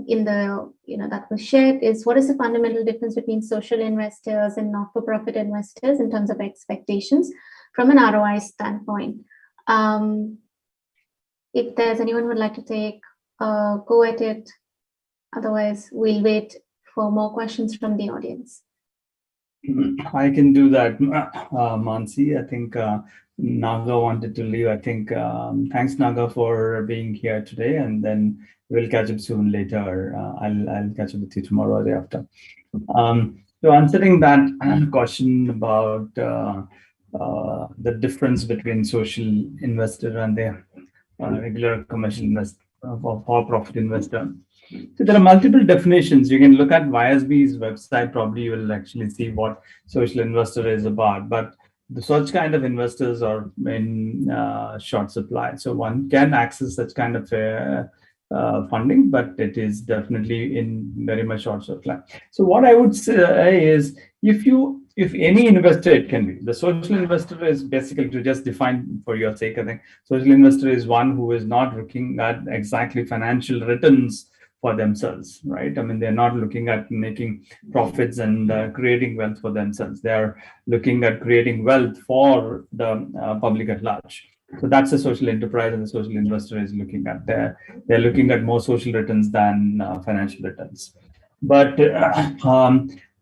in the that was shared is, what is the fundamental difference between social investors and not-for-profit investors in terms of expectations from an ROI standpoint? If there's anyone who would like to take go at it, otherwise we'll wait for more questions from the audience. I can do that, Mansi. I think Naga wanted to leave. I think thanks, Naga, for being here today, and then we'll catch up soon later. I'll catch up with you tomorrow or the day after. So answering that question about the difference between social investor and the regular commercial investor or for-profit investor. So there are multiple definitions. You can look at YSB's website. Probably you will actually see what social investor is about. But such kind of investors are in short supply. So one can access such kind of funding, but it is definitely in very much short supply. So what I would say is, if any investor, it can be. The social investor is basically, to just define for your sake, I think social investor is one who is not looking at exactly financial returns for themselves, right? I mean, they're not looking at making profits and creating wealth for themselves. They're looking at creating wealth for the public at large. So that's a social enterprise, and the social investor is looking at they're looking at more social returns than financial returns. But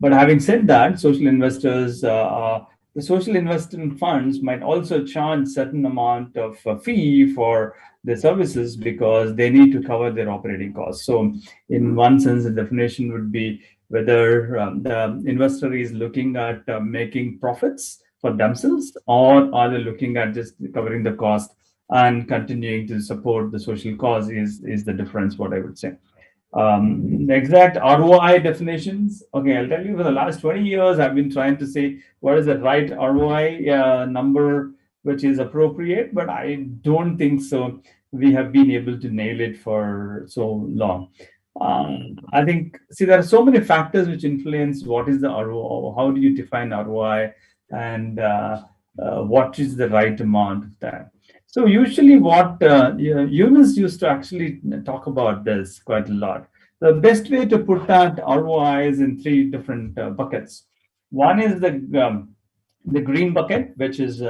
having said that, social investors, the social investment funds might also charge certain amount of fee for the services because they need to cover their operating costs. So in one sense, the definition would be whether the investor is looking at making profits for themselves, or are they looking at just covering the cost and continuing to support the social cause is the difference, what I would say. The exact ROI definitions, okay, I'll tell you, for the last 20 years, I've been trying to say what is the right ROI number which is appropriate, but I don't think so we have been able to nail it for so long. I think, see, there are so many factors which influence what is the ROI, how do you define ROI, and what is the right amount of that. So usually what Eunice used to actually talk about this quite a lot. The best way to put that ROI is in three different buckets. One is the green bucket, which is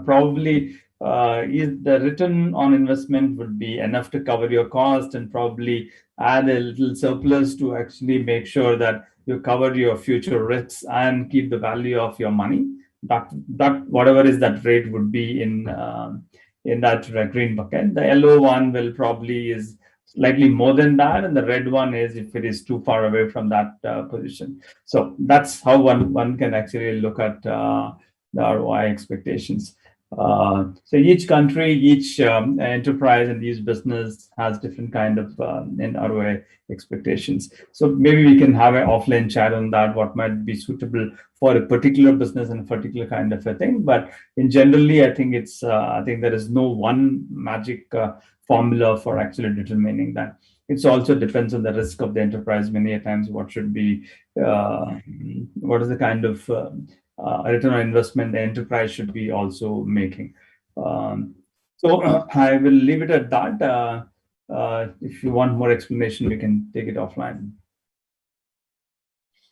probably is the return on investment would be enough to cover your cost and probably add a little surplus to actually make sure that you cover your future risks and keep the value of your money. That whatever is that rate would be in that green bucket. The yellow one will probably is slightly more than that, and the red one is if it is too far away from that position. So that's how one can actually look at the ROI expectations. So each country, each enterprise and each business has different kind of ROI expectations. So maybe we can have an offline chat on that, what might be suitable for a particular business and a particular kind of a thing. But in generally, I think it's I think there is no one magic formula for actually determining that. It also depends on the risk of the enterprise. Many a times, what should be what is the kind of return on investment the enterprise should be also making. So I will leave it at that. If you want more explanation, we can take it offline.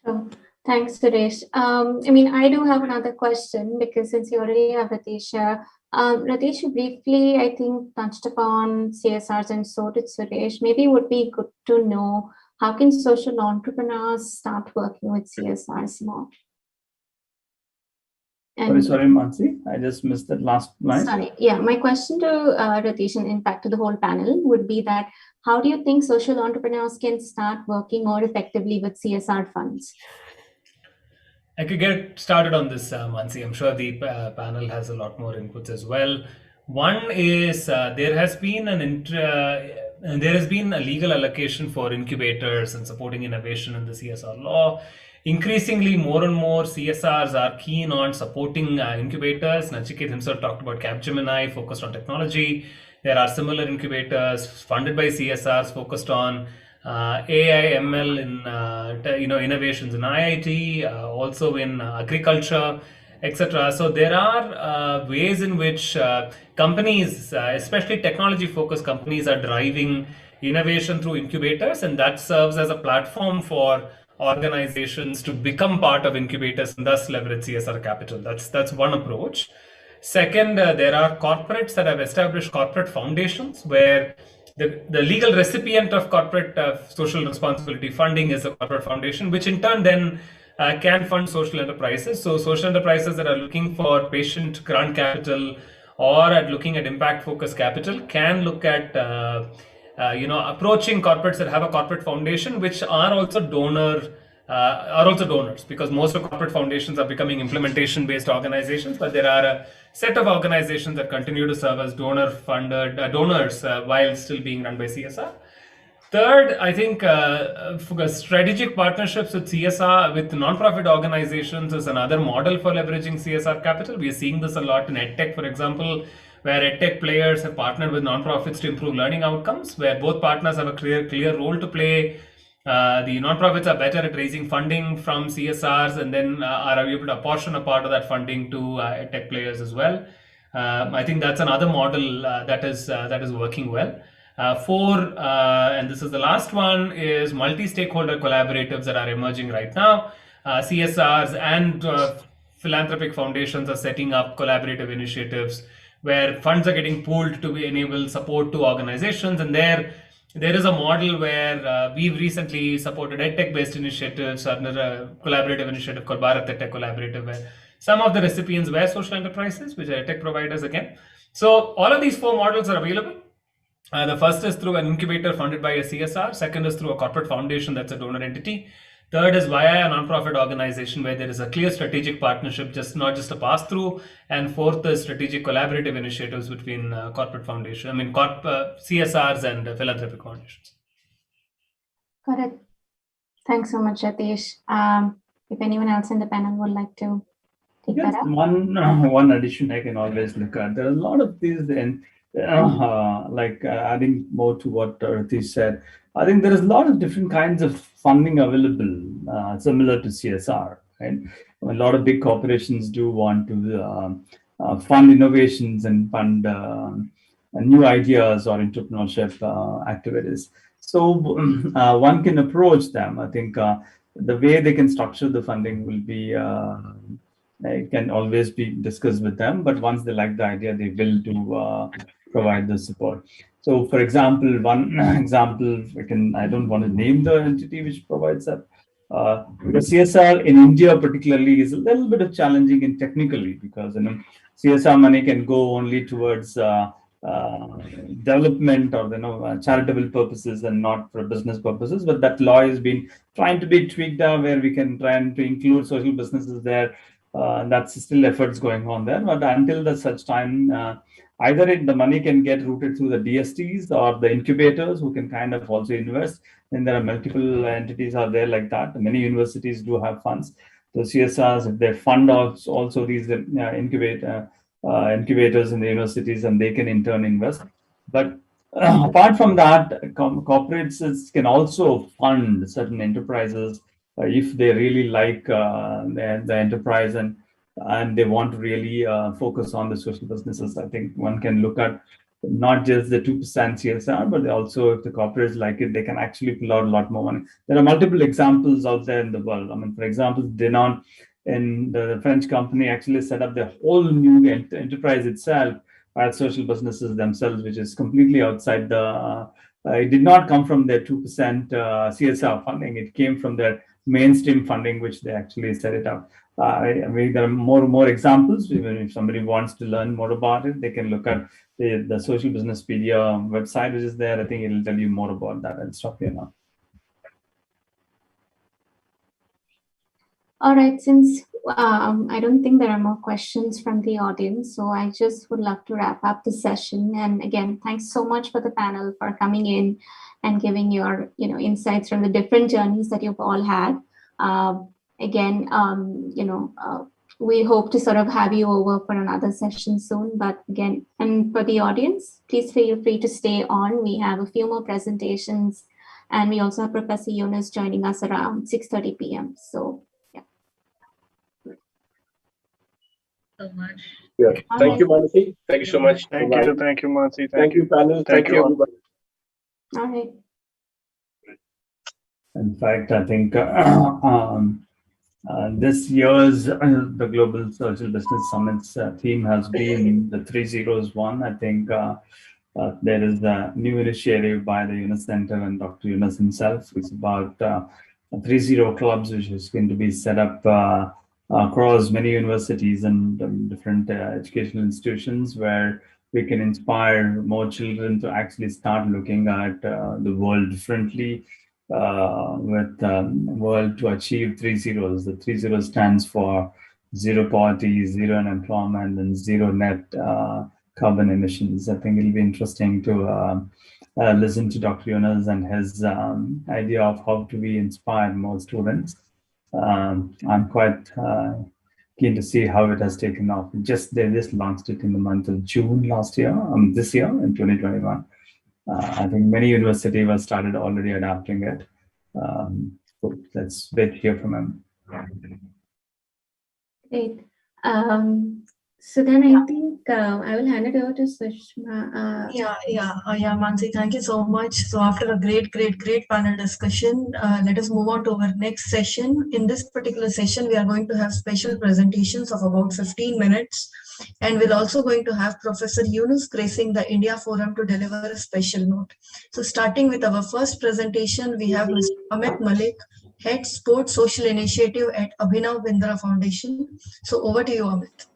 Sure. Thanks, Suresh. I mean, I do have another question, because since you already have Ritesh, Ritesh, you briefly, I think, touched upon CSRs, and so did Suresh. Maybe it would be good to know, how can social entrepreneurs start working with CSRs more? Sorry, Mansi, I just missed that last line. Sorry, yeah, my question to Ritesh, and in fact to the whole panel, would be that how do you think social entrepreneurs can start working more effectively with CSR funds? I could get started on this, Mansi. I'm sure the panel has a lot more inputs as well. One is there has been a legal allocation for incubators and supporting innovation in the CSR law. Increasingly, more and more CSRs are keen on supporting incubators. Nachiket himself talked about Capgemini, focused on technology. There are similar incubators funded by CSRs focused on AI, ML in innovations in IIT, also in agriculture, etc. So there are ways in which companies, especially technology-focused companies, are driving innovation through incubators, and that serves as a platform for organizations to become part of incubators and thus leverage CSR capital. That's one approach. Second, there are corporates that have established corporate foundations where the legal recipient of corporate social responsibility funding is a corporate foundation, which in turn then can fund social enterprises. So social enterprises that are looking for patient grant capital or at looking at impact focused capital can look at approaching corporates that have a corporate foundation, which are also donors, because most of corporate foundations are becoming implementation based organizations, but there are a set of organizations that continue to serve as donors while still being run by CSR. Third, I think strategic partnerships with CSR, with nonprofit organizations, is another model for leveraging CSR capital. We are seeing this a lot in EdTech, for example, where EdTech players have partnered with nonprofits to improve learning outcomes, where both partners have a clear role to play. The nonprofits are better at raising funding from CSRs and then are able to apportion a part of that funding to EdTech players as well. I think that's another model that is working well. Four, and this is the last one, is multi-stakeholder collaboratives that are emerging right now. CSRs and philanthropic foundations are setting up collaborative initiatives where funds are getting pooled to enable support to organizations. And there is a model where we've recently supported EdTech-based initiatives under a collaborative initiative called Bharat EdTech Collaborative, where some of the recipients were social enterprises, which are EdTech providers again. So all of these four models are available. The first is through an incubator funded by a CSR. Second is through a corporate foundation that's a donor entity. Third is via a nonprofit organization where there is a clear strategic partnership, not just a pass-through. And fourth is strategic collaborative initiatives between CSRs and philanthropic foundations. Got it. Thanks so much, Jatish. If anyone else in the panel would like to take that up. One addition I can always look at. There are a lot of these, and adding more to what Ratish said, I think there is a lot of different kinds of funding available, similar to CSR. Right? A lot of big corporations do want to fund innovations and fund new ideas or entrepreneurship activities. So one can approach them. I think the way they can structure the funding will be it can always be discussed with them, but once they like the idea, they will do provide the support. So, for example, one example, I don't want to name the entity which provides that. The CSR in India particularly is a little bit challenging and technically, because CSR money can go only towards development or charitable purposes and not for business purposes. But that law has been trying to be tweaked out where we can try and to include social businesses there. That's still efforts going on there. But until such time, either the money can get routed through the DSTs or the incubators who can kind of also invest. And there are multiple entities out there like that. Many universities do have funds. The CSRs, if they fund also these incubators in the universities, and they can in turn invest. But apart from that, corporates can also fund certain enterprises if they really like the enterprise and they want to really focus on the social businesses. I think one can look at not just the 2% CSR, but also if the corporates like it, they can actually pull out a lot more money. There are multiple examples out there in the world. I mean, for example, Danone, in the French company, actually set up the whole new enterprise itself as social businesses themselves, which is completely outside the. It did not come from their 2% CSR funding. It came from their mainstream funding, which they actually set it up. I mean, there are more examples. Even if somebody wants to learn more about it, they can look at the Social Businesspedia website, which is there. I think it'll tell you more about that. I'll stop here now. All right, since I don't think there are more questions from the audience, so I just would love to wrap up the session. And again, thanks so much for the panel for coming in and giving your insights from the different journeys that you've all had. We hope to sort of have you over for another session soon. But again, and for the audience, please feel free to stay on. We have a few more presentations, and we also have Professor Yunus joining us around 6:30 p.m. So, yeah. So much. Yeah. Thank you, Manasi. Thank you so much. Thank you, Manasi. Thank you, panel. Thank you, everybody. All right. In fact, I think this year's the Global Social Business Summit's theme has been the 3 Zeros one. I think there is a new initiative by the Yunus Center and Dr. Yunus himself. It's about 3-0 clubs, which is going to be set up across many universities and different educational institutions, where we can inspire more children to actually start looking at the world differently, with world to achieve 3 zeros. The 3 zeros stands for zero poverty, zero unemployment, and zero net carbon emissions. I think it'll be interesting to listen to Dr. Yunus and his idea of how to we inspire more students. I'm quite keen to see how it has taken off. They just launched it in the month of June this year in 2021. I think many universities have started already adapting it. So let's wait to hear from him. Great. So then I think I will hand it over to Sushma. Yeah, Mansi, thank you so much. So after a great panel discussion, let us move on to our next session. In this particular session, we are going to have special presentations of about 15 minutes. And we're also going to have Professor Yunus gracing the India Forum to deliver a special note. So starting with our first presentation, we have Mr. Amit Malik, Head Sports Social Initiative at Abhinav Bindra Foundation. So over to you, Amit.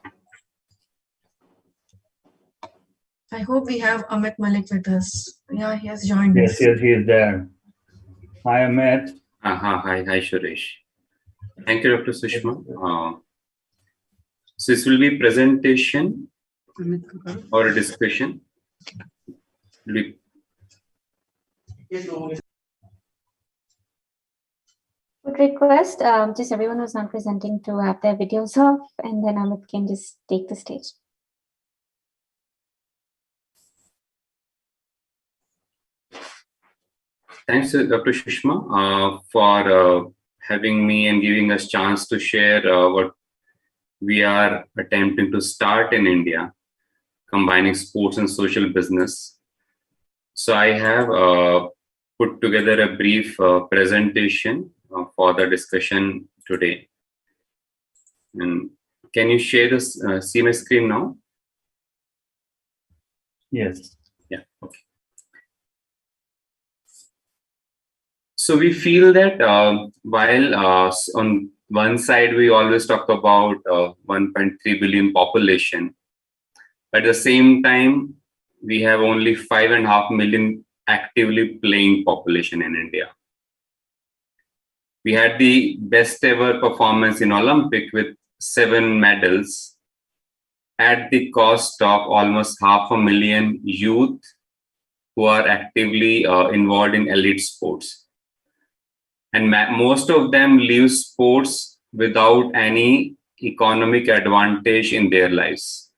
I hope we have Amit Malik with us. Yeah, he has joined us. Yes, he is there. Hi, Amit. Hi, Suresh. Thank you, Dr. Sushma. So this will be presentation or a discussion. Would request just everyone who's not presenting to have their videos off, and then Amit can just take the stage. Thanks, Dr. Sushma, for having me and giving us chance to share what we are attempting to start in India, combining sports and social business. So I have put together a brief presentation for the discussion today. And can you share this, see my screen now? Yes. Yeah, okay. So we feel that while on one side, we always talk about 1.3 billion population. At the same time, we have only 5.5 million actively playing population in India. We had the best ever performance in Olympic with 7 medals at the cost of almost 500,000 youth who are actively involved in elite sports. And most of them leave sports without any economic advantage in their lives.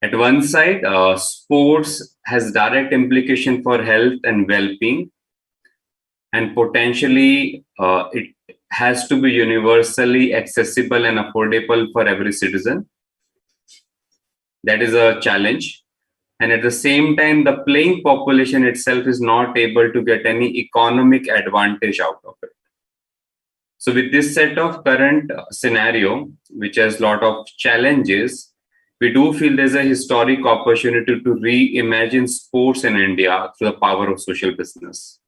At one side, sports has direct implication for health and well-being, and potentially it has to be universally accessible and affordable for every citizen. That is a challenge. And at the same time, the playing population itself is not able to get any economic advantage out of it. So with this set of current scenario, which has a lot of challenges, we do feel there's a historic opportunity to reimagine sports in India through the power of social business.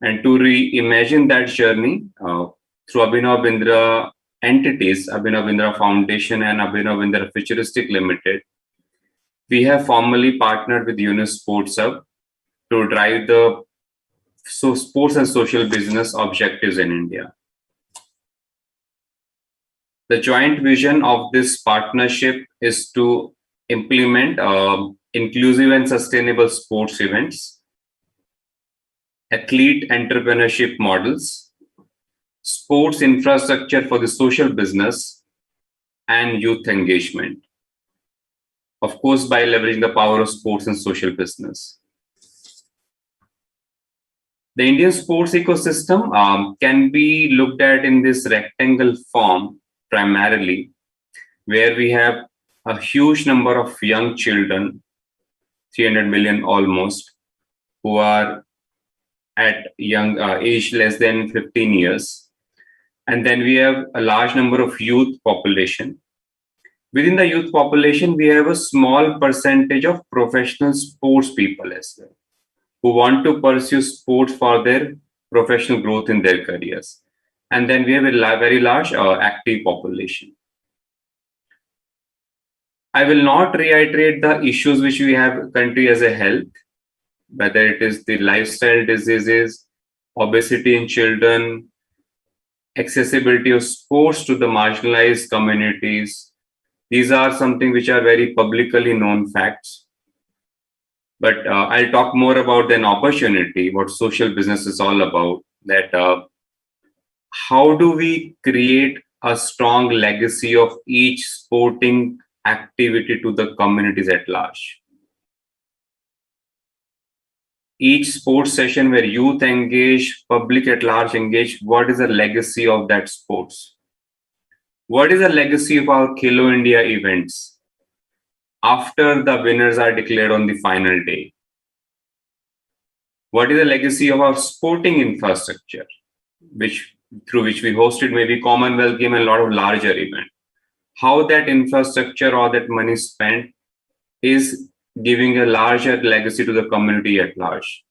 And to reimagine that journey through Abhinav Bindra entities, Abhinav Bindra Foundation and Abhinav Bindra Futuristic Limited, we have formally partnered with Yunus Sports Hub to drive the sports and social business objectives in India. The joint vision of this partnership is to implement inclusive and sustainable sports events, athlete entrepreneurship models, sports infrastructure for the social business, and youth engagement. Of course, by leveraging the power of sports and social business. The Indian sports ecosystem can be looked at in this rectangle form primarily, where we have a huge number of young children, 300 million almost, who are at young age less than 15 years. And then we have a large number of youth population. Within the youth population, we have a small percentage of professional sports people as well, who want to pursue sports for their professional growth in their careers. And then we have a very large active population. I will not reiterate the issues which we have country as a health, whether it is the lifestyle diseases, obesity in children, accessibility of sports to the marginalized communities. These are something which are very publicly known facts. But I'll talk more about an opportunity, what social business is all about, that how do we create a strong legacy of each sporting activity to the communities at large. Each sports session where youth engage, public at large engage, what is the legacy of that sports? What is the legacy of our Khelo India events after the winners are declared on the final day? What is the legacy of our sporting infrastructure, through which we hosted maybe Commonwealth Game and a lot of larger events? How that infrastructure or that money spent is giving a larger legacy to the community at large.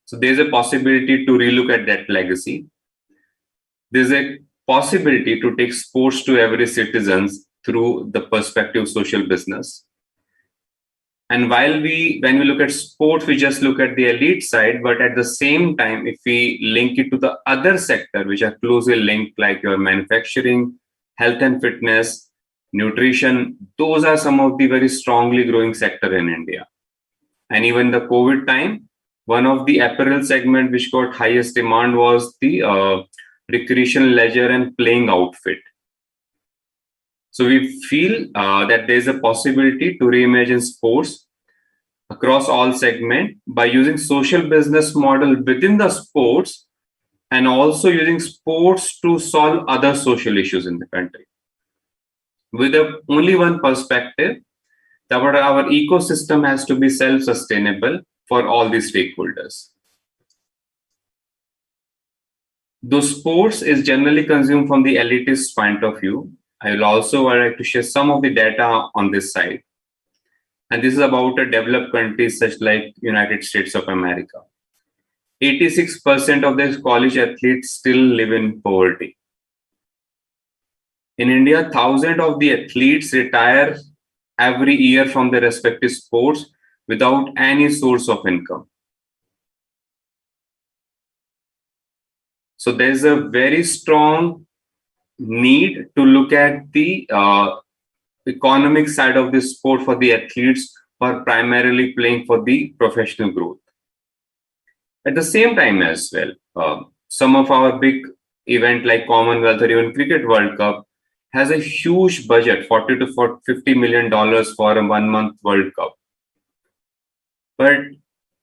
So there's a possibility to relook at that legacy. There's a possibility to take sports to every citizen through the perspective of social business. And when we look at sports, we just look at the elite side, but at the same time, if we link it to the other sector, which are closely linked, like your manufacturing, health and fitness, nutrition, those are some of the very strongly growing sector in India. And even the COVID time, one of the apparel segment which got highest demand was the recreational leisure and playing outfit. So we feel that there's a possibility to reimagine sports across all segments by using social business model within the sports and also using sports to solve other social issues in the country. With only one perspective, that our ecosystem has to be self-sustainable for all the stakeholders. Though sports is generally consumed from the elitist point of view, I will also like to share some of the data on this side. And this is about a developed countries such like United States of America. 86% of their college athletes still live in poverty. In India, thousands of the athletes retire every year from their respective sports without any source of income. So there's a very strong need to look at the economic side of this sport for the athletes who are primarily playing for the professional growth. At the same time as well, some of our big event like Commonwealth or even Cricket World Cup has a huge budget, $40 to $50 million for a 1 month World Cup. But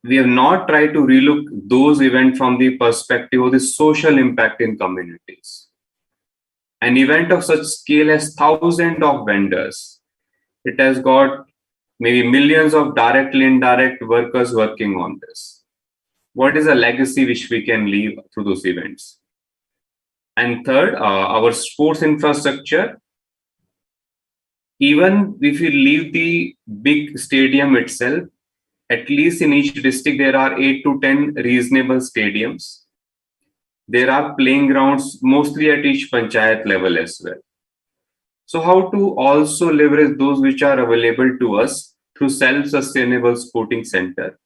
we have not tried to relook those events from the perspective of the social impact in communities. An event of such scale has thousands of vendors. It has got maybe millions of directly indirect workers working on this. What is a legacy which we can leave through those events? And third, our sports infrastructure. Even if we leave the big stadium itself, at least in each district, there are 8 to 10 reasonable stadiums. There are playing grounds mostly at each panchayat level as well. So how to also leverage those which are available to us through self-sustainable sporting center.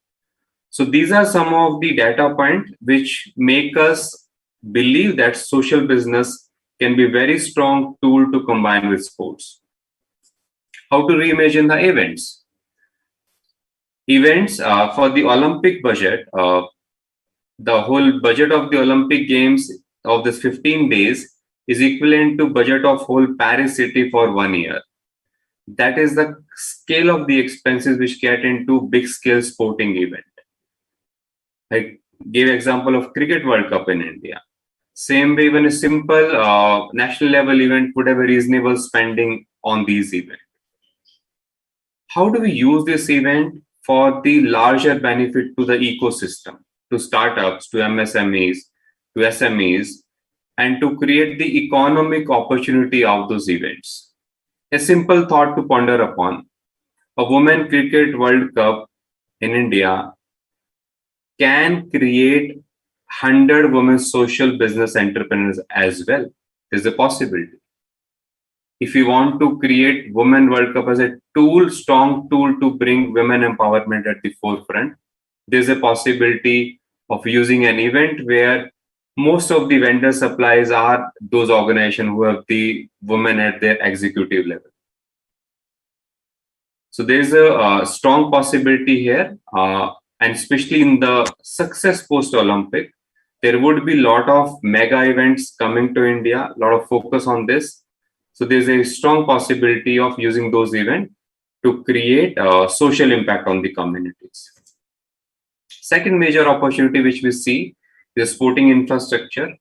So these are some of the data points which make us believe that social business can be a very strong tool to combine with sports. How to reimagine the events? Events for the Olympic budget, the whole budget of the Olympic Games of this 15 days is equivalent to budget of whole Paris city for 1 year. That is the scale of the expenses which get into big scale sporting event. I gave example of Cricket World Cup in India. Same way, even a simple national level event would have a reasonable spending on these events. How do we use this event for the larger benefit to the ecosystem, to startups, to MSMEs, to SMEs, and to create the economic opportunity of those events. A simple thought to ponder upon: a Women Cricket World Cup in India can create 100 women social business entrepreneurs as well. There's a possibility. If we want to create Women World Cup as a tool, strong tool to bring women empowerment at the forefront, there's a possibility of using an event where most of the vendor supplies are those organizations who have the women at their executive level. So there's a strong possibility here, and especially in the success post-Olympic, there would be a lot of mega events coming to India, a lot of focus on this. So there's a strong possibility of using those events to create social impact on the communities. Second major opportunity which we see is sporting infrastructure.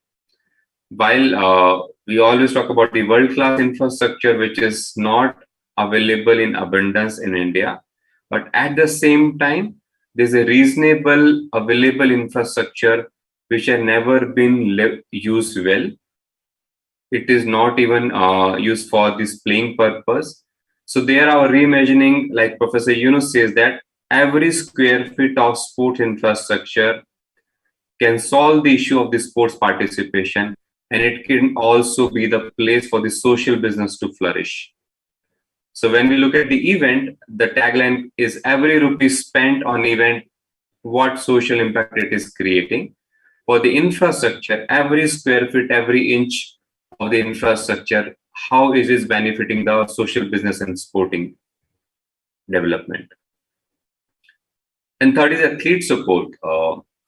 While we always talk about the world-class infrastructure, which is not available in abundance in India, but at the same time, there's a reasonable available infrastructure which has never been used well. It is not even used for this playing purpose. So there our reimagining, like Professor Yunus says, that every square feet of sport infrastructure can solve the issue of the sports participation, and it can also be the place for the social business to flourish. So when we look at the event, the tagline is every rupee spent on event, what social impact it is creating. For the infrastructure, every square feet, every inch of the infrastructure, how it is benefiting the social business and sporting development. And third is athlete support.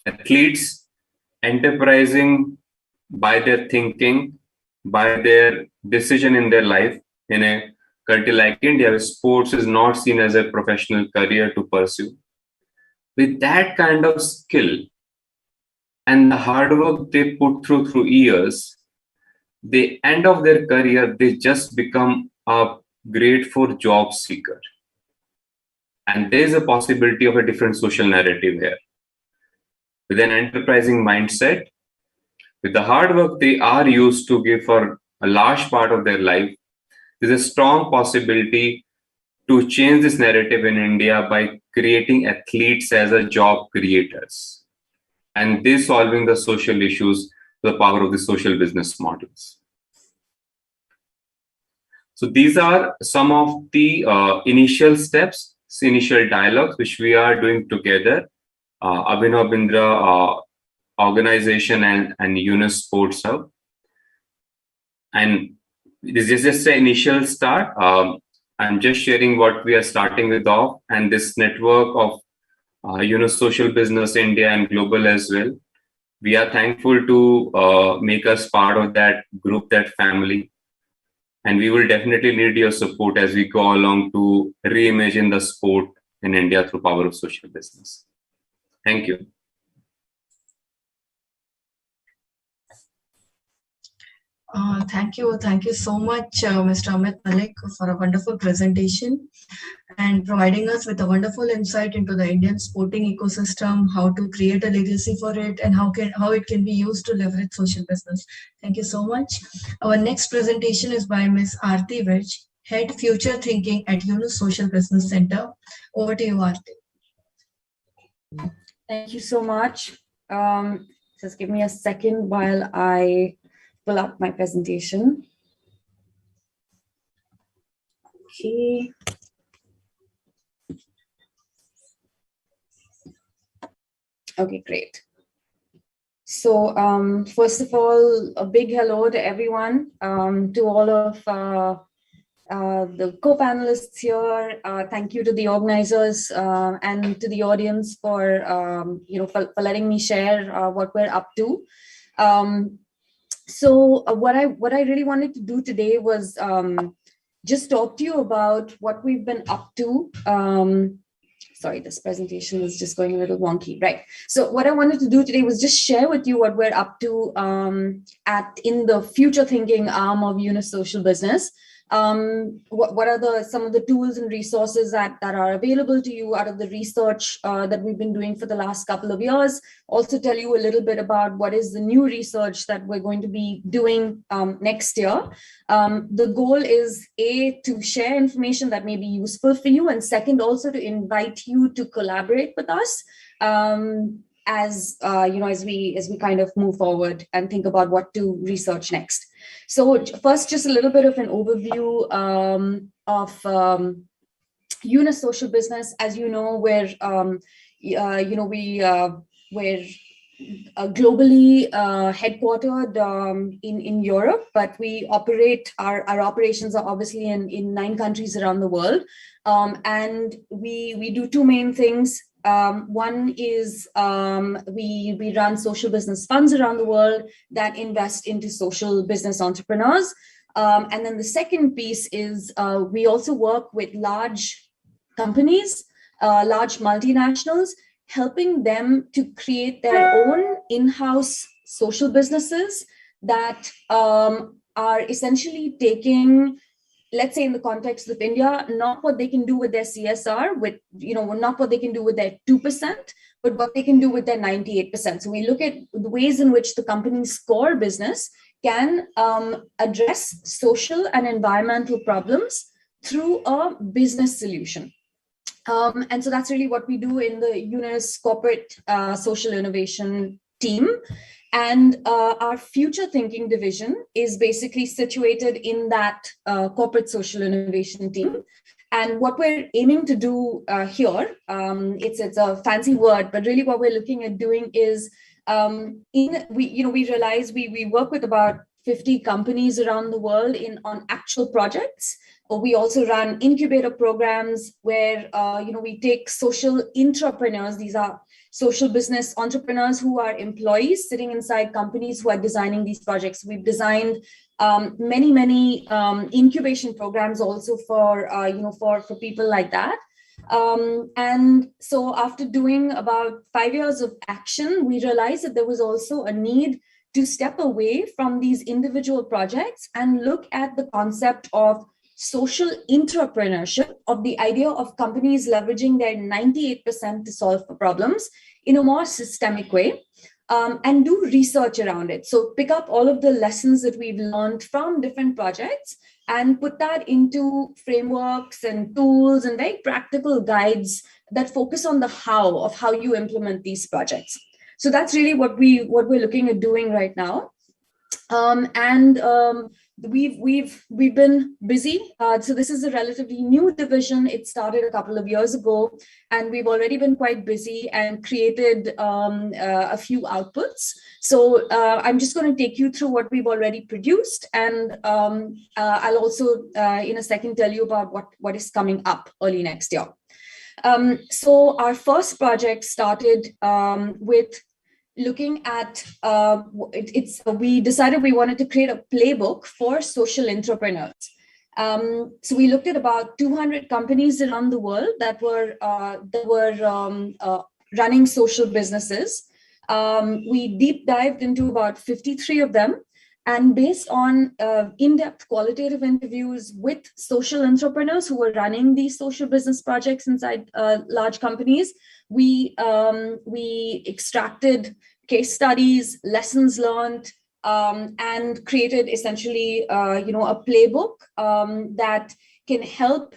Athletes enterprising by their thinking, by their decision in their life. In a country like India, sports is not seen as a professional career to pursue. With that kind of skill and the hard work they put through years, the end of their career, they just become a grateful job seeker. And there is a possibility of a different social narrative here. With an enterprising mindset, with the hard work they are used to give for a large part of their life, there's a strong possibility to change this narrative in India by creating athletes as a job creators. And this solving the social issues, the power of the social business models. So these are some of the initial steps, initial dialogues, which we are doing together. Abhinav Bindra organization and Yunus Sports Hub. And this is just an initial start. I'm just sharing what we are starting with off, and this network of Yunus Social Business India and global as well. We are thankful to make us part of that group, that family. And we will definitely need your support as we go along to reimagine the sport in India through power of social business. Thank you. Thank you so much, Mr. Amit Malik, for a wonderful presentation and providing us with a wonderful insight into the Indian sporting ecosystem, how to create a legacy for it, and how it can be used to leverage social business. Thank you so much. Our next presentation is by Ms. Aarti Vij, Head Future Thinking at Yunus Social Business Center. Over to you, Aarti. Thank you so much. Just give me a second while I pull up my presentation. Okay. Okay, great. So first of all, a big hello to everyone, to all of the co-panelists here. Thank you to the organizers and to the audience for for letting me share what we're up to. So what I really wanted to do today was just talk to you about what we've been up to. Sorry, this presentation is just going a little wonky, right? So what I wanted to do today was just share with you what we're up to in the future thinking arm of Yunus Social Business. What are some of the tools and resources that are available to you out of the research that we've been doing for the last couple of years. Also tell you a little bit about what is the new research that we're going to be doing next year. The goal is to share information that may be useful for you, and second, also to invite you to collaborate with us as we kind of move forward and think about what to research next. So first, just a little bit of an overview of UNIS Social Business. As you know, we're globally headquartered in Europe, but we operate, our operations are obviously in 9 countries around the world. And we do 2 main things. One is we run social business funds around the world that invest into social business entrepreneurs. And then the second piece is we also work with large companies, large multinationals, helping them to create their own in-house social businesses that are essentially taking, let's say in the context of India, not what they can do with their CSR, not what they can do with their 2%, but what they can do with their 98%. So we look at the ways in which the company's core business can address social and environmental problems through a business solution. And so that's really what we do in the UNIS Corporate Social Innovation team. And our future thinking division is basically situated in that corporate social innovation team. And what we're aiming to do here, it's a fancy word, but really what we're looking at doing is, we realize we work with about 50 companies around the world on actual projects. We also run incubator programs where we take social entrepreneurs. These are social business entrepreneurs who are employees sitting inside companies who are designing these projects. We've designed many incubation programs also for people like that. And so after doing about 5 years of action, we realized that there was also a need to step away from these individual projects and look at the concept of social entrepreneurship, of the idea of companies leveraging their 98% to solve for problems in a more systemic way, and do research around it. So pick up all of the lessons that we've learned from different projects and put that into frameworks and tools and very practical guides that focus on the how of how you implement these projects. So that's really what we're looking at doing right now. We've been busy. So this is a relatively new division. It started a couple of years ago, and we've already been quite busy and created a few outputs. So I'm just going to take you through what we've already produced, and I'll also in a second tell you about what is coming up early next year. So our first project started with looking at, we decided we wanted to create a playbook for social entrepreneurs. So we looked at about 200 companies around the world that were running social businesses. We deep dived into about 53 of them, and based on in-depth qualitative interviews with social entrepreneurs who were running these social business projects inside large companies, we extracted case studies, lessons learned, and created essentially, a playbook that can help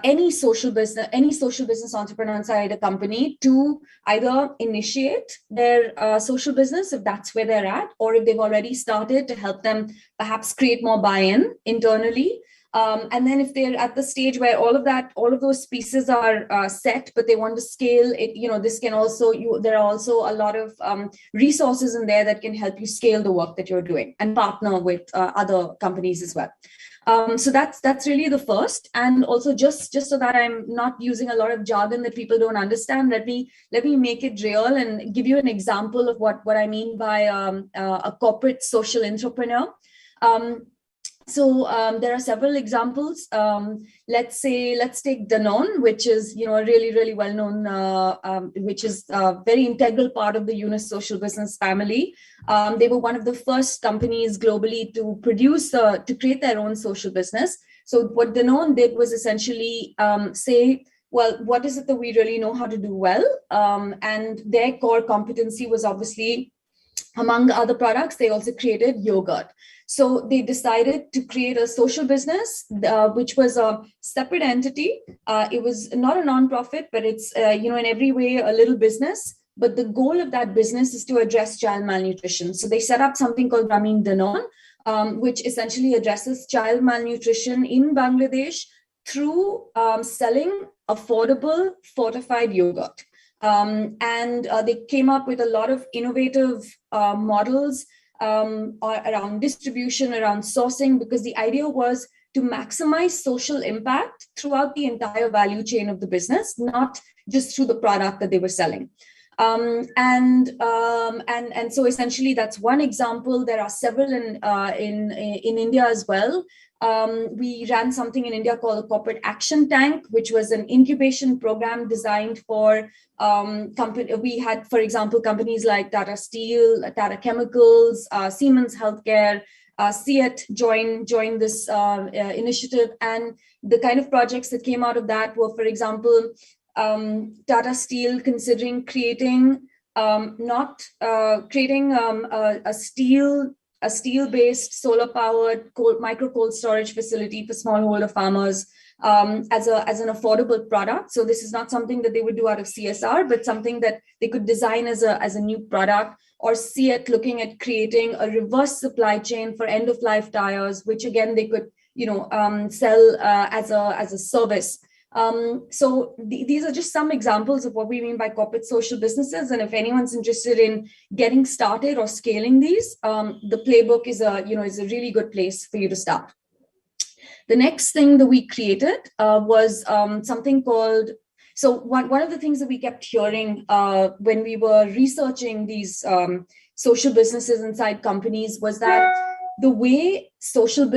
any social business entrepreneur inside a company to either initiate their social business if that's where they're at, or if they've already started, to help them perhaps create more buy-in internally. And then if they're at the stage where all of those pieces are set, but they want to scale it, this can also, there are also a lot of resources in there that can help you scale the work that you're doing and partner with other companies as well. So that's really the first. And also just so that I'm not using a lot of jargon that people don't understand, let me make it real and give you an example of what I mean by a corporate social entrepreneur. So there are several examples. Let's take Danone, which is a really, really well-known, which is a very integral part of the Yunus social business family. They were one of the first companies globally to create their own social business. So what Danone did was essentially say, well, what is it that we really know how to do well? And their core competency was obviously, among other products, they also created yogurt. So they decided to create a social business, which was a separate entity. It was not a nonprofit, but it's in every way a little business. But the goal of that business is to address child malnutrition. So they set up something called Grameen Danone, which essentially addresses child malnutrition in Bangladesh through selling affordable fortified yogurt. And they came up with a lot of innovative models around distribution, around sourcing, because the idea was to maximize social impact throughout the entire value chain of the business, not just through the product that they were selling. And so essentially that's one example. There are several in India as well. We ran something in India called a Corporate Action Tank, which was an incubation program designed for we had, for example, companies like Tata Steel, Tata Chemicals, Siemens Healthcare, CEAT joined this initiative. And the kind of projects that came out of that were, for example, Tata Steel considering creating a steel-based solar-powered micro cold storage facility for smallholder farmers as an affordable product. So this is not something that they would do out of CSR, but something that they could design as a new product. Or see it looking at creating a reverse supply chain for end-of-life tires, which again they could sell as a service. So these are just some examples of what we mean by corporate social businesses. And if anyone's interested in getting started or scaling these, the playbook is a really good place for you to start. The next thing that we created was something called, so one of the things that we kept hearing when we were researching these social businesses inside companies was that the way social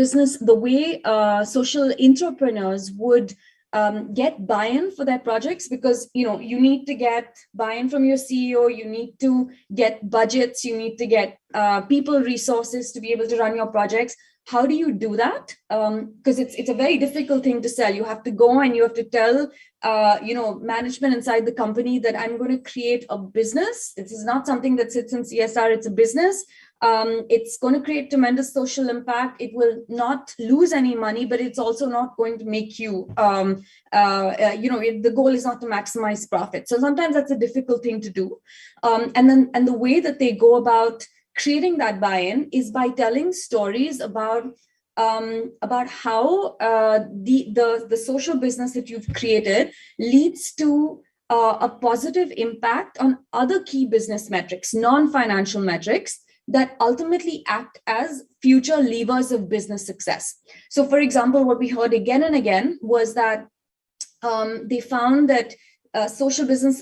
entrepreneurs would get buy-in for their projects, because you need to get buy-in from your CEO, you need to get budgets, you need to get people resources to be able to run your projects. How do you do that? Because it's a very difficult thing to sell. You have to go and you have to tell management inside the company that I'm going to create a business. This is not something that sits in CSR, it's a business. It's going to create tremendous social impact. It will not lose any money, but it's also not going to make you, the goal is not to maximize profit. So sometimes that's a difficult thing to do. And the way that they go about creating that buy-in is by telling stories about how the social business that you've created leads to a positive impact on other key business metrics, non-financial metrics, that ultimately act as future levers of business success. So, for example, what we heard again and again was that they found that social business,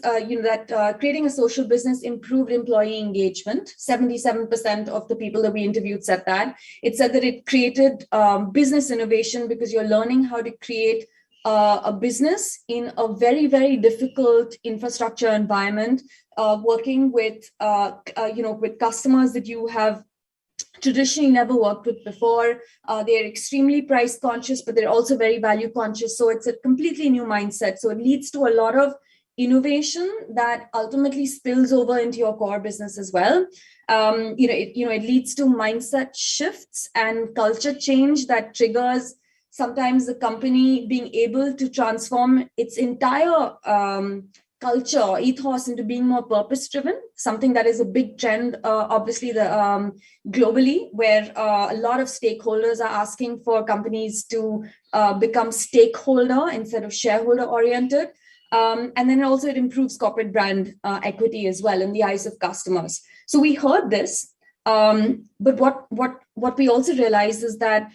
creating a social business improved employee engagement. 77% of the people that we interviewed said that. It said that it created business innovation, because you're learning how to create a business in a very, very difficult infrastructure environment, working with customers that you have traditionally never worked with before. They're extremely price conscious, but they're also very value conscious. So it's a completely new mindset. So it leads to a lot of innovation that ultimately spills over into your core business as well. It leads to mindset shifts and culture change that triggers sometimes the company being able to transform its entire culture ethos into being more purpose driven, something that is a big trend, obviously, globally, where a lot of stakeholders are asking for companies to become stakeholder instead of shareholder oriented. And then also it improves corporate brand equity as well in the eyes of customers. So we heard this, but what we also realized is that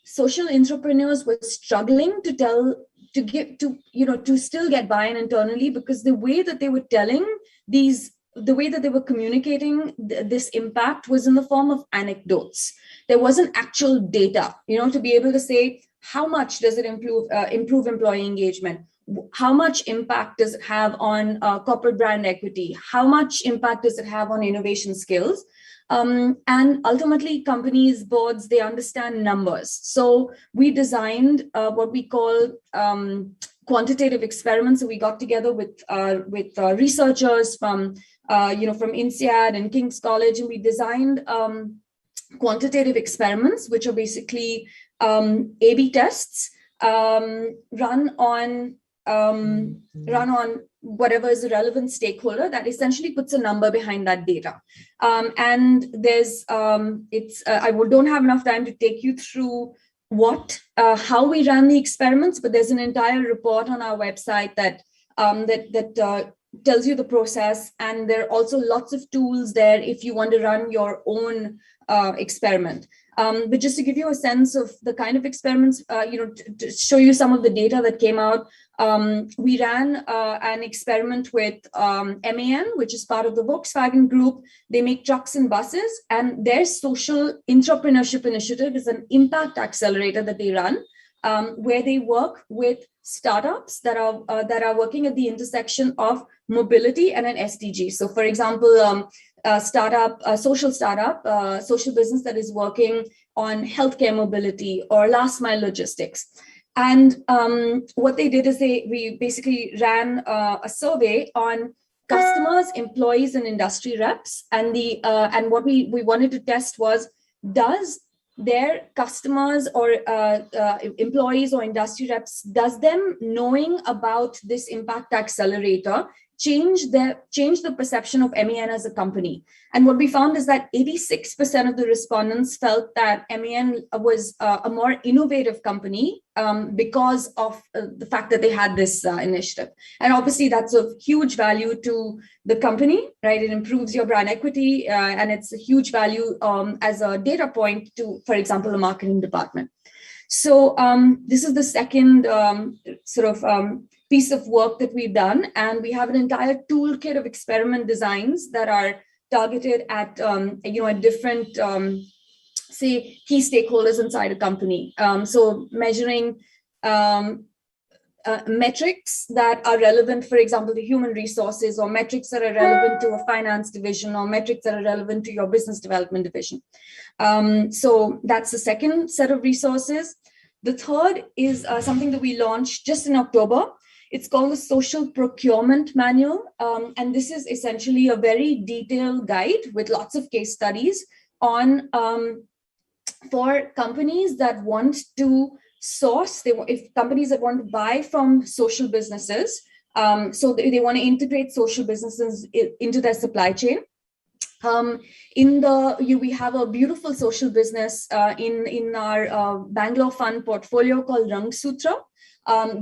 social entrepreneurs were struggling to still get buy-in internally, because the way that they were telling these the way that they were communicating this impact was in the form of anecdotes. There wasn't actual data, to be able to say, how much does it improve employee engagement? How much impact does it have on corporate brand equity? How much impact does it have on innovation skills? And ultimately, companies, boards, they understand numbers. So we designed what we call quantitative experiments. So we got together with researchers from INSEAD and King's College, and we designed quantitative experiments, which are basically A/B tests run on whatever is the relevant stakeholder that essentially puts a number behind that data. And there's I don't have enough time to take you through how we ran the experiments, but there's an entire report on our website that tells you the process, and there are also lots of tools there if you want to run your own experiment. But just to give you a sense of the kind of experiments, to show you some of the data that came out, we ran an experiment with MAN, which is part of the Volkswagen Group. They make trucks and buses, and their social entrepreneurship initiative is an impact accelerator that they run, where they work with startups that are working at the intersection of mobility and an SDG. So, for example, social business that is working on healthcare mobility or last mile logistics. And what they did is we basically ran a survey on customers, employees, and industry reps. And what we wanted to test was, does their customers or employees or industry reps, does them knowing about this impact accelerator change the perception of MEN as a company? And what we found is that 86% of the respondents felt that MEN was a more innovative company because of the fact that they had this initiative. And obviously that's of huge value to the company, right? It improves your brand equity, and it's a huge value as a data point to, for example, the marketing department. So this is the second piece of work that we've done, and we have an entire toolkit of experiment designs that are targeted at different say key stakeholders inside a company. So measuring metrics that are relevant, for example, to human resources, or metrics that are relevant to a finance division, or metrics that are relevant to your business development division. So that's the second set of resources. The third is something that we launched just in October. It's called the Social Procurement Manual. And this is essentially a very detailed guide with lots of case studies on for companies that want to source, if companies that want to buy from social businesses. So they want to integrate social businesses into their supply chain. We have a beautiful social business in our Bangalore fund portfolio called Rang Sutra.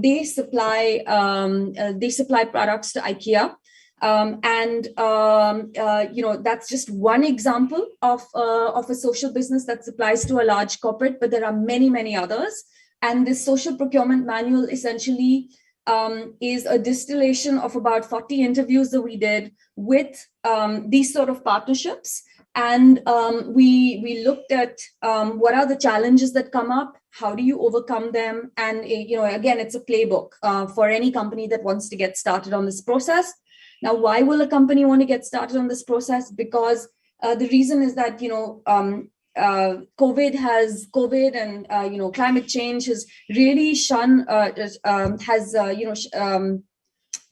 They supply products to IKEA, that's just one example of a social business that supplies to a large corporate, but there are many, many others. And this social procurement manual essentially is a distillation of about 40 interviews that we did with these sort of partnerships. And we looked at what are the challenges that come up, how do you overcome them? And, again, it's a playbook for any company that wants to get started on this process. Now, why will a company want to get started on this process? Because the reason is that, COVID and, climate change has really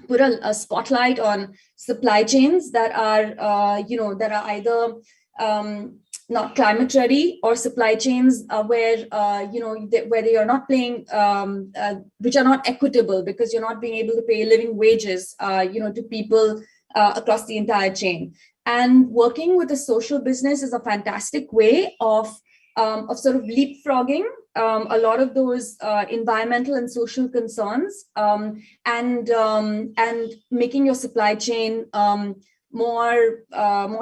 put a spotlight on supply chains that are either not climate ready, or supply chains where they are not paying, which are not equitable, because you're not being able to pay living wages, to people across the entire chain. And working with a social business is a fantastic way of sort of leapfrogging a lot of those environmental and social concerns, and making your supply chain more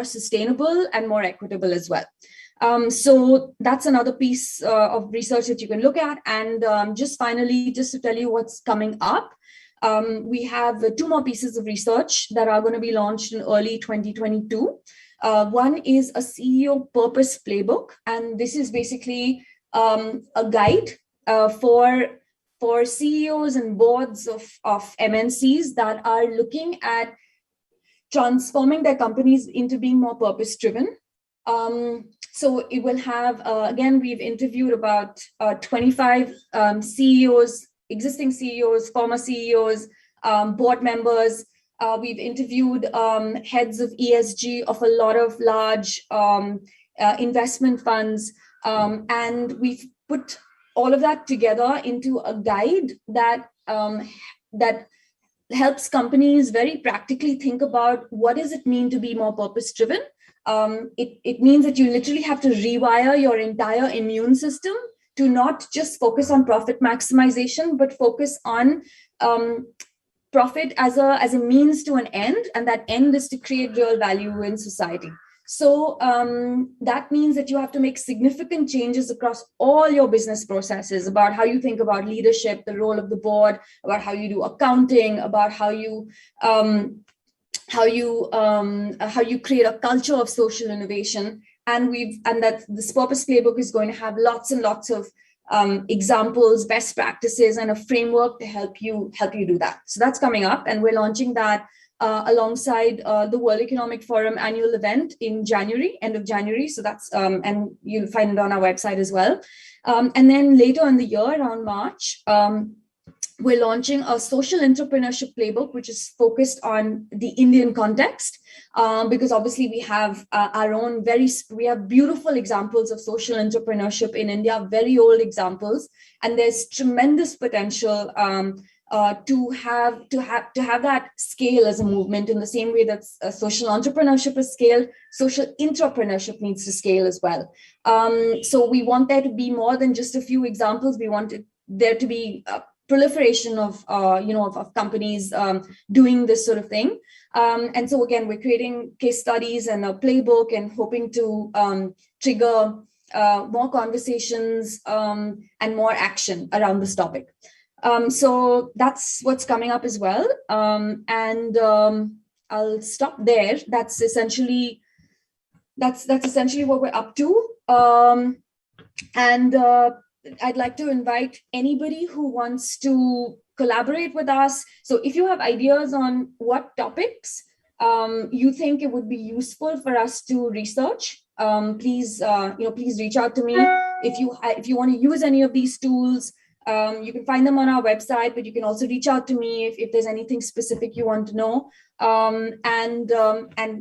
sustainable and more equitable as well. So that's another piece of research that you can look at. And just finally, just to tell you what's coming up, We have 2 more pieces of research that are going to be launched in early 2022. One is a CEO purpose playbook, and this is basically a guide for CEOs and boards of MNCs that are looking at transforming their companies into being more purpose-driven. So it will have, again, we've interviewed about 25 CEOs, existing CEOs, former CEOs, board members. We've interviewed heads of ESG of a lot of large investment funds, and we've put all of that together into a guide that that helps companies very practically think about what does it mean to be more purpose-driven. It means that you literally have to rewire your entire immune system to not just focus on profit maximization, but focus on profit as a means to an end, and that end is to create real value in society. So that means that you have to make significant changes across all your business processes, about how you think about leadership, the role of the board, about how you do accounting, about how you create a culture of social innovation. And that this purpose playbook is going to have lots and lots of examples, best practices, and a framework to help you do that. So that's coming up, and we're launching that alongside the World Economic Forum annual event in January, end of January. So that's, and you'll find it on our website as well. And then later in the year, around March, we're launching a social entrepreneurship playbook, which is focused on the Indian context, because obviously we have our own we have beautiful examples of social entrepreneurship in India, very old examples, and there's tremendous potential to have that scale as a movement in the same way that social entrepreneurship is scaled. Social intrapreneurship needs to scale as well. So we want there to be more than just a few examples. We want there to be a proliferation of companies doing this sort of thing. And so again, we're creating case studies and a playbook and hoping to trigger more conversations and more action around this topic. So that's what's coming up as well. And I'll stop there. That's essentially what we're up to. And I'd like to invite anybody who wants to collaborate with us. So if you have ideas on what topics you think it would be useful for us to research, please reach out to me. If you want to use any of these tools, you can find them on our website, but you can also reach out to me if there's anything specific you want to know. And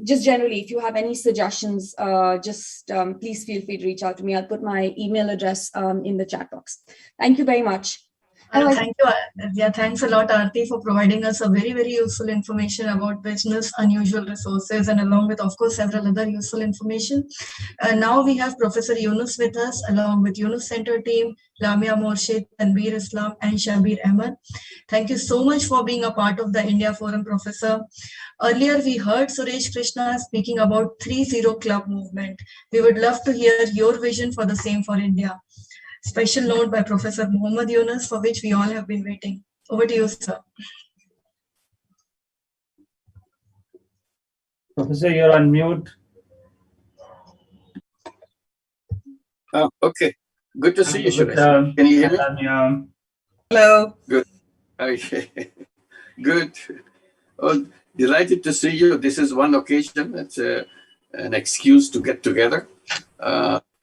just generally, if you have any suggestions, please feel free to reach out to me. I'll put my email address in the chat box. Thank you very much. Thank you. Yeah, thanks a lot, Aarti, for providing us a very, very useful information about business, unusual resources, and along with, of course, several other useful information. Now we have Professor Yunus with us, along with Yunus Center team, Lamia Morshid, Tanveer Islam, and Shabir Ahmed. Thank you so much for being a part of the India Forum, Professor. Earlier, we heard Suresh Krishna speaking about 3-0 Club movement. We would love to hear your vision for the same for India. Special note by Professor Muhammad Yunus, for which we all have been waiting. Over to you, sir. Professor, you're on mute. Okay. Good to see you, Suresh. Can you hear me? Hello. Good. Okay. Good. Oh, delighted to see you. This is one occasion. It's an excuse to get together.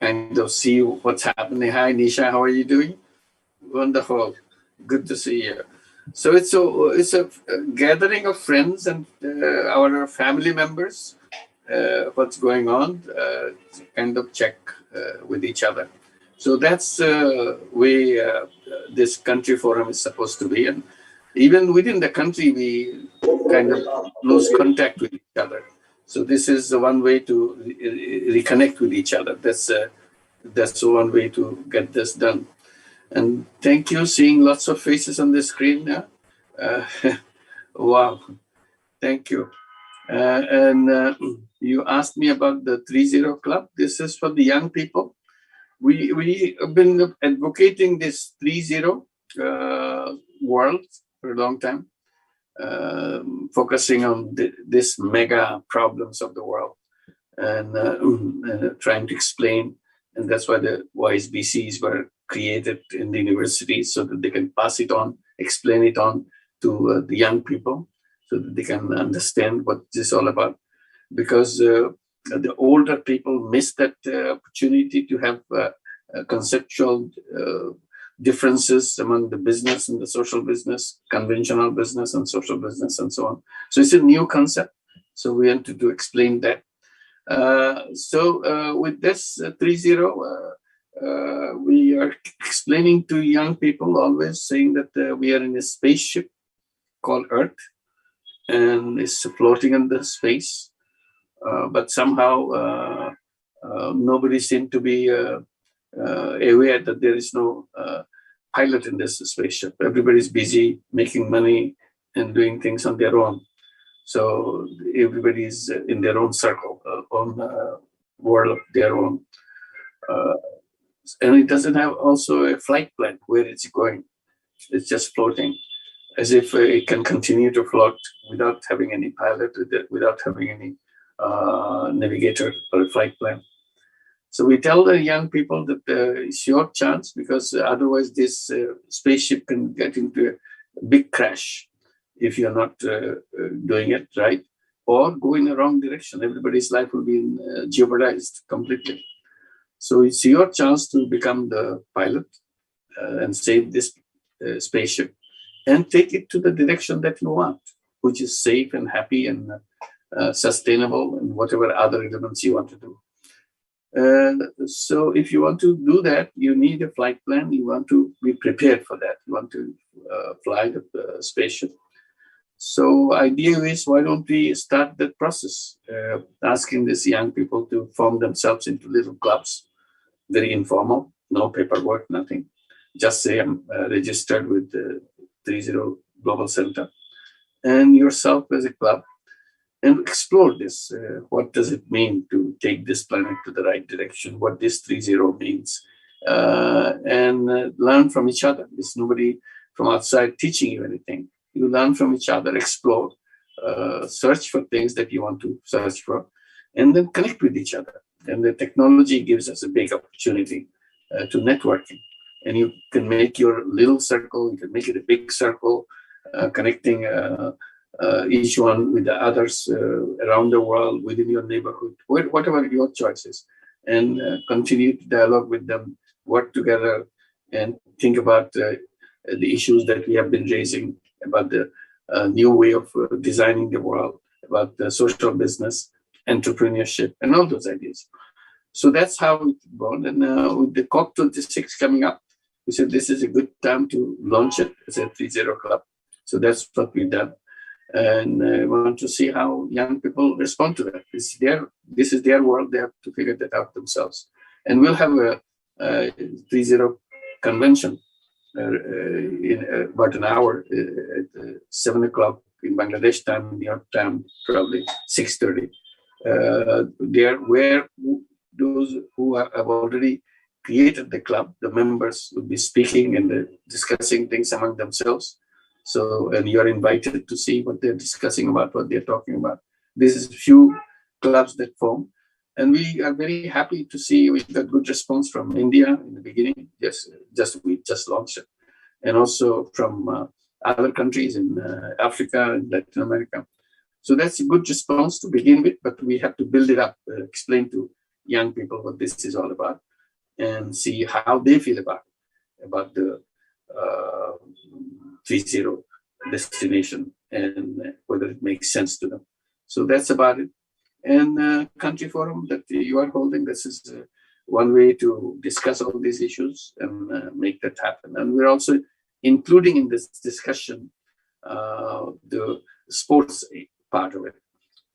And see what's happening. Hi, Nisha, how are you doing? Wonderful. Good to see you. So it's a gathering of friends and our family members. What's going on? Kind of check with each other. So that's the way this country forum is supposed to be. And even within the country, we kind of lose contact with each other. So this is one way to reconnect with each other. That's one way to get this done. And thank you, seeing lots of faces on the screen now. Wow, thank you. And you asked me about the 3-0 Club. This is for the young people. We have been advocating this 3-0 world for a long time. focusing on this mega problems of the world and trying to explain. And that's why the wise BCs were created in the universities, so that they can pass it on, explain it on to the young people, so that they can understand what this is all about. Because the older people miss that opportunity to have conceptual differences among the business and the social business, conventional business and social business, and so on. So it's a new concept. So we wanted to explain that. So with this 3.0, we are explaining to young people, always saying that we are in a spaceship called Earth, and it's floating in the space. But somehow nobody seemed to be aware that there is no pilot in this spaceship. Everybody's busy making money and doing things on their own. So everybody's in their own circle, own world of their own. And it doesn't have also a flight plan where it's going. It's just floating, as if it can continue to float without having any pilot, without having any navigator or a flight plan. So we tell the young people that it's your chance, because otherwise this spaceship can get into a big crash if you're not doing it right, or go in the wrong direction. Everybody's life will be jeopardized completely. So it's your chance to become the pilot and save this spaceship and take it to the direction that you want, which is safe and happy and sustainable and whatever other elements you want to do. So if you want to do that, you need a flight plan. You want to be prepared for that. You want to fly the spaceship. So idea is, why don't we start that process, asking these young people to form themselves into little clubs, very informal, no paperwork, nothing. Just say I'm registered with the 3.0 Global Center, and yourself as a club, and explore this. What does it mean to take this planet to the right direction? What this 3.0 means? And learn from each other. There's nobody from outside teaching you anything. You learn from each other, explore, search for things that you want to search for, and then connect with each other. And the technology gives us a big opportunity to networking. And you can make your little circle, you can make it a big circle, connecting each one with the others around the world, within your neighborhood, whatever your choices, and continue to dialogue with them, work together, and think about the issues that we have been raising, about the new way of designing the world, about the social business, entrepreneurship, and all those ideas. So that's how it's born. And with the COP26 coming up, we said this is a good time to launch it as a 3.0 club. So that's what we've done. And we want to see how young people respond to that. This is their world. They have to figure that out themselves. And we'll have a 3.0 convention in about an hour at 7 o'clock in Bangladesh time, New York time, probably 6:30. There, where those who have already created the club, the members will be speaking and discussing things among themselves. So, and you are invited to see what they're discussing about, what they're talking about. This is few clubs that form. And we are very happy to see we got good response from India in the beginning. We just launched it. And also from other countries in Africa and Latin America. So that's a good response to begin with, but we have to build it up, explain to young people what this is all about, and see how they feel about the 3.0 destination and whether it makes sense to them. So that's about it. And country forum that you are holding, this is one way to discuss all these issues and make that happen. And we're also including in this discussion the sports part of it,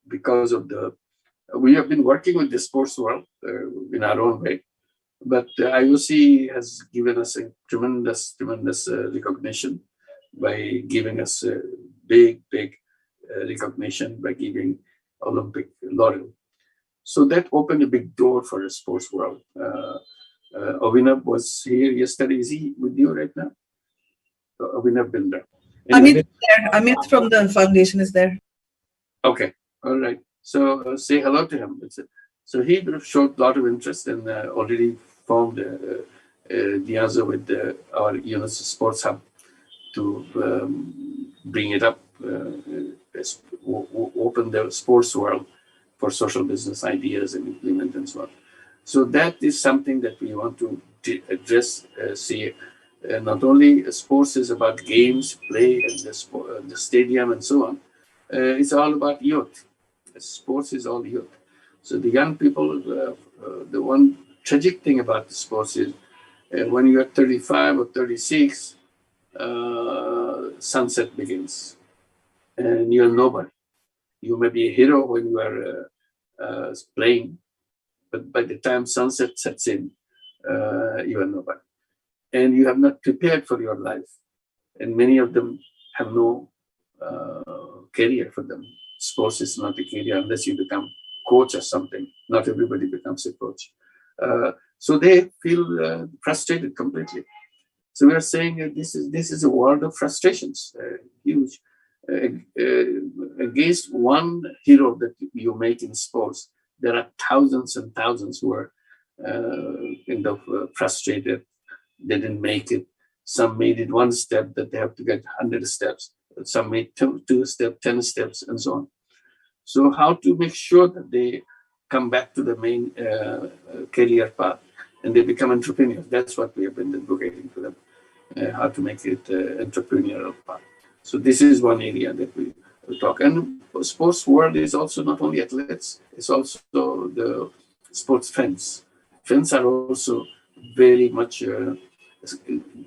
because of we have been working with the sports world in our own way, but IOC has given us a tremendous recognition by giving us a big recognition by giving Olympic laurel. So that opened a big door for the sports world. Avinav was here yesterday. Is he with you right now? Avinav Bindra. Amit is there. Amit from the foundation is there. Okay, all right. So say hello to him. So he showed a lot of interest and already formed Diazo with our Unis Sports Hub to bring it up, open the sports world for social business ideas and implement and so on. So that is something that we want to address. Not only sports is about games, play, and the stadium and so on. It's all about youth. Sports is all youth. So the young people, the one tragic thing about the sports is when you are 35 or 36, sunset begins and you're nobody. You may be a hero when you are playing, but by the time sunset sets in, you are nobody. And you have not prepared for your life. And many of them have no career for them. Sports is not a career unless you become coach or something. Not everybody becomes a coach. So they feel frustrated completely. So we are saying this is a world of frustrations, huge. Against one hero that you make in sports, there are thousands and thousands who are kind of frustrated. They didn't make it. Some made it one step that they have to get 100 steps. Some made two steps, 10 steps, and so on. So how to make sure that they come back to the main career path and they become entrepreneurs? That's what we have been advocating for them, how to make it entrepreneurial path. So this is one area that we talk. And sports world is also not only athletes, it's also the sports fans. Fans are also very much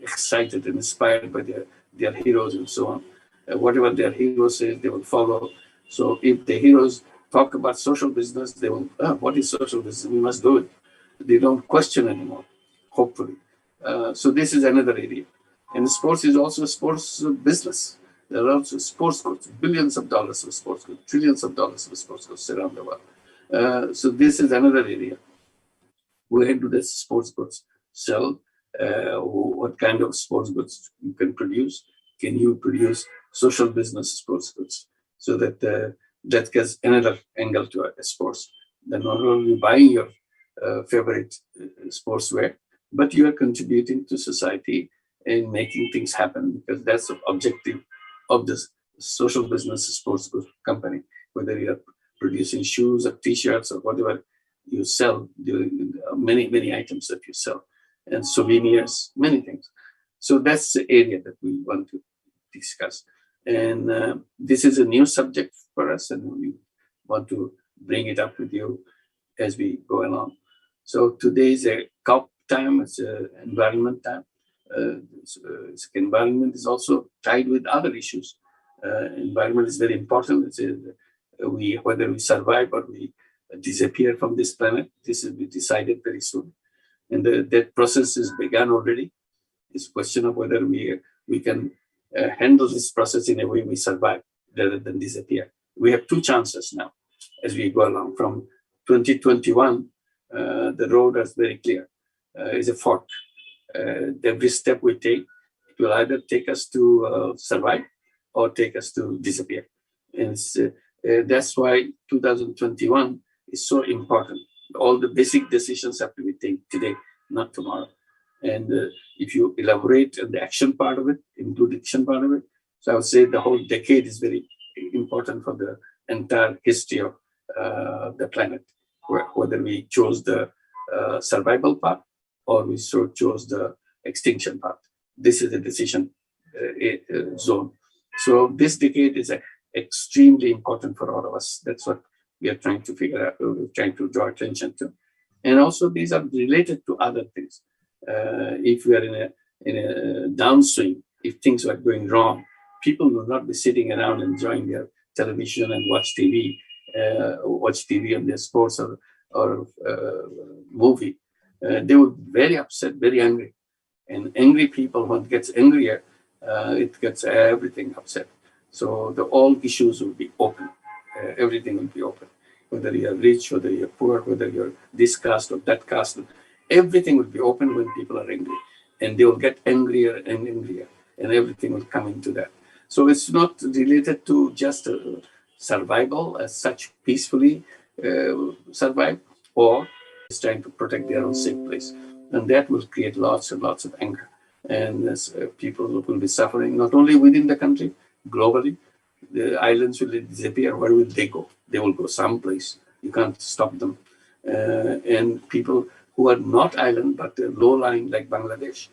excited and inspired by their heroes and so on. Whatever their hero says, they will follow. So if the heroes talk about social business, they will, what is social business? We must do it. They don't question anymore, hopefully. So this is another area. And sports is also sports business. There are also sports codes, billions of dollars of sports codes, trillions of dollars of sports codes around the world. So this is another area. Where do the sports goods sell? What kind of sports goods you can produce? Can you produce social business sports goods? So that that gets another angle to sports. Then not only buying your favorite sportswear, but you are contributing to society and making things happen, because that's the objective of this social business sports good company. Whether you are producing shoes or t-shirts or whatever you sell, many items that you sell, and souvenirs, many things. So that's the area that we want to discuss. And this is a new subject for us, and we want to bring it up with you as we go along. So today is a COP time, it's an environment time. Environment is also tied with other issues. Environment is very important. Whether we survive or we disappear from this planet, this will be decided very soon. And that process has begun already. It's a question of whether we can handle this process in a way we survive rather than disappear. We have two chances now as we go along. From 2021, the road is very clear. It's a fork. Every step we take, it will either take us to survive or take us to disappear. And that's why 2021 is so important. All the basic decisions have to be taken today, not tomorrow. And if you elaborate on the action part of it, include the action part of it, so I would say the whole decade is very important for the entire history of the planet, whether we chose the survival path or we chose the extinction path. This is the decision zone. So this decade is extremely important for all of us. That's what we are trying to figure out, we're trying to draw attention to. And also these are related to other things. If we are in a downswing, if things are going wrong, people will not be sitting around enjoying their television and watch TV on their sports or movie. They will be very upset, very angry. And angry people, when it gets angrier, it gets everything upset. So all issues will be open. Everything will be open. Whether you're rich, whether you're poor, whether you're this caste or that caste, everything will be open when people are angry. And they will get angrier and angrier. And everything will come into that. So it's not related to just survival as such, peacefully survive, or it's trying to protect their own safe place. And that will create lots and lots of anger. And people will be suffering, not only within the country, globally. The islands will disappear. Where will they go? They will go someplace. You can't stop them. And people who are not island, but low-lying like Bangladesh,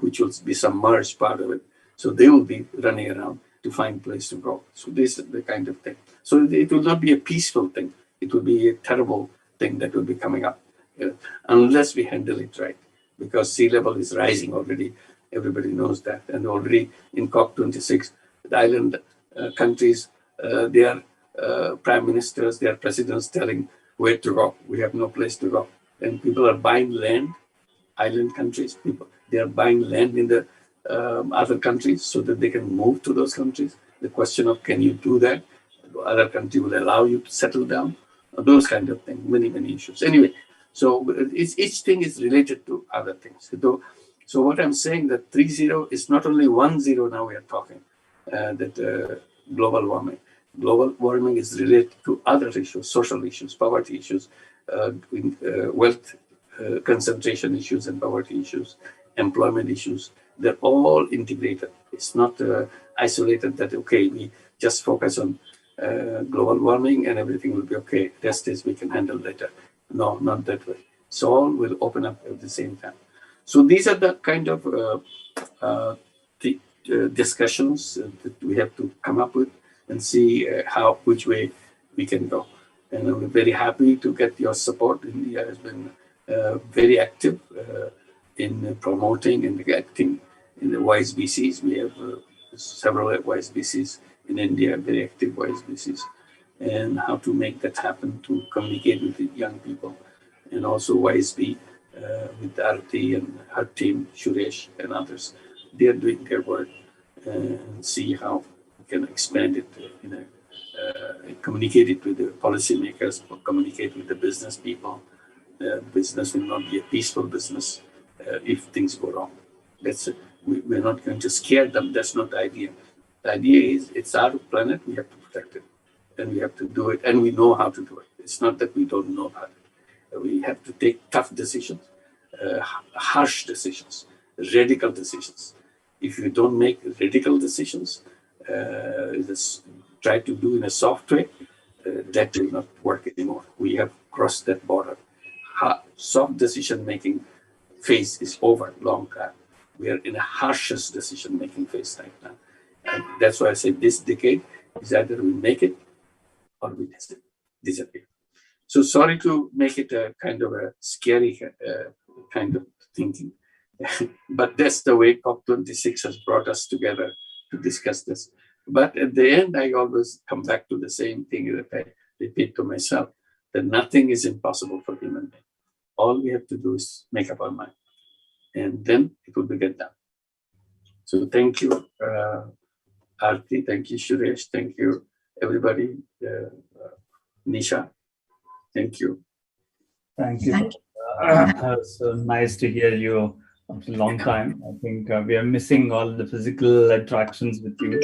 which will be submerged part of it. So they will be running around to find place to go. So this is the kind of thing. So it will not be a peaceful thing. It will be a terrible thing that will be coming up unless we handle it right. Because sea level is rising already. Everybody knows that. And already in COP26, the island countries, their prime ministers, their presidents telling where to go. We have no place to go. And people are buying land, island countries, people, they are buying land in the other countries so that they can move to those countries. The question of can you do that? The other country will allow you to settle down, those kind of things, many, many issues. Anyway, so each thing is related to other things. So what I'm saying that 3.0 is not only 1.0 now we are talking, that global warming. Global warming is related to other issues, social issues, poverty issues, wealth concentration issues and poverty issues, employment issues. They're all integrated. It's not isolated that, okay, we just focus on global warming and everything will be okay. Rest is we can handle later. No, not that way. So all will open up at the same time. So these are the kind of discussions that we have to come up with and see which way we can go. And I'm very happy to get your support. India has been very active in promoting and acting in the YSBCs. We have several YSBCs in India, very active YSBCs, and how to make that happen, to communicate with the young people. And also YSB with Arati and her team, Suresh and others, they are doing their work and see how we can expand it, communicate it with the policymakers, communicate with the business people. Business will not be a peaceful business if things go wrong. That's it. We're not going to scare them. That's not the idea. The idea is it's our planet. We have to protect it, and we have to do it, and we know how to do it. It's not that we don't know about it. We have to take tough decisions, harsh decisions, radical decisions. If you don't make radical decisions, try to do in a soft way, that will not work anymore. We have crossed that border. Soft decision-making phase is over long time. We are in a harshest decision-making phase right now. And that's why I say this decade is either we make it or we disappear. So sorry to make it a kind of a scary kind of thinking, but that's the way COP26 has brought us together to discuss this. But at the end, I always come back to the same thing that I repeat to myself, that nothing is impossible for human beings. All we have to do is make up our mind, and then it will be get done. So thank you, Arti. Thank you, Suresh. Thank you, everybody. Nisha, thank you. Thank you. So nice to hear you after a long time. I think we are missing all the physical interactions with you.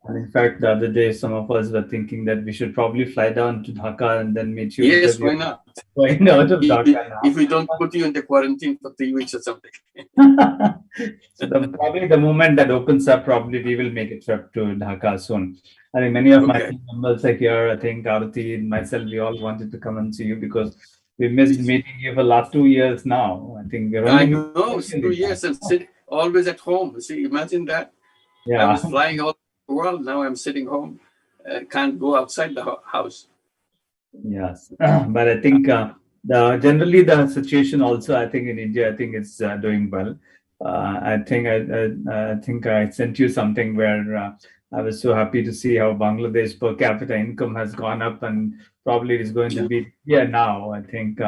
And in fact, the other day, some of us were thinking that we should probably fly down to Dhaka and then meet you. Yes, why not? Going out of Dhaka now. If we don't put you into quarantine for 3 weeks or something. So probably the moment that opens up, probably we will make a trip to Dhaka soon. I think many of my team members are here. I think Arati and myself, we all wanted to come and see you because we missed meeting you for the last 2 years now. I think we're I know, it's 2 years and sit always at home. See, imagine that. Yeah. I was flying all over the world. Now I'm sitting home. Can't go outside the house. Yes, but I think generally the situation also, I think in India, I think it's doing well. I think I sent you something where I was so happy to see how Bangladesh per capita income has gone up, and probably it is going to be here now. I think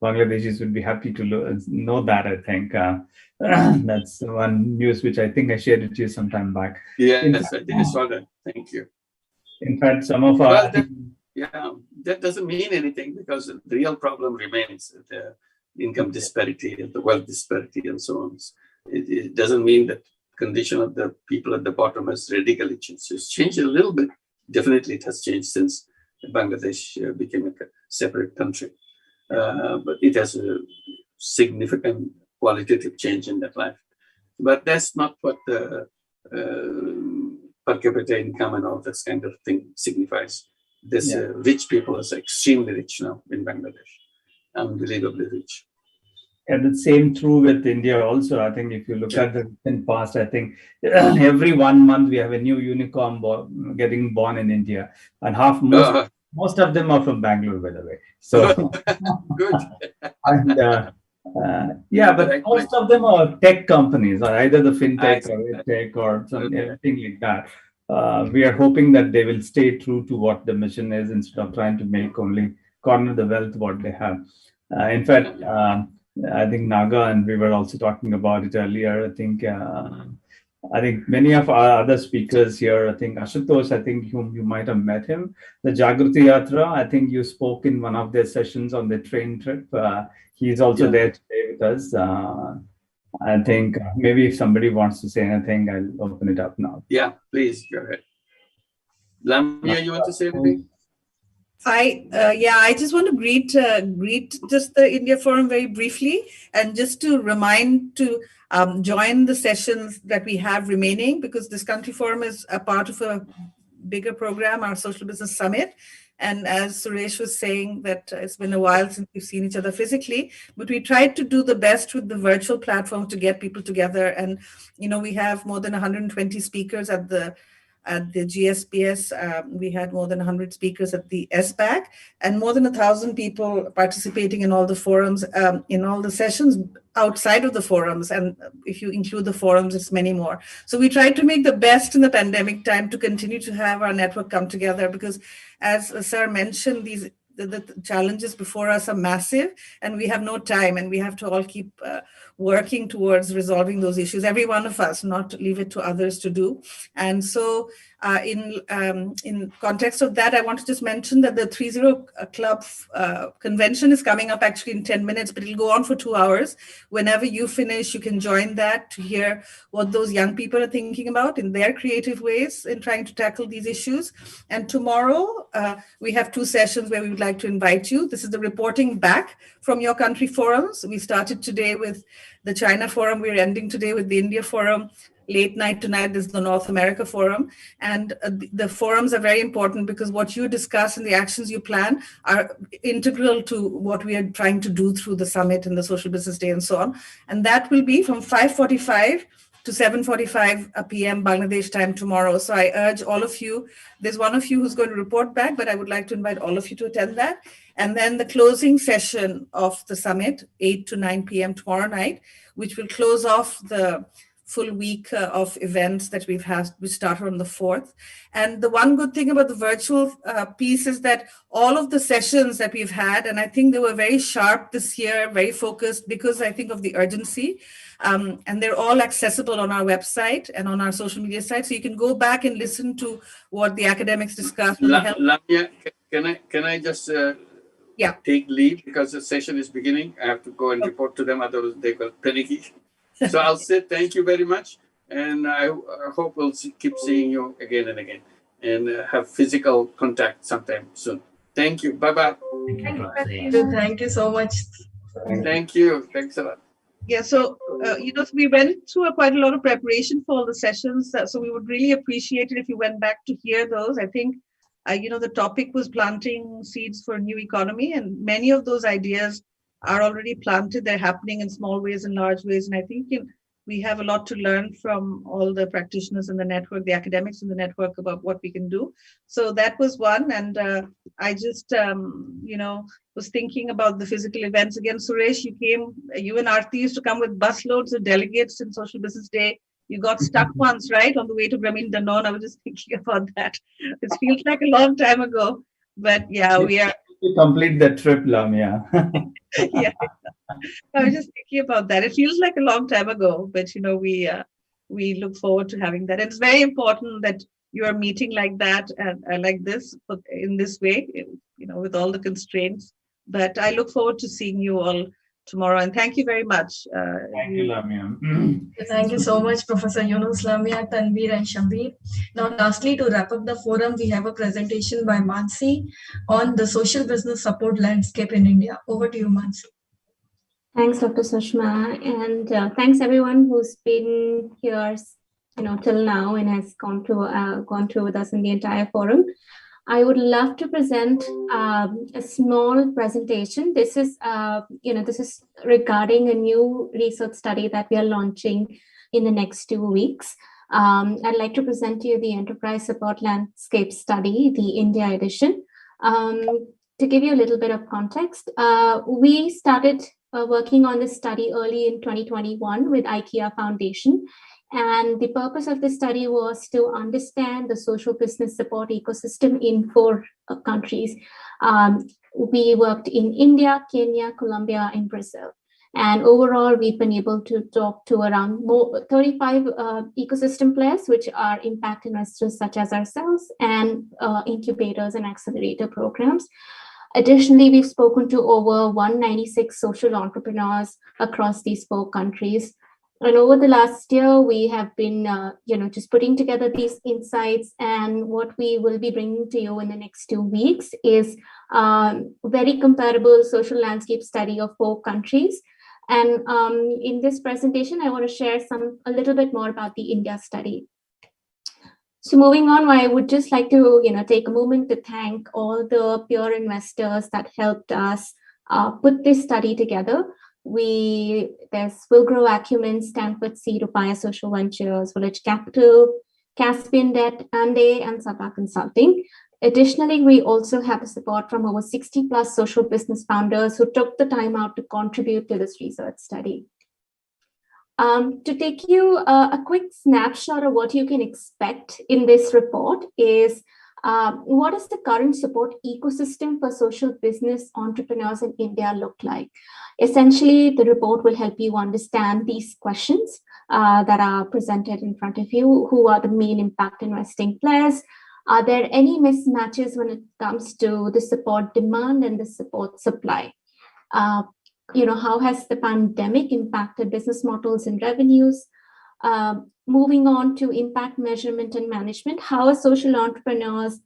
Bangladeshis would be happy to know that. I think that's one news which I think I shared with you some time back. Yes, I saw that. Thank you. In fact, some of our that doesn't mean anything because the real problem remains the income disparity and the wealth disparity and so on. It doesn't mean that condition of the people at the bottom has radically changed. So it's changed a little bit. Definitely it has changed since Bangladesh became a separate country. But it has a significant qualitative change in that life. But that's not what the per capita income and all this kind of thing signifies. This rich people are extremely rich now in Bangladesh, unbelievably rich. And the same true with India also. I think if you look at the recent past, I think every 1 month we have a new unicorn getting born in India, and most of them are from Bangalore, by the way. So good. And but most of them are tech companies, or either the fintech or tech or something like that. We are hoping that they will stay true to what the mission is instead of trying to make only corner the wealth what they have. In fact, I think Naga, and we were also talking about it earlier. I think many of our other speakers here, I think Ashutosh, I think you might have met him. The Jagruti Yatra, I think you spoke in one of their sessions on the train trip. He's also there today with us. I think maybe if somebody wants to say anything, I'll open it up now. Yeah, please go ahead. Lamia, you want to say anything? I just want to greet just the India Forum very briefly, and just to remind to join the sessions that we have remaining, because this Country Forum is a part of a bigger program, our Social Business Summit. And as Suresh was saying, that it's been a while since we've seen each other physically, but we tried to do the best with the virtual platform to get people together. And, we have more than 120 speakers at the GSPS. We had more than 100 speakers at the SBAC, and more than 1,000 people participating in all the forums, in all the sessions outside of the forums. And if you include the forums, it's many more. So we tried to make the best in the pandemic time to continue to have our network come together, because as Sir mentioned, the challenges before us are massive, and we have no time, and we have to all keep working towards resolving those issues, every one of us, not leave it to others to do. And so in context of that, I want to just mention that the 30 Club convention is coming up actually in 10 minutes, but it'll go on for 2 hours. Whenever you finish, you can join that to hear what those young people are thinking about in their creative ways in trying to tackle these issues. And tomorrow, we have 2 sessions where we would like to invite you. This is the reporting back from your country forums. We started today with the China Forum. We're ending today with the India Forum. Late night tonight is the North America Forum. And the forums are very important, because what you discuss and the actions you plan are integral to what we are trying to do through the summit and the Social Business Day and so on. And that will be from 5:45 to 7:45 p.m. Bangladesh time tomorrow. So I urge all of you, there's one of you who's going to report back, but I would like to invite all of you to attend that. And then the closing session of the summit, 8 to 9 p.m. tomorrow night, which will close off the full week of events that we've had. We started on the 4th. And the one good thing about the virtual piece is that all of the sessions that we've had, and I think they were very sharp this year, very focused, because I think of the urgency. And they're all accessible on our website and on our social media site. So you can go back and listen to what the academics discussed. Lamia, can I just take leave, because the session is beginning? I have to go and report to them, otherwise they will panicky. So I'll say thank you very much, and I hope we'll keep seeing you again and again, and have physical contact sometime soon. Thank you. Bye-bye. Thank you so much. Thank you. Thanks a lot. Yeah, so, we went through quite a lot of preparation for all the sessions. So we would really appreciate it if you went back to hear those. I think, the topic was planting seeds for a new economy, and many of those ideas are already planted. They're happening in small ways and large ways. And I think we have a lot to learn from all the practitioners in the network, the academics in the network, about what we can do. So that was one. And I just, was thinking about the physical events. Again, Suresh, you and Aarti used to come with busloads of delegates in Social Business Day. You got stuck once, right, on the way to Grameen Danone. I was just thinking about that. It feels like a long time ago. But yeah, we are... To complete the trip, Lamia. Yeah, I was just thinking about that. It feels like a long time ago, but we look forward to having that. It's very important that you are meeting like that and like this, in this way, with all the constraints. But I look forward to seeing you all tomorrow. And thank you very much. Thank you, Lamia. Thank you so much, Professor Yunus, Lamia, Tanveer, and Shabir. Now, lastly, to wrap up the forum, we have a presentation by Mansi on the social business support landscape in India. Over to you, Mansi. Thanks, Dr. Sushma, and thanks everyone who's been here, till now and has gone through with us in the entire forum. I would love to present a small presentation. This is, this is regarding a new research study that we are launching in the next 2 weeks. I'd like to present to you the Enterprise Support Landscape Study, the India edition. To give you a little bit of context, we started working on this study early in 2021 with IKEA Foundation. And the purpose of the study was to understand the social business support ecosystem in 4 countries. We worked in India, Kenya, Colombia, and Brazil. And overall, we've been able to talk to around 35 ecosystem players, which are impact investors such as ourselves, and incubators and accelerator programs. Additionally, we've spoken to over 196 social entrepreneurs across these 4 countries. And over the last year, we have been, just putting together these insights. And what we will be bringing to you in the next 2 weeks is very comparable social landscape study of 4 countries. And in this presentation, I want to share a little bit more about the India study. So moving on, I would just like to, take a moment to thank all the peer investors that helped us put this study together. There's Will Grow Acumen, Stanford Seed, Upaya Social Ventures, Village Capital, Caspian Debt, Ande, and Sabha Consulting. Additionally, we also have the support from over 60 plus social business founders who took the time out to contribute to this research study. To take you a quick snapshot of what you can expect in this report is what does the current support ecosystem for social business entrepreneurs in India look like? Essentially, the report will help you understand these questions that are presented in front of you. Who are the main impact investing players? Are there any mismatches when it comes to the support demand and the support supply? How has the pandemic impacted business models and revenues? Moving on to impact measurement and management, how are social entrepreneurs,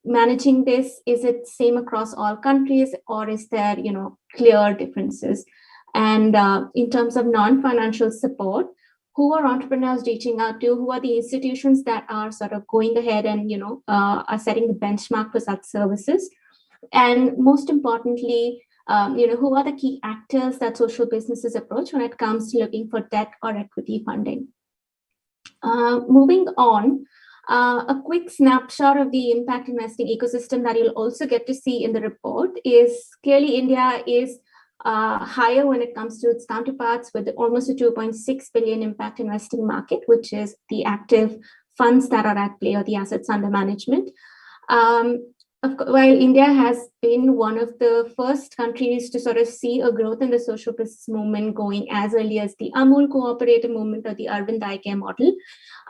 managing this? Is it same across all countries, or is there, clear differences? And in terms of non-financial support, who are entrepreneurs reaching out to? Who are the institutions that are sort of going ahead and, are setting the benchmark for such services? And most importantly, who are the key actors that social businesses approach when it comes to looking for debt or equity funding? Moving on, a quick snapshot of the impact investing ecosystem that you'll also get to see in the report is clearly India is higher when it comes to its counterparts, with almost a 2.6 billion impact investing market, which is the active funds that are at play or the assets under management. While India has been one of the first countries to sort of see a growth in the social business movement going as early as the Amul cooperative movement or the Arvind Eye Care model,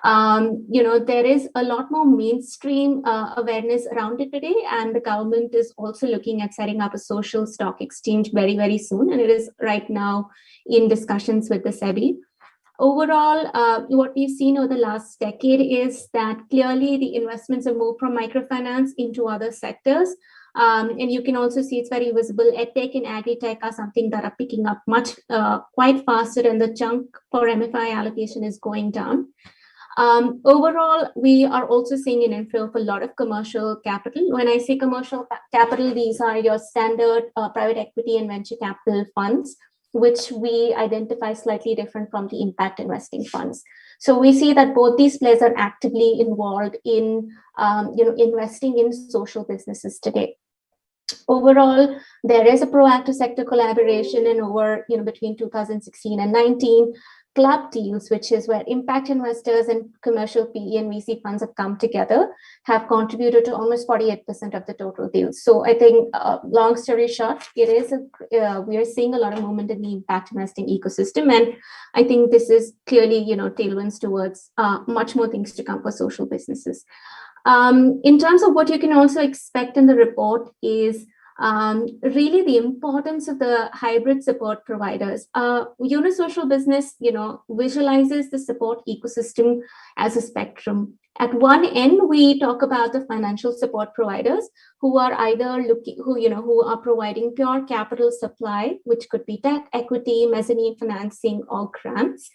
there is a lot more mainstream awareness around it today, and the government is also looking at setting up a social stock exchange very, very soon, and it is right now in discussions with the SEBI. Overall, what we've seen over the last decade is that clearly the investments have moved from microfinance into other sectors. And you can also see it's very visible. EdTech and Agri-Tech are something that are picking up quite faster, and the chunk for MFI allocation is going down. Overall, we are also seeing an inflow of a lot of commercial capital. When I say commercial capital, these are your standard private equity and venture capital funds, which we identify slightly different from the impact investing funds. So we see that both these players are actively involved in, investing in social businesses today. Overall, there is a proactive sector collaboration in over, between 2016 and 19. Club deals, which is where impact investors and commercial PE and VC funds have come together, have contributed to almost 48% of the total deals. So I think, long story short, we are seeing a lot of movement in the impact investing ecosystem, and I think this is clearly, tailwinds towards much more things to come for social businesses. In terms of what you can also expect in the report is really the importance of the hybrid support providers. Unisocial business, visualizes the support ecosystem as a spectrum. At one end, we talk about the financial support providers who are either who are providing pure capital supply, which could be debt, equity, mezzanine financing, or grants.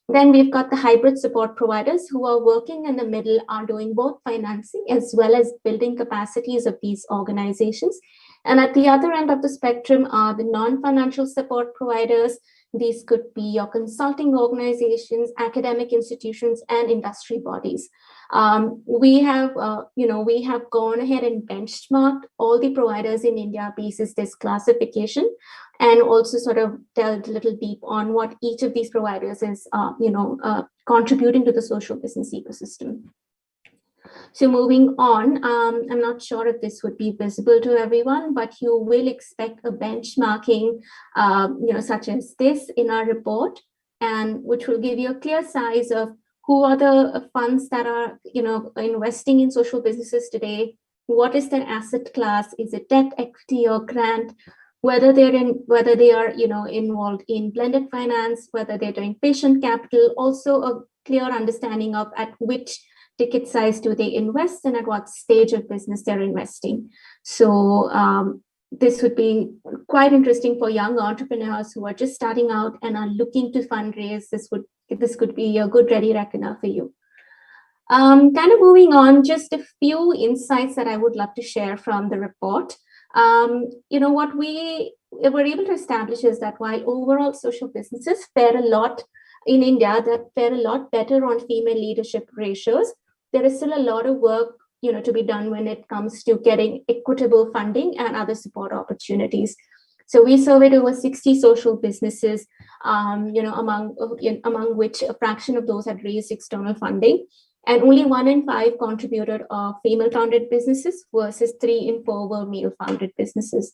Then we've got the hybrid support providers who are working in the middle, are doing both financing as well as building capacities of these organizations. And at the other end of the spectrum are the non-financial support providers. These could be your consulting organizations, academic institutions, and industry bodies. We have gone ahead and benchmarked all the providers in India basis this classification, and also sort of delved a little deep on what each of these providers is, contributing to the social business ecosystem. So moving on, I'm not sure if this would be visible to everyone, but you will expect a benchmarking, such as this in our report, and which will give you a clear size of who are the funds that are, investing in social businesses today. What is their asset class? Is it debt, equity, or grant? Whether they are, involved in blended finance, whether they're doing patient capital. Also, a clear understanding of at which ticket size do they invest and at what stage of business they're investing. So this would be quite interesting for young entrepreneurs who are just starting out and are looking to fundraise. This could be a good ready reckoner for you. Kind of moving on, just a few insights that I would love to share from the report. What we were able to establish is that while overall social businesses fare a lot in India, that fare a lot better on female leadership ratios, there is still a lot of work, to be done when it comes to getting equitable funding and other support opportunities. So we surveyed over 60 social businesses, among which a fraction of those had raised external funding. And only 1 in 5 contributed are female-founded businesses versus 3 in 4 were male-founded businesses.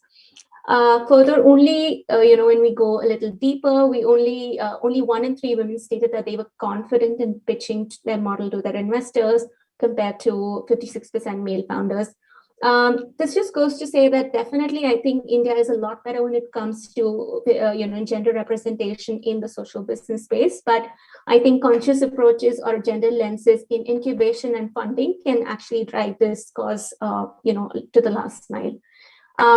Further, only when we go a little deeper, we only 1 in 3 women stated that they were confident in pitching their model to their investors, compared to 56% male founders. This just goes to say that definitely, I think India is a lot better when it comes to gender representation in the social business space. But I think conscious approaches or gender lenses in incubation and funding can actually drive this cause, to the last mile.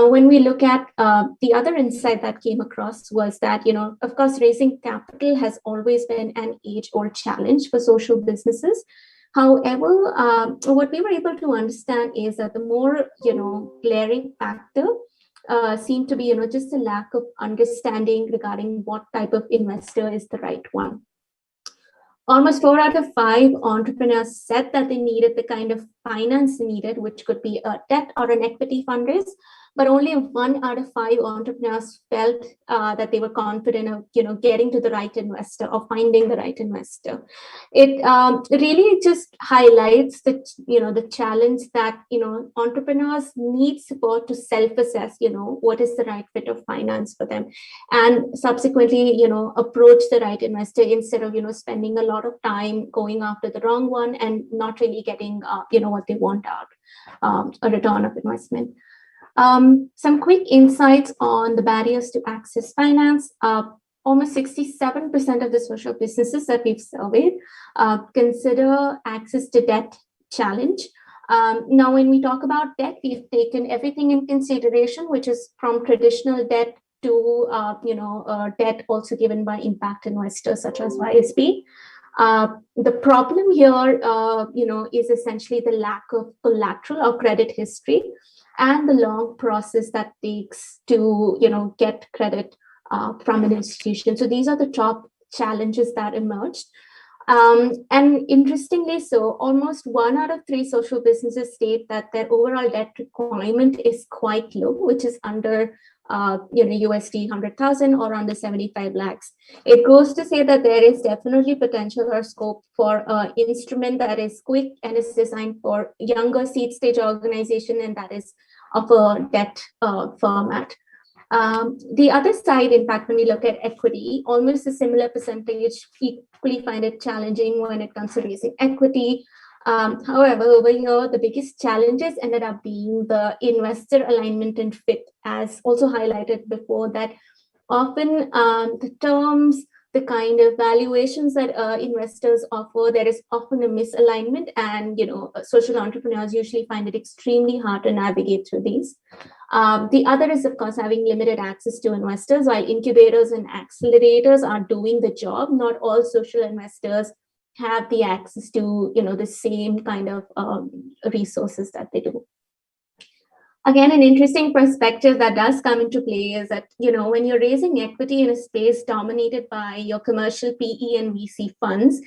When we look at the other insight that came across was that, of course, raising capital has always been an age-old challenge for social businesses. However, what we were able to understand is that the more, glaring factor seemed to be, just a lack of understanding regarding what type of investor is the right one. Almost 4 out of 5 entrepreneurs said that they needed the kind of finance needed, which could be a debt or an equity fundraise, but only 1 out of 5 entrepreneurs felt that they were confident of, getting to the right investor or finding the right investor. It really just highlights the challenge that, entrepreneurs need support to self-assess, what is the right fit of finance for them, and subsequently, approach the right investor instead of, spending a lot of time going after the wrong one and not really getting, what they want out, a return of investment. Some quick insights on the barriers to access finance. Almost 67% of the social businesses that we've surveyed consider access to debt challenge. Now, when we talk about debt, we've taken everything in consideration, which is from traditional debt to debt also given by impact investors such as YSB. The problem here, is essentially the lack of collateral or credit history, and the long process that takes to, get credit from an institution. So these are the top challenges that emerged. And interestingly so, almost 1 out of 3 social businesses state that their overall debt requirement is quite low, which is under USD 100,000 or under 75 lakhs. It goes to say that there is definitely potential or scope for an instrument that is quick and is designed for younger seed stage organization, and that is of a debt format. The other side, in fact, when we look at equity, almost a similar percentage equally find it challenging when it comes to raising equity. However, over here, the biggest challenges ended up being the investor alignment and fit, as also highlighted before, that often the terms, the kind of valuations that investors offer, there is often a misalignment, and social entrepreneurs usually find it extremely hard to navigate through these. The other is, of course, having limited access to investors. While incubators and accelerators are doing the job, not all social investors have the access to the same kind of resources that they do. Again, an interesting perspective that does come into play is that, when you're raising equity in a space dominated by your commercial PE and VC funds,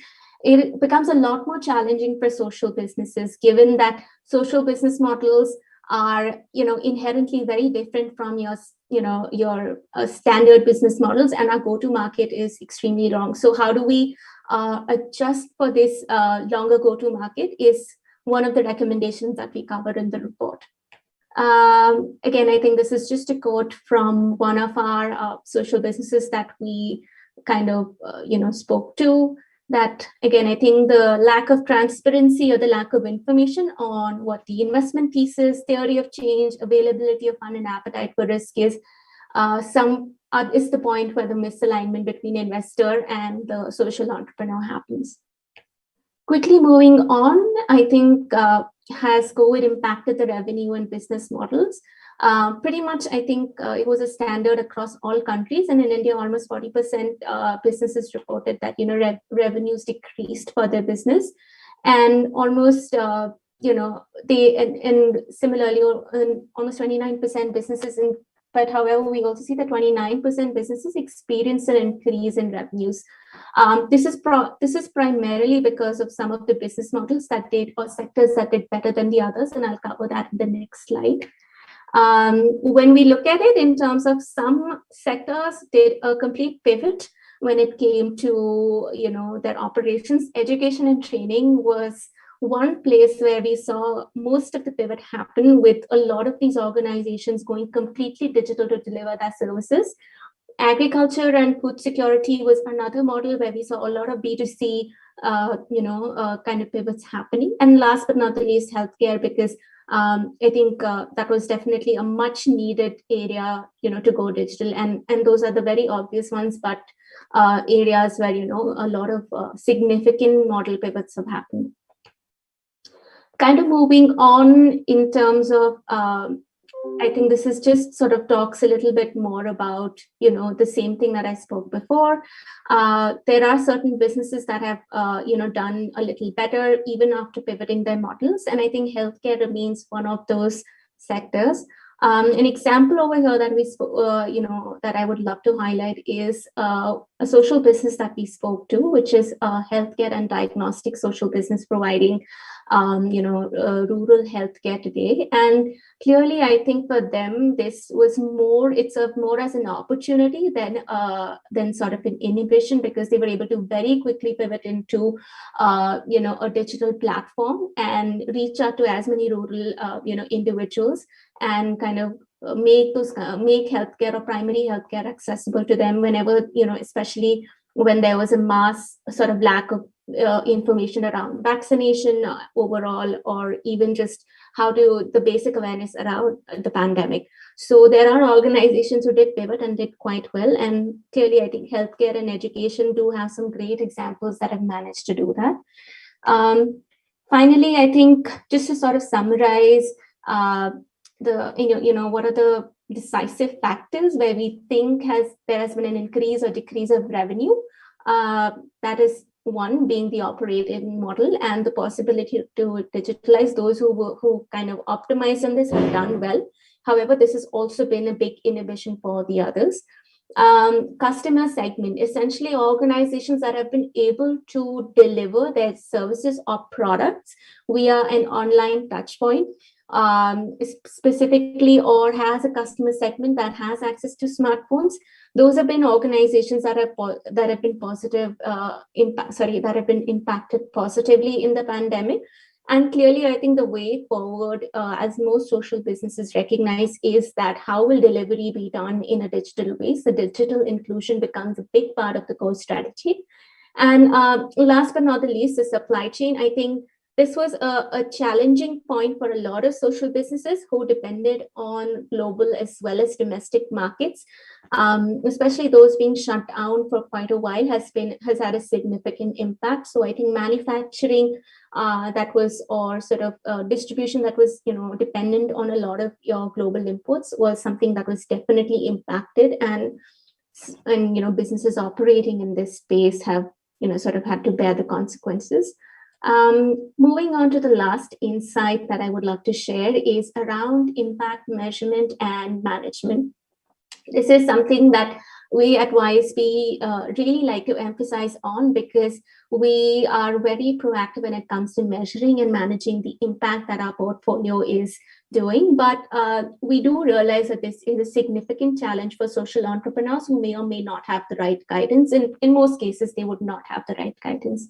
it becomes a lot more challenging for social businesses, given that social business models are, inherently very different from your standard business models, and our go-to-market is extremely long. So how do we adjust for this longer go-to-market is one of the recommendations that we covered in the report. Again, I think this is just a quote from one of our social businesses that we kind of, spoke to. That, again, I think the lack of transparency or the lack of information on what the investment thesis, theory of change, availability of fund, and appetite for risk is the point where the misalignment between investor and the social entrepreneur happens. Quickly moving on, I think has COVID impacted the revenue and business models? Pretty much, I think it was a standard across all countries, and in India, almost 40% businesses reported that revenues decreased for their business, and almost similarly, almost 29% businesses but however, we also see that 29% businesses experience an increase in revenues. This is primarily because of some of the business models that did, or sectors that did better than the others, and I'll cover that in the next slide. When we look at it in terms of some sectors did a complete pivot when it came to their operations. Education and training was one place where we saw most of the pivot happen, with a lot of these organizations going completely digital to deliver their services. Agriculture and food security was another model where we saw a lot of B2C kind of pivots happening. And last but not the least, healthcare, because I think that was definitely a much needed area to go digital, and those are the very obvious ones, but areas where a lot of significant model pivots have happened. Kind of moving on in terms of, I think this is just sort of talks a little bit more about, the same thing that I spoke before. There are certain businesses that have, done a little better even after pivoting their models. And I think healthcare remains one of those sectors. An example over here that we that I would love to highlight is a social business that we spoke to, which is a healthcare and diagnostic social business providing rural healthcare today. And clearly, I think for them, this was it served more as an opportunity than sort of an inhibition, because they were able to very quickly pivot into a digital platform and reach out to as many rural individuals, and kind of make healthcare or primary healthcare accessible to them whenever, especially when there was a mass sort of lack of information around vaccination overall, or even just the basic awareness around the pandemic. So there are organizations who did pivot and did quite well. And clearly, I think healthcare and education do have some great examples that have managed to do that. Finally, I think just to sort of summarize, what are the decisive factors where we think there has been an increase or decrease of revenue? That is one being the operating model and the possibility to digitalize. Those who kind of optimize on this have done well. However, this has also been a big inhibition for the others. Customer segment, essentially organizations that have been able to deliver their services or products via an online touch point, specifically, or has a customer segment that has access to smartphones. Those have been organizations that have been impacted positively in the pandemic. And clearly, I think the way forward, as most social businesses recognize, is that how will delivery be done in a digital way? So digital inclusion becomes a big part of the core strategy. And last but not the least, the supply chain. I think this was a challenging point for a lot of social businesses who depended on global as well as domestic markets, especially those being shut down for quite a while has had a significant impact. So I think manufacturing distribution that was dependent on a lot of your global inputs was something that was definitely impacted, and businesses operating in this space have sort of had to bear the consequences. Moving on to the last insight that I would love to share is around impact measurement and management. This is something that we at YSB really like to emphasize on, because we are very proactive when it comes to measuring and managing the impact that our portfolio is doing. But we do realize that this is a significant challenge for social entrepreneurs who may or may not have the right guidance. And in most cases, they would not have the right guidance.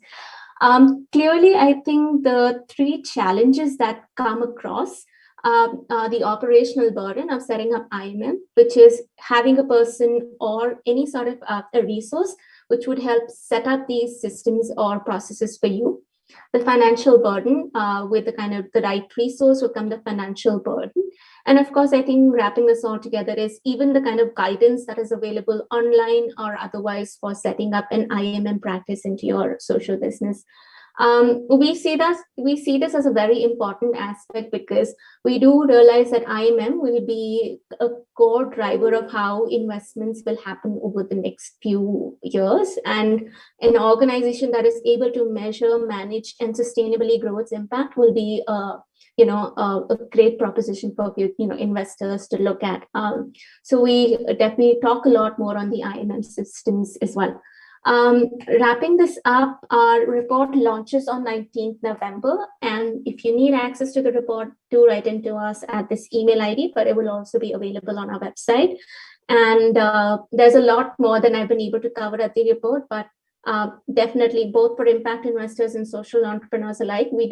Clearly, I think the three challenges that come across the operational burden of setting up IMM, which is having a person or any sort of a resource which would help set up these systems or processes for you. The financial burden, with the right resource will come the financial burden. And of course, I think wrapping this all together is even the kind of guidance that is available online or otherwise for setting up an IMM practice into your social business. We see this as a very important aspect, because we do realize that IMM will be a core driver of how investments will happen over the next few years. And an organization that is able to measure, manage, and sustainably grow its impact will be a great proposition for investors to look at. So we definitely talk a lot more on the IMM systems as well. Wrapping this up, our report launches on 19th November. And if you need access to the report, do write into us at this email ID, but it will also be available on our website. And there's a lot more than I've been able to cover at the report, but definitely both for impact investors and social entrepreneurs alike, we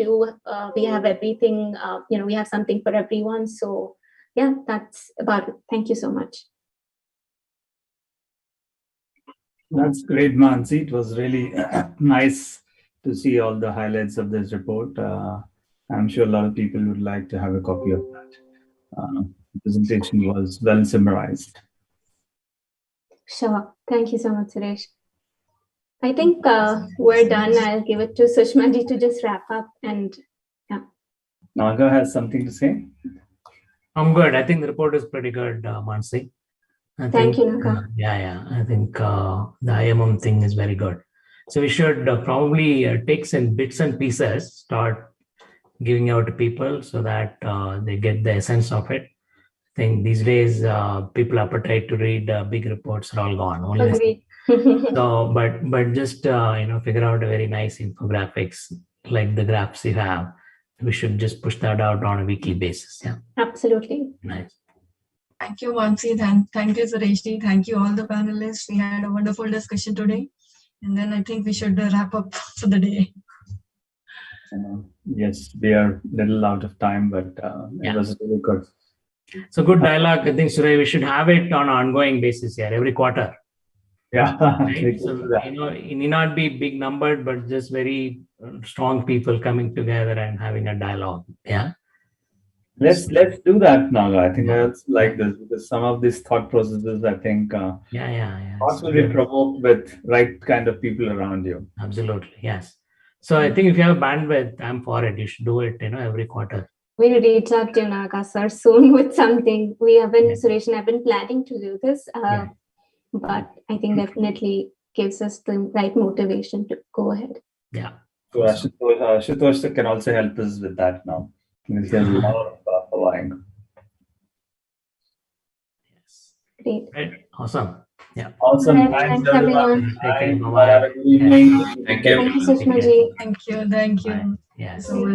have everything, we have something for everyone. So yeah, that's about it. Thank you so much. That's great, Mansi. It was really nice to see all the highlights of this report. I'm sure a lot of people would like to have a copy of that. The presentation was well summarized. Sure. Thank you so much, Suresh. I think we're done. I'll give it to Sushma ji to just wrap up. And yeah. Naga has something to say? I'm good. I think the report is pretty good, Mansi. Thank you, Naga. I think the IMM thing is very good. So we should probably take some bits and pieces, start giving out to people so that they get the essence of it. I think these days people appetite to read big reports are all gone. Agreed. So, but just figure out a very nice infographics like the graphs you have. We should just push that out on a weekly basis. Yeah. Absolutely. Nice. Thank you, Mansi. Thank you, Sureshji. Thank you, all the panelists. We had a wonderful discussion today. And then I think we should wrap up for the day. Yes, we are a little out of time, but it was really good. So good dialogue. I think, Suresh, we should have it on an ongoing basis here, every quarter. Yeah. Right? So, it need not be big numbered, but just very strong people coming together and having a dialogue. Yeah. Let's do that, Naga. I think that's like this, because some of these thought processes, I think, thoughts will be provoked with right kind of people around you. Absolutely, yes. So I think if you have bandwidth, I'm for it. You should do it, every quarter. We'll reach out to Naga sir soon with something. Suresh and I've been planning to do this, but I think definitely gives us the right motivation to go ahead. Yeah. So Ashutosh can also help us with that now. He has a lot of following. Yes. Great. Right. Awesome. Yeah. Awesome. Right. Thanks everyone. Bye. Have a good evening. Thank you. Thank you, Sushma ji. Thank you. Thank you. Yes. So much.